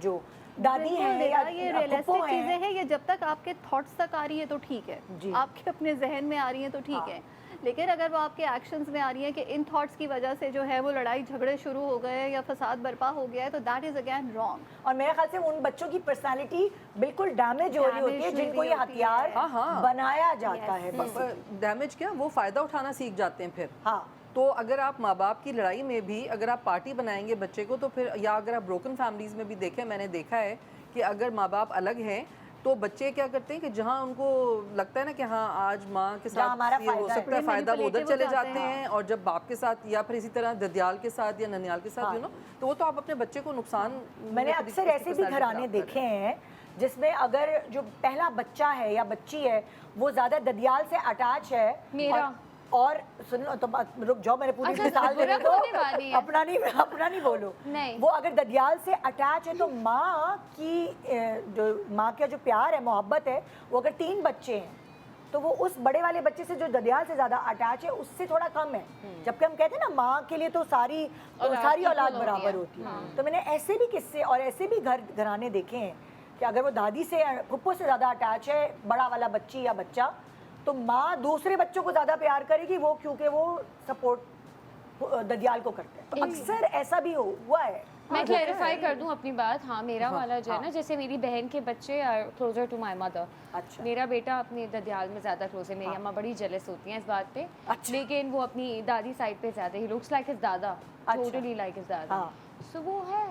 A: जो दादी हैं या
E: ये
A: फुप्पो
E: रियलिस्टिक
A: हैं।
E: चीज़ें हैं, ये जब तक आपके थॉट्स तक आ रही है तो ठीक है,
A: जी।
E: आपके अपने जहन में आ रही है तो ठीक है, लेकिन अगर वो आपके एक्शंस में आ रही है कि इन थॉट्स की वजह से जो है वो लड़ाई झगड़े शुरू हो गए या फसाद बरपा हो गया है, तो दैट इज़ अगेन रॉन्ग।
A: और मेरे ख्याल से उन बच्चों की पर्सनालिटी बिल्कुल डैमेज हो रही होती है, जिनको ये हथियार बनाया जाता है।
D: डैमेज क्या, वो फ़ायदा उठाना सीख जाते हैं फिर।
A: हाँ,
D: तो अगर आप माँ बाप की लड़ाई में भी अगर आप पार्टी बनाएंगे बच्चे को, तो फिर, या अगर आप ब्रोकन फैमिलीज़ में भी देखें, मैंने देखा है कि अगर माँ बाप अलग हैं तो बच्चे क्या करते हैं कि जहाँ उनको लगता है ना कि हाँ आज माँ के साथ
A: हमारा
D: ये हो
A: फ़ायदा है,
D: सकता है, फ़ायदा, वो उधर
E: manipulative
D: चले
E: हो जाते
D: जाते हैं, और जब बाप के साथ या फिर इसी तरह ददियाल के साथ या ननियाल के साथ, तो वो तो आप अपने बच्चे को नुकसान।
A: मैंने अक्सर ऐसे भी घराने देखे हैं जिसमें अगर जो पहला बच्चा है या बच्ची है वो ज़्यादा ददियाल से अटैच है,
C: मेरा।
A: और सुनो तो रुक जाओ, मैंने पूरी
C: अच्छा,
A: मिसाल दे
C: बुरा
A: दो,
C: होने वाली है।
A: अपना नहीं बोलो।
C: नहीं।
A: वो अगर ददियाल से अटैच है तो माँ की जो माँ का जो प्यार है, मोहब्बत है, वो अगर 3 बच्चे हैं तो वो उस बड़े वाले बच्चे से जो ददियाल से ज़्यादा अटैच है उससे थोड़ा कम है। जबकि हम कहते हैं ना माँ के लिए तो सारी औलाद बराबर होती है। तो मैंने ऐसे भी किस्से और ऐसे भी घराने देखे हैं कि अगर वो दादी से फुप्पो से ज़्यादा अटैच है बड़ा वाला बच्ची या बच्चा, तो माँ दूसरे बच्चों को ज़्यादा प्यार करेगी, वो क्योंकि वो सपोर्ट ददियाल को करते हैं। तो अक्सर ऐसा भी हुआ है।
C: मैं क्लैरिफाई कर दूं अपनी बात। हाँ, मेरा वाला जो है ना, जैसे मेरी बहन के बच्चे are closer to my mother.
A: अच्छा।
C: मेरा बेटा अपने ददियाल में ज़्यादा क्लोज है, मेरी अम्मा बड़ी जेलस होती हैं इस बात पे।
A: अच्छा।
C: लेकिन वो अपनी दादी साइड पे ज़्यादा, ही लुक्स लाइक हिज दादा, टोटली लाइक हिज दादा।
A: हाँ।
C: सो वो है।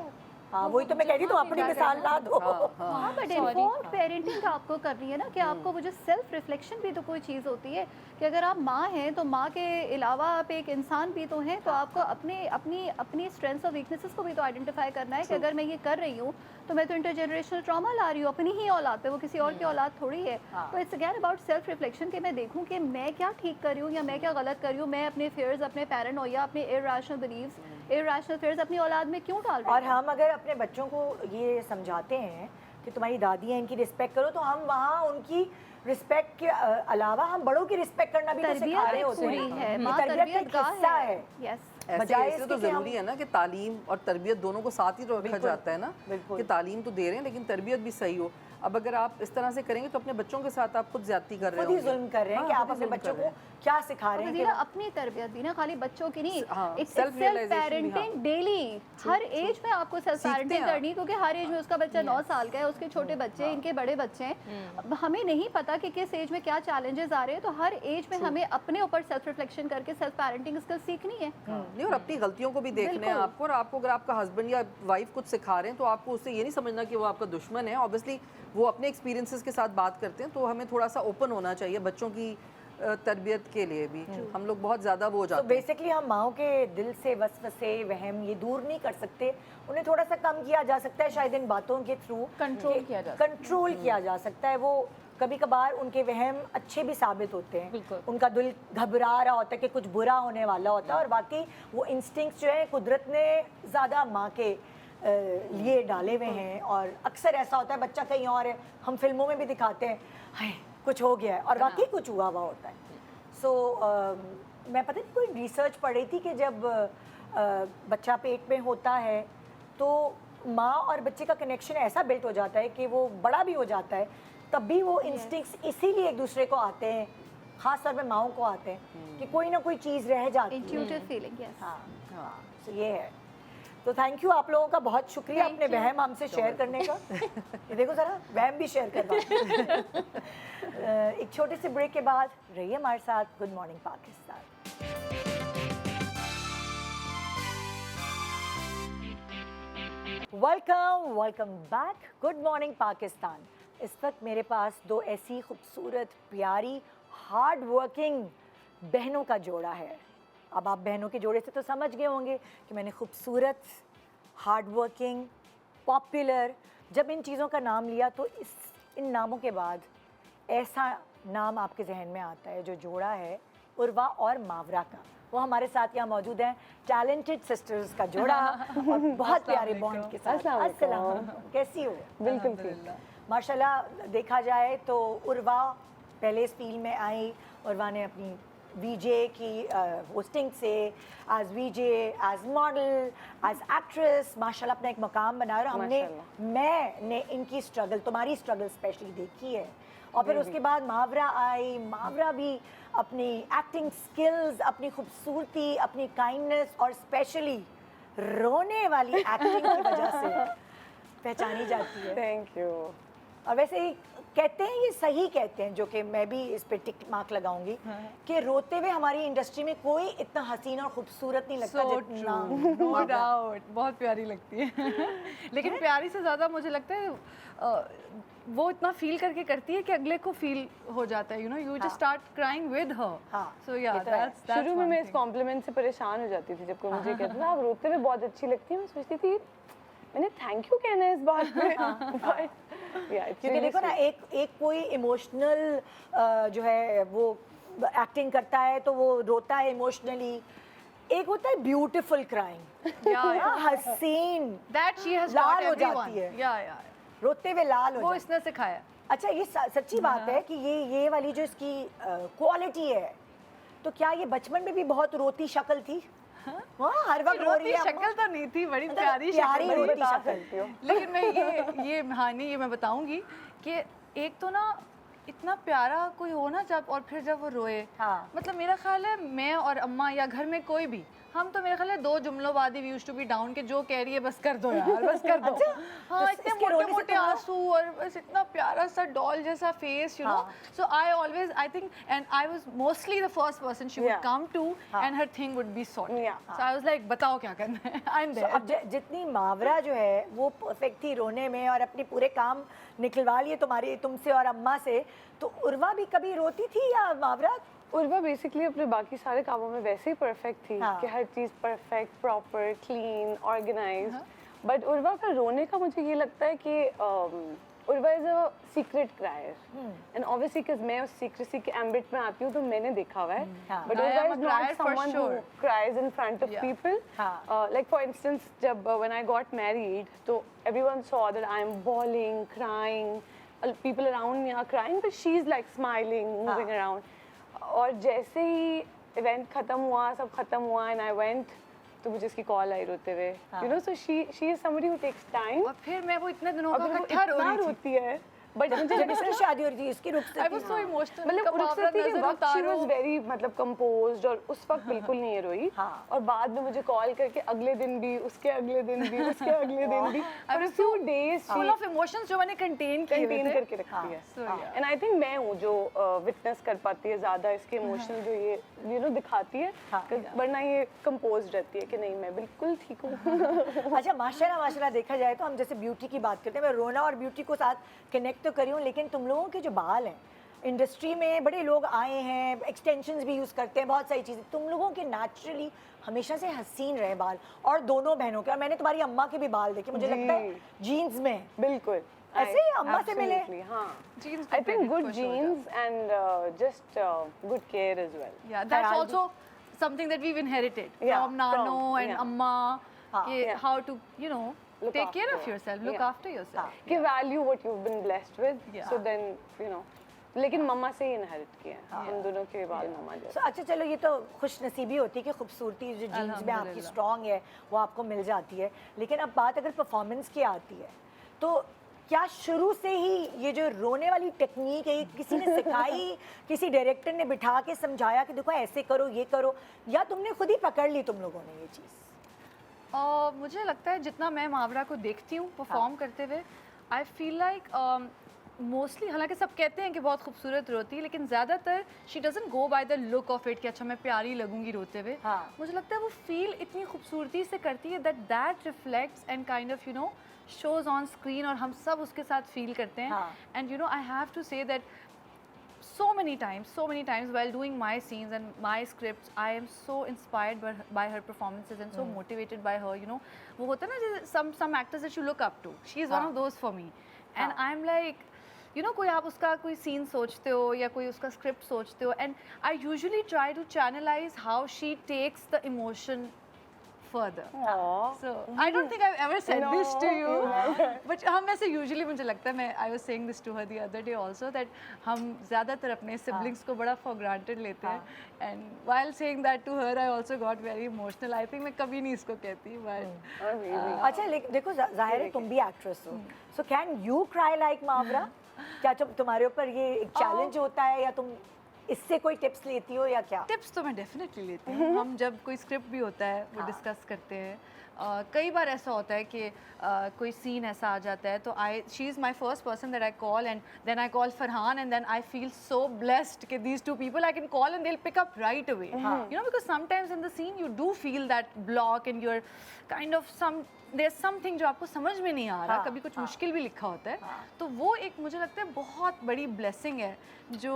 A: हाँ, वही तो मैं कह रही हूँ, अपनी मिसाल ला दो।
E: हाँ, बट इन्फॉर्म्ड पेरेंटिंग आपको करनी है ना, कि आपको वो जो सेल्फ रिफ्लेक्शन भी तो कोई चीज़ होती है कि अगर आप माँ हैं तो माँ के अलावा आप एक इंसान भी तो हैं, तो आपको अपनी स्ट्रेंथ्स और वीकनेसेस को भी तो आइडेंटिफाई करना है कि अगर मैं ये कर रही हूँ तो मैं तो इंटरजेनरेशनल ट्रॉमा ला रही हूँ अपनी ही औलाद पे, वो किसी और की औलाद थोड़ी है। तो it's again about self reflection कि मैं देखूँ कि मैं क्या ठीक कर रही हूँ या मैं क्या गलत कर रही हूँ, मैं अपने फेयर्स, अपने पैरानोया, अपने इरैशनल बिलीव्स, इरैशनल फेयर्स अपनी औलाद में क्यों डाल रही हूँ।
A: और हम अगर अपने बच्चों को ये समझाते हैं कि तुम्हारी दादी है, इनकी रिस्पेक्ट करो, तो हम वहाँ उनकी रिस्पेक्ट के अलावा हम बड़ों की रिस्पेक्ट करना भी तो सिखा रहे होते
E: पूरी
A: हैं।
E: है,
A: ये
E: माँ
A: तरबियत का
E: तरबियत
A: एक
E: गाह
A: हिस्सा है।
E: यस।
A: बजाय
D: ऐसे तो
A: इसके कि हम-
D: ज़रूरी है ना कि तालीम और तरबियत दोनों को साथ ही तो रखा जाता है ना,
A: बिल्कुल।
D: कि तालीम तो दे रहे हैं लेकिन तरबियत भी सही हो। अब अगर आप इस तरह से करेंगे तो अपने बच्चों के साथ आप खुद ज्यादती कर रहे
A: खुद ही
D: होंगे।
A: जुल्म कर रहे हैं कि
D: हाँ,
A: आप
D: खुद ही
A: अपने
D: जुल्म
A: बच्चों
D: कर रहे
A: को
D: हैं।
A: क्या सिखा रहे हैं कि
E: वज़ीरा, अपनी तरबियत भी ना, खाली बच्चों की नहीं,
D: हाँ,
E: इट्स
D: self
E: सेल्फ
D: realization भी,
E: पेरेंटिंग
D: हाँ।
E: डेली, हर एज में आपको सेल्फ
D: सीखते
E: पेरेंटिंग
D: हैं आप।
E: करनी है, क्योंकि हर एज में उसका बच्चा 9 साल का है, उसके छोटे बच्चे हैं, इनके बड़े बच्चे हैं। अब हमें नहीं पता कि किस एज में क्या चैलेंजेस आ रहे हैं, तो हर एज में हमें अपने ऊपर सेल्फ रिफ्लेक्शन करके सेल्फ पेरेंटिंग स्किल सीखनी है।
D: नहीं, और अपनी गलतियों को भी देखने हैं
E: बिल्कुल।
D: आपको, और आपको अगर आपका हस्बैंड या वाइफ कुछ सिखा रहे हैं तो आपको उससे ये नहीं समझना कि वो आपका दुश्मन है। ऑब्वियसली वो अपने एक्सपीरियंसेस के साथ बात करते हैं, तो हमें थोड़ा सा ओपन होना चाहिए बच्चों की तरबियत के लिए भी। हम लोग बहुत ज़्यादा वो हो
A: तो
D: जाते हैं।
A: बेसिकली हम माओ के दिल से वसवसे वहम ये दूर नहीं कर सकते, उन्हें थोड़ा सा कम किया जा सकता है शायद इन बातों के थ्रू,
B: कंट्रोल किया जा सकता है।
A: कंट्रोल किया जा सकता है। वो कभी कभार उनके वहम अच्छे भी साबित होते हैं।
B: बिल्कुल।
A: उनका दिल घबरा रहा होता है कि कुछ बुरा होने वाला होता है, और बाकी वो इंस्टिंक्ट्स जो है कुदरत ने ज़्यादा माँ के लिए डाले हुए हैं। और अक्सर ऐसा होता है बच्चा कहीं और है, हम फिल्मों में भी दिखाते हैं हाय कुछ हो गया है, और वाकई कुछ हुआ हुआ होता है। सो मैं पता नहीं कोई रिसर्च पढ़ रही थी कि जब बच्चा पेट में होता है तो माँ और बच्चे का कनेक्शन ऐसा बिल्ट हो जाता है कि वो बड़ा भी हो जाता है, तब भी वो इंस्टिंक्ट्स इसीलिए एक दूसरे को आते हैं, खास तौर पे माँओं को आते हैं कि कोई ना कोई चीज़ रह जाती है।
E: Intuitive feeling, yes.
A: हाँ हाँ, तो ये है। तो थैंक यू आप लोगों का, बहुत शुक्रिया अपने वहम हमसे शेयर करने का। ये देखो ज़रा, वहम भी शेयर कर रहा हूँ। एक छोटे से ब्रेक के बाद रहिए हमारे साथ good morning Pakistan. Welcome back, good morning Pakistan. इस वक्त मेरे पास दो ऐसी खूबसूरत प्यारी हार्ड वर्किंग बहनों का जोड़ा है। अब आप बहनों के जोड़े से तो समझ गए होंगे कि मैंने खूबसूरत, हार्ड वर्किंग, पॉपुलर, जब इन चीज़ों का नाम लिया तो इन नामों के बाद ऐसा नाम आपके जहन में आता है जो जोड़ा है उर्वा और मावरा का। वो हमारे साथ यहाँ मौजूद हैं, टैलेंटेड सिस्टर्स का जोड़ा और बहुत प्यारे बॉन्ड के साथ। अस्सलाम वालेकुम, कैसी हो?
H: बिल्कुल ठीक।
A: माशाल्लाह देखा जाए तो उर्वा पहले इस फील्ड में आई। उर्वा ने अपनी वीजे की होस्टिंग से एज वीजे, एज मॉडल, एज एक्ट्रेस माशाल्लाह अपना एक मकाम बनाया। और मैंने इनकी स्ट्रगल, तुम्हारी स्ट्रगल स्पेशली देखी है। और फिर उसके बाद मावरा आई। मावरा भी अपनी एक्टिंग स्किल्स, अपनी खूबसूरती, अपनी काइंडनेस और स्पेशली रोने वाली एक्टिंग की वजह से पहचानी जाती है।
H: Thank you.
A: और वैसे ही कहते हैं, ये सही कहते हैं, जो कि मैं भी इस पे टिक मार्क लगाऊंगी कि रोते हुए हमारी इंडस्ट्री में कोई इतना हसीन और खूबसूरत नहीं लगता जितना
I: नो डाउट। बहुत प्यारी लगती है। लेकिन प्यारी से ज़्यादा मुझे लगता है वो इतना फील करके करती है कि अगले को फील हो जाता है, you know, you just start crying with her.
A: हाँ,
I: सो या दैट्स
H: शुरू में मैं इस कॉम्प्लीमेंट से परेशान हो जाती थी जब कोई मुझे कहता था आप रोते हुए बहुत अच्छी लगती है। मैं सोचती थी मैंने थैंक यू कहना है इस बात पे।
A: क्योंकि देखो ना, एक कोई इमोशनल जो है वो एक्टिंग करता है तो वो रोता है इमोशनली। एक होता है ब्यूटीफुल क्राइंग, हसीन,
I: दैट शी हैज
A: लाल हो जाती है,
I: या
A: रोते हुए लाल हो
I: वो
A: जाती
I: इसने सिखाया।
A: अच्छा, ये सच्ची बात है कि ये वाली जो इसकी क्वालिटी है, तो क्या ये बचपन में भी बहुत रोती शक्ल थी? हाँ, हर वक्त रो रही है।
I: शक्ल तो नहीं थी, बड़ी प्यारी
A: प्यारी
I: शक्ल
A: रोती
H: बता
A: शक्ल।
H: सकती हूँ।
I: लेकिन मैं ये कहानी ये मैं बताऊंगी कि एक तो ना इतना प्यारा कोई हो ना जब, और फिर जब वो रोए,
A: हाँ।
I: मतलब मेरा ख्याल है मैं और अम्मा या घर में कोई भी, हम तो मेरा ख्याल है 2 जुमलों बाद ही we used to be down कि जो कह रही है बस कर दो यार, बस कर दो। हाँ,
A: तो
I: इतने
A: इसके
I: मोटे
A: रोने से
I: मोटे
A: तुम्हारा-
I: आंसू और बस इतना प्यारा सा डॉल जैसा face, you know. So I always, I think, and I was mostly the first person she would
H: Yeah.
I: Come to and her thing would be sorted.
H: Yeah.
I: So I was like बताओ क्या करना है, I am there.
A: अब जितनी मावरा जो है वो perfect थी रोने में और अपने पूरे काम निकलवा लिए तुमसे और अम्मा से, तो उर्वा भी कभी रोती थी या मावरा?
H: उर्वा बेसिकली अपने बाकी सारे कामों में वैसे ही परफेक्ट थी
A: हाँ।
H: कि हर चीज़ perfect, proper, clean, organised. But Urwa का रोने का मुझे ये लगता है कि Urwa is a secret crier, and obviously because मैं उस सीक्रेसी के एम्बिट में आती हूँ तो मैंने देखा हुआ है।
A: हाँ।
H: But
I: I
H: Urwa
I: am
H: is
I: a
H: not
I: crier for
H: someone who
I: sure.
H: cries in front of
I: Yeah.
H: people.
A: हाँ.
H: Like for instance, जब when I got married, so everyone saw that I am bawling, crying. People around me are crying, but she's like smiling, moving around. और जैसे ही event खत्म हुआ, सब खत्म हुआ, and I went, तो मुझे इसकी कॉल आई रोते हुए, you know. So she is somebody who takes time.
I: और फिर मैं वो इतने दिनों
H: और
I: का
H: फिर वो
I: इकट्ठा रो
H: इतना
I: रही थी।
H: रोती है, बट मुझे
A: जब इसकी शादी हो रही थी इसकी
I: आई
A: रुखसती
I: वाज सो इमोशनल,
H: मतलब रुखसती के वक्त शी वाज वेरी मतलब कंपोज्ड, और उस वक्त बिल्कुल नहीं रोई।
A: हाँ।
H: और बाद में मुझे कॉल करके अगले दिन भी, उसके अगले दिन भी, उसके अगले दिन भी,
I: I
H: for a
I: was
H: few days
I: full of emotions जो मैंने कंटेन किए हुए
H: कंटेन
I: थे।
H: करके रखती है।
I: So, yeah.
H: And I think मैं हूँ जो विटनेस कर पाती है ज़्यादा इसके इमोशनल जो ये यू नो दिखाती है, वरना ये कंपोज्ड रहती है कि नहीं मैं बिल्कुल ठीक हूँ।
A: अच्छा, माशाल्लाह देखा जाए तो हम जैसे ब्यूटी की बात करते हैं, मैं रोना और ब्यूटी को साथ कनेक्ट तो करी हूँ, लेकिन तुम लोगों के जो बाल हैं इंडस्ट्री में, बड़े लोग आए हैं, एक्सटेंशंस भी यूज़ करते हैं, बहुत सारी चीज़ें, तुम लोगों के नेचुरली हमेशा से हसीन रहे बाल, और दोनों बहनों के। और मैंने तुम्हारी अम्मा के भी बाल देखे, मुझे लगता है जीन्स में
H: बिल्कुल।
A: ऐसे ही अम्मा से मिले?
H: Absolutely, हाँ.
I: Genes
H: I
I: को
H: think
I: credit
H: good
I: for sure
H: genes and just good care as well.
I: Yeah, that's
A: I'll
I: also something that we've inherited
H: Yeah,
I: from Nano
H: from-
I: and
H: yeah.
I: Amma. कि
H: Yeah.
I: how to, you know,
H: Look
I: take care of
H: after.
I: yourself, look
H: Yeah.
I: after yourself.
H: कि value what you've been blessed with.
I: Yeah.
H: So then, you know. लेकिन मम्मा से ही inherit किया है इन दोनों के बाल मम्मा
A: So,
H: जैसे.
A: अच्छा चलो ये तो खुश नसीबी होती है कि खूबसूरती जो जीन्स में आपकी
I: अल्हम्दुलिल्लाह।
A: स्ट्रॉन्ग है वो आपको मिल जाती है, लेकिन अब बात अगर परफॉर्मेंस की आती है तो क्या शुरू से ही ये जो रोने वाली टेक्निक है ये किसी ने सिखाई, किसी डायरेक्टर ने बिठा के समझाया कि देखो ऐसे करो ये करो, या तुमने खुद ही पकड़ ली तुम लोगों ने ये चीज़?
I: मुझे लगता है जितना मैं मावरा को देखती हूँ परफॉर्म करते हुए, आई फील लाइक मोस्टली, हालांकि सब कहते हैं कि बहुत खूबसूरत रोती है, लेकिन ज़्यादातर she doesn't go by the look of it कि अच्छा मैं प्यारी लगूंगी रोते हुए.
A: हाँ.
I: मुझे लगता है वो फील इतनी खूबसूरती से करती है that reflects and kind of you know shows on screen, और हम सब उसके साथ फील करते हैं.
A: हाँ.
I: And you know I have to say that so many times while doing my scenes and my scripts, I am so inspired by her performances and so motivated by her, you know. वो होता है ना some actors that you look up to. She is one of those for me. And I'm like, you know, कोई आप उसका कोई scene सोचते हो या कोई उसका script सोचते हो, and I usually try to channelize how she takes the emotion further.
H: Aww.
I: So I don't think I've ever said this to you. But हम ऐसे usually, मुझे लगता है, I was saying this to her the other day also, that हम ज़्यादातर अपने siblings को बड़ा for granted लेते हैं. And while saying that to her, I also got very emotional. I think मैं कभी नहीं इसको कहती, but
A: अच्छा लेकिन देखो जाहिर है तुम भी एक्ट्रेस हो, so can you cry like Mawra? क्या तुम्हारे ऊपर ये एक चैलेंज होता है या तुम इससे कोई टिप्स लेती हो या क्या?
I: टिप्स तो मैं डेफिनेटली लेती हूँ. हम जब कोई स्क्रिप्ट भी होता है वो डिस्कस करते हैं. कई बार ऐसा होता है कि कोई सीन ऐसा आ जाता है तो she is my first person that I call, and then I call Farhan, and then I feel so blessed कि these two people I can call and they will pick up right away, you know, because sometimes in the scene you do feel that block and your kind of there something जो आपको समझ में नहीं आ रहा, कभी कुछ मुश्किल भी लिखा होता है. तो वो एक मुझे लगता है बहुत बड़ी ब्लेसिंग है जो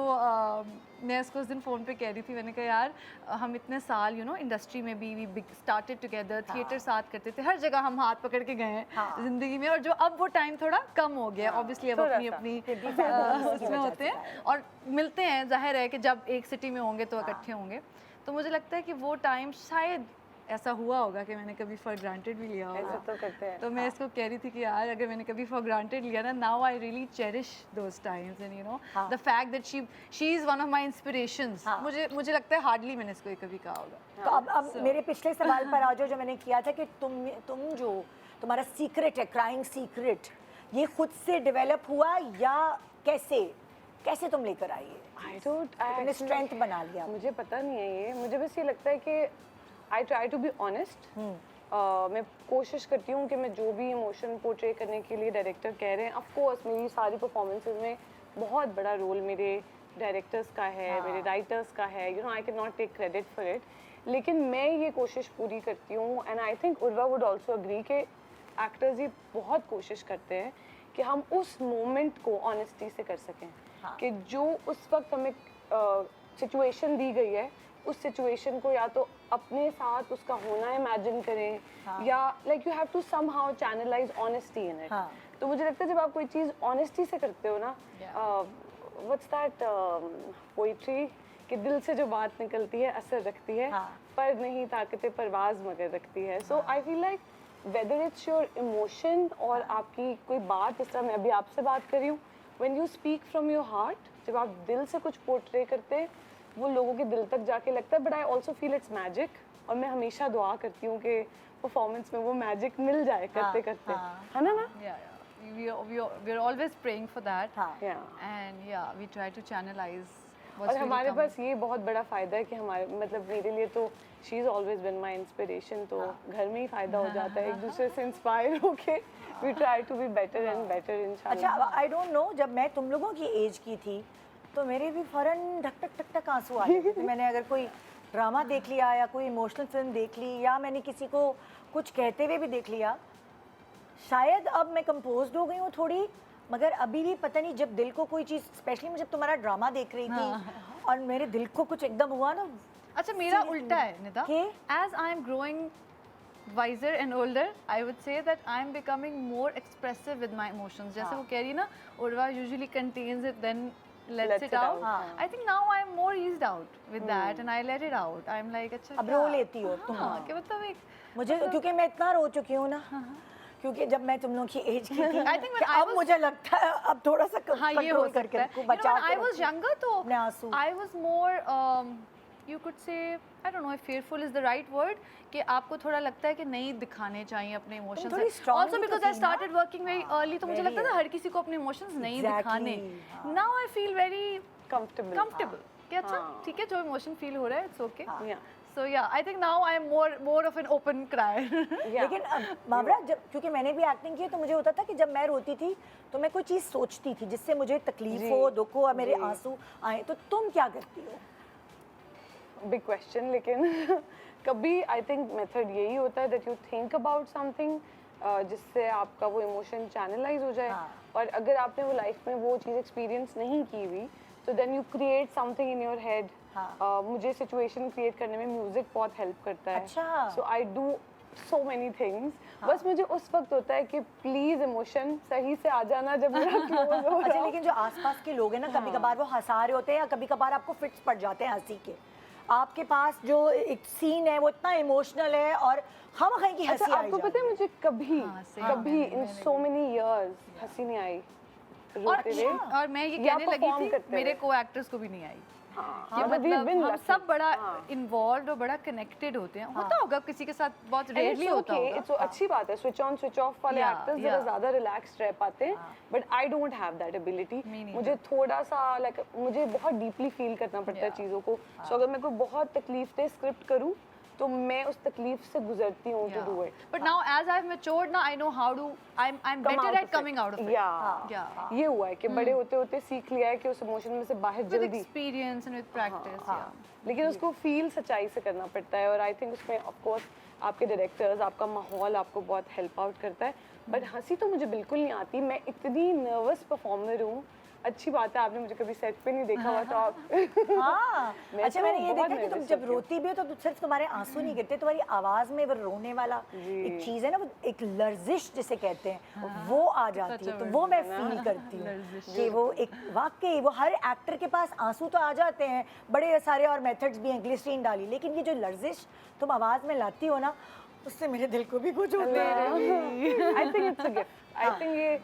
I: मैं उसको उस दिन फ़ोन पे कह रही थी. मैंने कहा यार हम इतने साल यू नो इंडस्ट्री में भी वी स्टार्टेड टुगेदर, थिएटर साथ करते थे, हर जगह हम हाथ पकड़ के गए हैं ज़िंदगी में, और जो अब वो टाइम थोड़ा कम हो गया. ऑब्वियसली अब अपनी अपनी उसमें होते हैं और मिलते हैं. जाहिर है कि जब एक सिटी में होंगे तो इकट्ठे होंगे. तो मुझे लगता है कि वो टाइम शायद ऐसा हुआ होगा कि मैंने कभी फॉर ग्रांटेड भी लिया होगा.
H: ऐसे तो करते हैं.
I: तो मैं इसको कह रही थी कि यार अगर मैंने कभी फॉर ग्रांटेड लिया ना, now I really cherish those times, and you know the fact that she is one of my inspirations. मुझे लगता है हार्डली मैंने इसको कभी कहा होगा.
A: तो अब मेरे पिछले सवाल पर आ जाओ जो मैंने किया था कि तुम जो तुम्हारा सीक्रेट है, क्राइंग सीक्रेट, ये खुद से डेवलप हुआ या कैसे तुम लेकर आई है? तुमने स्ट्रेंथ बना लिया?
H: मुझे पता नहीं है ये. मुझे बस ये लगता है कि I try to be honest. मैं कोशिश करती हूँ कि मैं जो भी इमोशन पोर्ट्रे करने के लिए डायरेक्टर कह रहे हैं, ऑफ कोर्स मेरी सारी परफॉर्मेंसेस में बहुत बड़ा रोल मेरे डायरेक्टर्स का है, मेरे राइटर्स का है. You know I can not take credit for it, लेकिन मैं ये कोशिश पूरी करती हूँ. And I think Urwa would also agree कि एक्टर्स ये बहुत कोशिश करते हैं कि हम उस मोमेंट को ऑनेस्टी से कर सकें. कि जो उस वक्त हमें सिचुएशन दी गई है, उस सिचुएशन को या तो अपने साथ उसका होना इमेजिन करें, या like you have to somehow channelise honesty in it. तो मुझे लगता है जब आप कोई चीज़ ऑनेस्टी से करते हो ना, व्हाट्स दैट पोइट्री कि दिल से जो बात निकलती है असर रखती है, पर नहीं ताकते परवाज मगर रखती है. So I feel like whether it's your emotion और आपकी कोई बात, जिस तरह मैं अभी आपसे बात कर रही हूँ, when you speak from your heart, जब आप दिल से कुछ पोर्ट्रे करते हैं वो लोगों के दिल तक जाके लगता है. But I also feel it's magic, और मैं हमेशा दुआ करती हूँ कि परफॉर्मेंस में वो मैजिक मिल जाए करते करते, है ना?
I: we are always praying for that. And yeah, we try to channelize.
H: और हमारे पास ये बहुत बड़ा फ़ायदा है कि हमारे मतलब मेरे लिए तो she is always been my inspiration. तो घर में ही फ़ायदा हो जाता है एक दूसरे से इंस्पायर होके. We try to be better and better इंशाल्लाह.
A: अच्छा, आई डोंट नो, जब मैं तुम लोगों की एज की थी तो मेरे भी फ़ौरन ढक टक टक टक आंसू आ जाते थे. मैंने अगर कोई ड्रामा देख लिया या कोई इमोशनल फिल्म देख ली या मैंने किसी को कुछ कहते हुए भी देख लिया, शायद अब मैं कंपोज्ड हो गई हूँ थोड़ी, मगर अभी भी पता नहीं, जब दिल को कोई चीज़, स्पेशली मैं जब तुम्हारा ड्रामा देख रही थी और मेरे दिल को कुछ एकदम हुआ ना.
I: अच्छा, मेरा उल्टा है निदा.
A: कि
I: as I am growing wiser and older, I would say that I'm becoming more expressive with my emotions. जैसे वो कह रही है ना, Urva usually contains it, then lets it out. I think now I'm more eased out with that, and I let it out. I'm like, अच्छा
A: अब रो लेती हो तुम?
I: हाँ, कि मतलब एक
A: मुझे क्योंकि मैं इतना रो चुकी हूँ ना, क्योंकि जब मैं तुम लोग की एज की थी,
I: I think when
A: कि
I: I
A: अब
I: was-
A: मुझे लगता है अब थोड़ा सा
I: हाँ ये हो
A: कंट्रोल करके
I: सकता है.
A: रखूं,
I: You know,
A: बचा
I: when
A: के
I: I was
A: रखूं
I: younger, तो
A: अपने आंसू.
I: I was more, you could say, I don't know if fearful is the right word, कि आपको थोड़ा लगता है कि नहीं दिखाने चाहिए अपने इमोशंस.
A: थोड़ी strong
I: Also
A: भी तो
I: because I
A: थी ना?
I: started working very early, तो मुझे
A: very
I: लगता था हर किसी को अपने इमोशंस नहीं
A: Exactly,
I: दिखाने.
A: हाँ.
I: Now I feel very
H: Comfortable.
I: comfortable. कि अच्छा ठीक है, जो इमोशन फील हो रहा है, it's okay.
H: Yeah.
I: So yeah, I think now I'm more of an open crier.
H: Yeah.
A: लेकिन मावरा, जब क्योंकि मैंने भी एक्टिंग की है तो मुझे होता था कि जब मैं रोती थी तो मैं कोई चीज़ सोचती थी जिससे मुझे तकलीफ हो, दुख हो और मेरे आंसू आए. तो तुम क्या करती हो?
H: Big question. लेकिन कभी आई थिंक मेथड यही होता है that you think about something जिससे आपका वो इमोशन चैनलाइज हो जाए. और अगर आपने वो लाइफ में वो चीज़ एक्सपीरियंस नहीं की हुई तो then you create something in your head. मुझे सिचुएशन क्रिएट करने में म्यूजिक बहुत हेल्प करता है.
A: अच्छा.
H: So I do so many things. बस मुझे उस वक्त होता है कि प्लीज इमोशन सही से आ जाना जब मेरा क्लोज हो
A: अच्छा,
H: रहा हो.
A: लेकिन जो आसपास के लोग हैं ना, कभी कभार वो हंसा रहे होते हैं या कभी कभार आपको फिट्स पड़ जाते हैं हंसी के. आपके पास जो एक सीन है वो इतना इमोशनल है और हम कहीं की हंसी
H: अच्छा,
A: आई
H: आपको
A: जा
H: पता है मुझे कभी
I: same.
H: इन सो मेनी इयर्स हंसी नहीं आई रोते हुए.
I: और मैं ये
H: या
I: कहने
H: perform
I: लगी
H: करते
I: थी मेरे
H: हुए.
I: को एक्टर्स को भी नहीं आई.
H: हाँ,
I: कि
H: मतलब we've
I: मतलब
H: been
I: हम
H: lucky.
I: सब बड़ा
H: हाँ.
I: इन्वॉल्व और बड़ा कनेक्टेड होते हैं. होता होगा किसी के साथ, बहुत
H: And
I: रेयरली
H: it's
I: होता
H: okay,
I: होगा.
H: it's अच्छी बात है. स्विच ऑन स्विच ऑफ वाले
I: Yeah,
H: एक्टर्स जरा
I: yeah.
H: ज्यादा रिलैक्स्ड रह पाते हैं. But I don't have that ability.
I: Me neither.
H: मुझे थोड़ा सा लाइक मुझे बहुत डीपली फील करना पड़ता है चीज़ों को. सो अगर मैं कोई बहुत तकलीफ दे स्क्रिप्ट करूँ तो मैं उस तकलीफ से गुजरती हूँ to do it.
I: But now as I've matured now, I know how to. I'm better at coming out of it.
H: Yeah. ये हुआ है कि बड़े होते होते सीख लिया है कि उस इमोशन में से बाहर
I: With
H: जल्दी.
I: experience and with practice. Yeah.
H: लेकिन उसको फील सच्चाई से करना पड़ता है. और आई थिंक उसमें ऑफ कोर्स आपके डायरेक्टर्स, आपका माहौल आपको बहुत हेल्प आउट करता है. बट हंसी तो मुझे बिल्कुल नहीं आती. मैं इतनी नर्वस परफॉर्मर हूँ. अच्छी बात है, आपने मुझे कभी सेट पे नहीं देखा हुआ तो आप
A: हाँ.
H: मैं
A: अच्छा,
H: तो
A: मैंने ये
H: बहुत
A: देखा कि तुम
H: nervous
A: जब
H: होती हूँ.
A: रोती भी हो तो सिर्फ तुम्हारे आंसू नहीं गिरते, तुम्हारी आवाज में वो रोने वाला एक चीज है ना, वो एक लर्जिश जिसे कहते हैं, वो आ जाती है. तो वो मैं फील करती हूँ कि वो एक वाकई वो हर एक्टर के पास आंसू तो आ जाते हैं, बड़े सारे और मेथड्स भी हैं, ग्लिसरीन डाली, लेकिन ये जो लर्जिश तुम आवाज में लाती हो ना, उससे मेरे दिल को भी कुछ होता है.
H: I think it's a gift. I think ये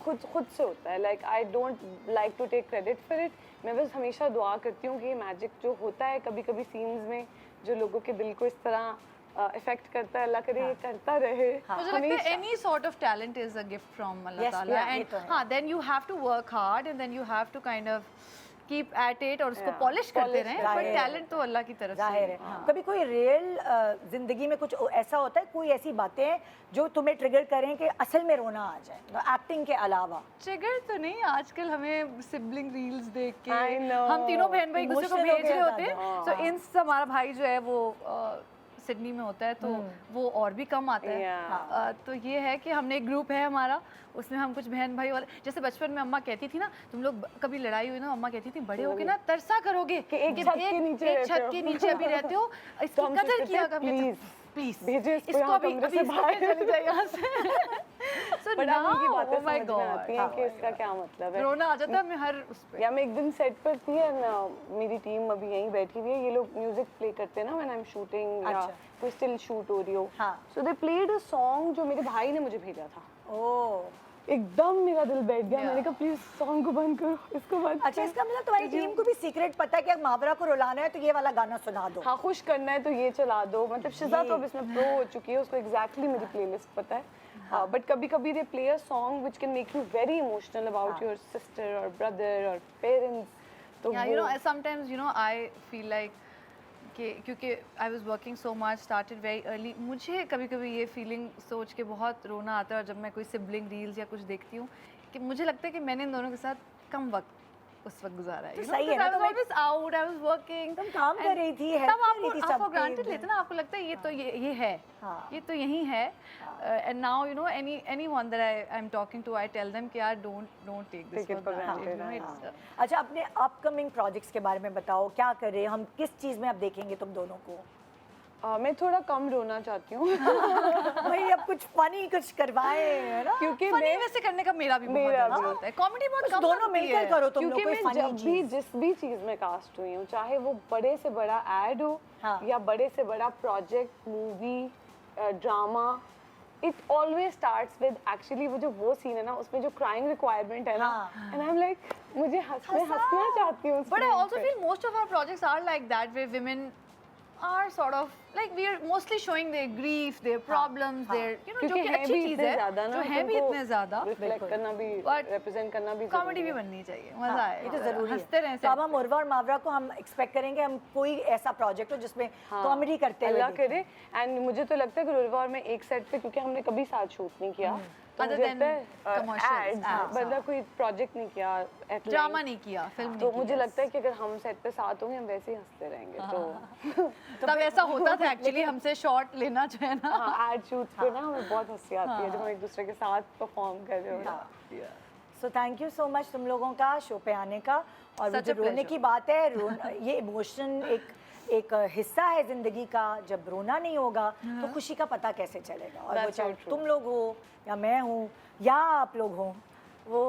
H: खुद से होता है. Like I don't like to take credit for it. मैं बस हमेशा दुआ करती हूँ कि ये मैजिक जो होता है कभी कभी सीन्स में, जो लोगों के दिल को इस तरह इफेक्ट करता है, अल्लाह करे ये करता रहे.
I: मुझे लगता है any sort of talent is a gift from Allah
A: Yes,
I: Taala.
A: yeah, ये
I: And
A: तो है.
I: हाँ, then you have to work hard and then you have to kind of keep at it और उसको polish करते रहें.
A: जाहिर
I: But
A: है.
I: talent तो अल्लाह की तरफ से
A: जाहिर है. कभी कोई रियल जिंदगी में कुछ ऐसा होता है, कोई ऐसी बातें हैं जो तुम्हें ट्रिगर करें कि असल में रोना आ जाए एक्टिंग के अलावा?
I: ट्रिगर तो नहीं, आजकल हमें सिबलिंग रील्स देख के
H: I know.
I: हम तीनों बहन भाई एक दूसरे को
A: Emotional हो
I: भेज रहे
A: गया
I: होते हैं. तो इंस हमारा भाई जो है वो सिडनी में होता है, तो वो और भी कम आता है.
H: Yeah.
I: तो ये है कि हमने एक ग्रुप है हमारा, उसमें हम कुछ बहन भाई वाले, जैसे बचपन में अम्मा कहती थी ना, तुम लोग कभी लड़ाई हुई ना, अम्मा कहती थी बड़े होके ना तरसा करोगे
H: कि एक छत के नीचे
I: एक
H: रहते
I: छत
H: हो.
I: के नीचे अभी रहते हो,
H: तो
I: इसकी
H: हम
I: कदर
H: सोचते
I: किया
H: थे,
I: कभी.
H: please,
I: प्लीज
H: भेजो इसको
I: इसको
H: यहाँ
I: अभी
H: कमरे
I: अभी
H: से
I: इसको
H: बाहर.
I: चले जाए यहाँ से. So
H: बट अब उनकी
I: now,
H: बातें
I: oh my
H: समझ में आती हैं
I: God,
H: कि इसका क्या मतलब है.
I: रोना आ जाता है हमें हर उस पे.
H: या मैं एक दिन सेट पर थी और मेरी टीम अभी यहीं बैठी हुई है. ये लोग म्यूजिक प्ले करते हैं ना व्हेन आई एम शूटिंग या
A: अच्छा.
H: कोई स्टिल शूट हो रही हो.
A: हाँ.
H: सो दे प्लेड अ सॉन्ग जो मेरे भाई ने मुझे भेजा था.
A: ओह,
H: एकदम मेरा दिल बैठ गया. मैंने कहा प्लीज सॉन्ग को बंद करो, इसको बंद.
A: अच्छा, इसका मतलब तुम्हारी टीम को भी सीक्रेट पता है कि मावरा को रुलाना है तो ये वाला गाना सुना दो.
H: हाँ, खुश करना है तो ये चला दो. मतलब शिजा तो अब इसमें प्रो हो चुकी है, उसको एग्जैक्टली मेरी प्लेलिस्ट पता है. बट कभी कभी they play a song which can make you very emotional about your sister और ब्रदर और पेरेंट्स. तो
I: Yeah, you know, sometimes, you know, I feel like कि क्योंकि I was working so much, started very early, मुझे कभी कभी ये feeling सोच के बहुत रोना आता है. और जब मैं कोई सिबलिंग रील्स या कुछ देखती हूँ कि मुझे लगता है कि मैंने इन दोनों के साथ कम वक्त उस वक्त गुजारा है.
A: तो सही है ना, तो
I: I was out, I was working,
A: तुम काम कर रही थी, help
I: तब
A: कर रही थी
I: आप
A: सबकी.
I: ग्रांटेड लेते ना, आपको लगता है ये तो ये है, ये तो यही है. And now you know anyone that I am talking to, I tell them कि यार don't take this
H: Take it
I: for
H: for
I: granted.
H: granted,
A: अच्छा, अपने अपकमिंग प्रोजेक्ट्स के बारे में बताओ, क्या कर रहे हैं हम, किस चीज़ में अब देखेंगे तुम दोनों को?
H: मैं थोड़ा कम रोना चाहती हूँ
A: भाई अब कुछ फनी कुछ करवाए, है ना?
H: क्योंकि
I: फनी
H: मैं
I: वैसे करने का मेरा भी बहुत
H: मेरा
I: दिल
H: भी।
I: होता है, कॉमेडी बहुत
A: कुछ
I: कम
A: दोनों
I: होती
A: मिलकर
I: है।
A: करो तुम लोग
H: क्योंकि
A: कोई
H: मैं
A: फनी
H: जब भी
A: चीज।
H: जिस भी चीज में कास्ट हुई हूँ, चाहे वो बड़े से बड़ा एड हो
A: हाँ।
H: या बड़े से बड़ा project, movie, drama, it always starts with actually वो सीन है ना, उसमें जो क्राइंग रिक्वायरमेंट है ना, एंड आई एम लाइक मुझे हंसना चाहती हूँ उस
I: But I
H: scene
I: also
H: पे।
I: feel most of our projects are like that, where women are sort of like we are mostly showing their grief, their problems, their you know जो
H: क्योंकि
I: कि
H: है
I: अच्छी
H: भी
I: चीज
H: इतने
I: है,
H: ज्यादा ना,
I: जो है भी इतने ज्यादा,
H: रिफ्लेक्ट करना भी,
I: But
H: रिप्रेजेंट करना भी
I: कॉमेडी
H: जरूरी
I: भी
H: है।
I: बननी चाहिए, मजा आए,
A: ये तो जरूरी
I: हंसते
A: है।
I: रहें
A: तो अब हम उर्वा और मावरा को हम एक्सपेक्ट करेंगे हम कोई ऐसा प्रोजेक्ट हो जिसमें कॉमेडी करते हुए
H: अल्लाह
A: देखें।
H: करे। एंड मुझे तो लगता है कि रुलवा और मैं एक सेट पे, क्योंकि हमने कभी साथ शूट नहीं किया, तो
I: Other
H: मुझे
I: than
H: लगता है
I: commercials,
H: ads, मतलब कोई प्रोजेक्ट नहीं किया, at
I: ड्रामा
H: length।
I: नहीं किया, फिल्म
H: तो
I: नहीं
H: मुझे
I: की,
H: लगता है कि अगर हम सेट पे साथ होंगे हम वैसे ही हंसते रहेंगे। तो
I: तब ऐसा होता था एक्चुअली, हमसे शॉट लेना जो है ना,
H: हाँ, एड शूट्स पे ना हमें बहुत हंसी आती है जब हम एक दूसरे के साथ परफॉर्म कर रहे हो।
A: So thank you so much तुम लोगों का शो पे आने का। और वो
I: Such
A: जो
I: a
A: रोने
I: pleasure.
A: की बात है, ये इमोशन एक हिस्सा है जिंदगी का। जब रोना नहीं होगा तो खुशी का पता कैसे चलेगा? और वो
H: That's so
A: चाहे
H: true.
A: तुम लोग हो या मैं हूँ या आप लोग हो, वो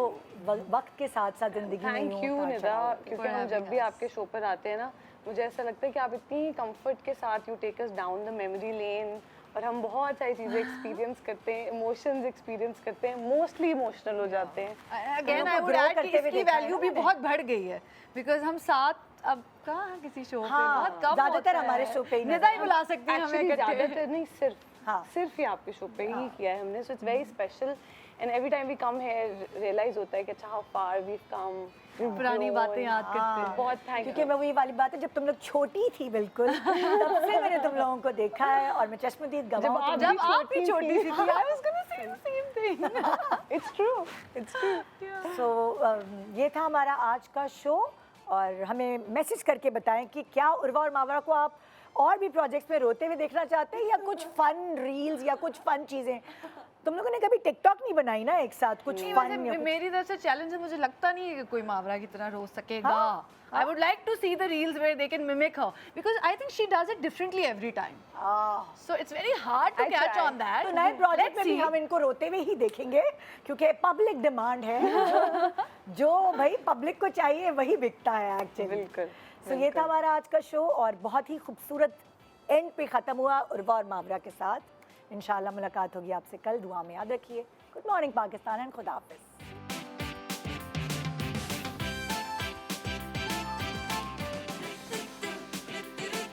A: वक्त के साथ साथ जिंदगी में
H: थैंक
A: यूं
H: यू
A: उतार
H: निदा,
A: चढ़ाव होते हैं।
H: क्योंकि हम जब भी आपके शो पर आते हैं ना, मुझे ऐसा लगता है कि आप इतनी कंफर्ट के साथ you take us down the memory lane, और हम बहुत सारी चीज़ें एक्सपीरियंस करते हैं, इमोशंस एक्सपीरियंस करते हैं, मोस्टली इमोशनल हो जाते हैं।
I: अगेन आई
A: को
I: वुड
A: grow
I: ऐड कि
A: करते हुए
I: इसकी
A: देखा है
I: वैल्यू
A: ना
I: भी
A: मैंने।
I: बहुत बढ़ गई है, बिकॉज हम साथ अब कहाँ किसी शो पे
A: हाँ,
I: बहुत कम
A: ज्यादातर
I: होता है।
A: हमारे शो पे ही
I: निदा ही
A: नजर
I: बुला सकती है हमें
H: Actually,
I: इकट्ठे।
H: ज़्यादातर नहीं,
A: हाँ।
H: सिर्फ ही आपके शो पे ही किया है हमने, so it's very special. And every time we come here realise होता है कि अच्छा हाउ फार वी कम,
I: पुरानी बातें याद करते हैं।
H: बहुत थैंक
A: क्योंकि
H: यू।
A: मैं वही वाली बात है, जब तुम लोग छोटी थी बिल्कुल तब से मैंने तुम लोगों को देखा है और मैं चश्मदीद गवाह हूँ।
I: जब आप भी छोटी सी थी, I was gonna say the same thing.
H: It's true.
A: So ये था हमारा आज का शो। और हमें मैसेज करके बताएं कि क्या उर्वा और मावरा को आप और भी प्रोजेक्ट्स में रोते हुए देखना चाहते हैं, या कुछ फन रील्स या कुछ फन चीज़ें। तुम लोगों ने कभी टिकटॉक नहीं बनाई ना एक साथ, कुछ
I: नहीं,
A: फन
I: वैसे
A: या कुछ?
I: मेरी तरफ से चैलेंज है, मुझे लगता नहीं है कि कोई मावरा की तरह रो सकेगा। I would like to see the reels where they can mimic her, because I think she does it differently every time. So it's very hard to
H: I
I: catch
H: try.
I: on that.
A: तो नए project
I: Let's
A: में भी
I: see.
A: हम इनको रोते हुए ही देखेंगे, क्योंकि पब्लिक डिमांड है। जो भाई पब्लिक को चाहिए वही बिकता है एक्चुअली।
H: बिल्कुल,
A: सो ये था हमारा आज का शो, और बहुत ही खूबसूरत एंड पे ख़त्म हुआ उर्वा और मावरा के साथ। इंशाल्लाह मुलाकात होगी आपसे कल। दुआ में याद रखिए। गुड मॉर्निंग पाकिस्तान एंड खुदा हाफिज़।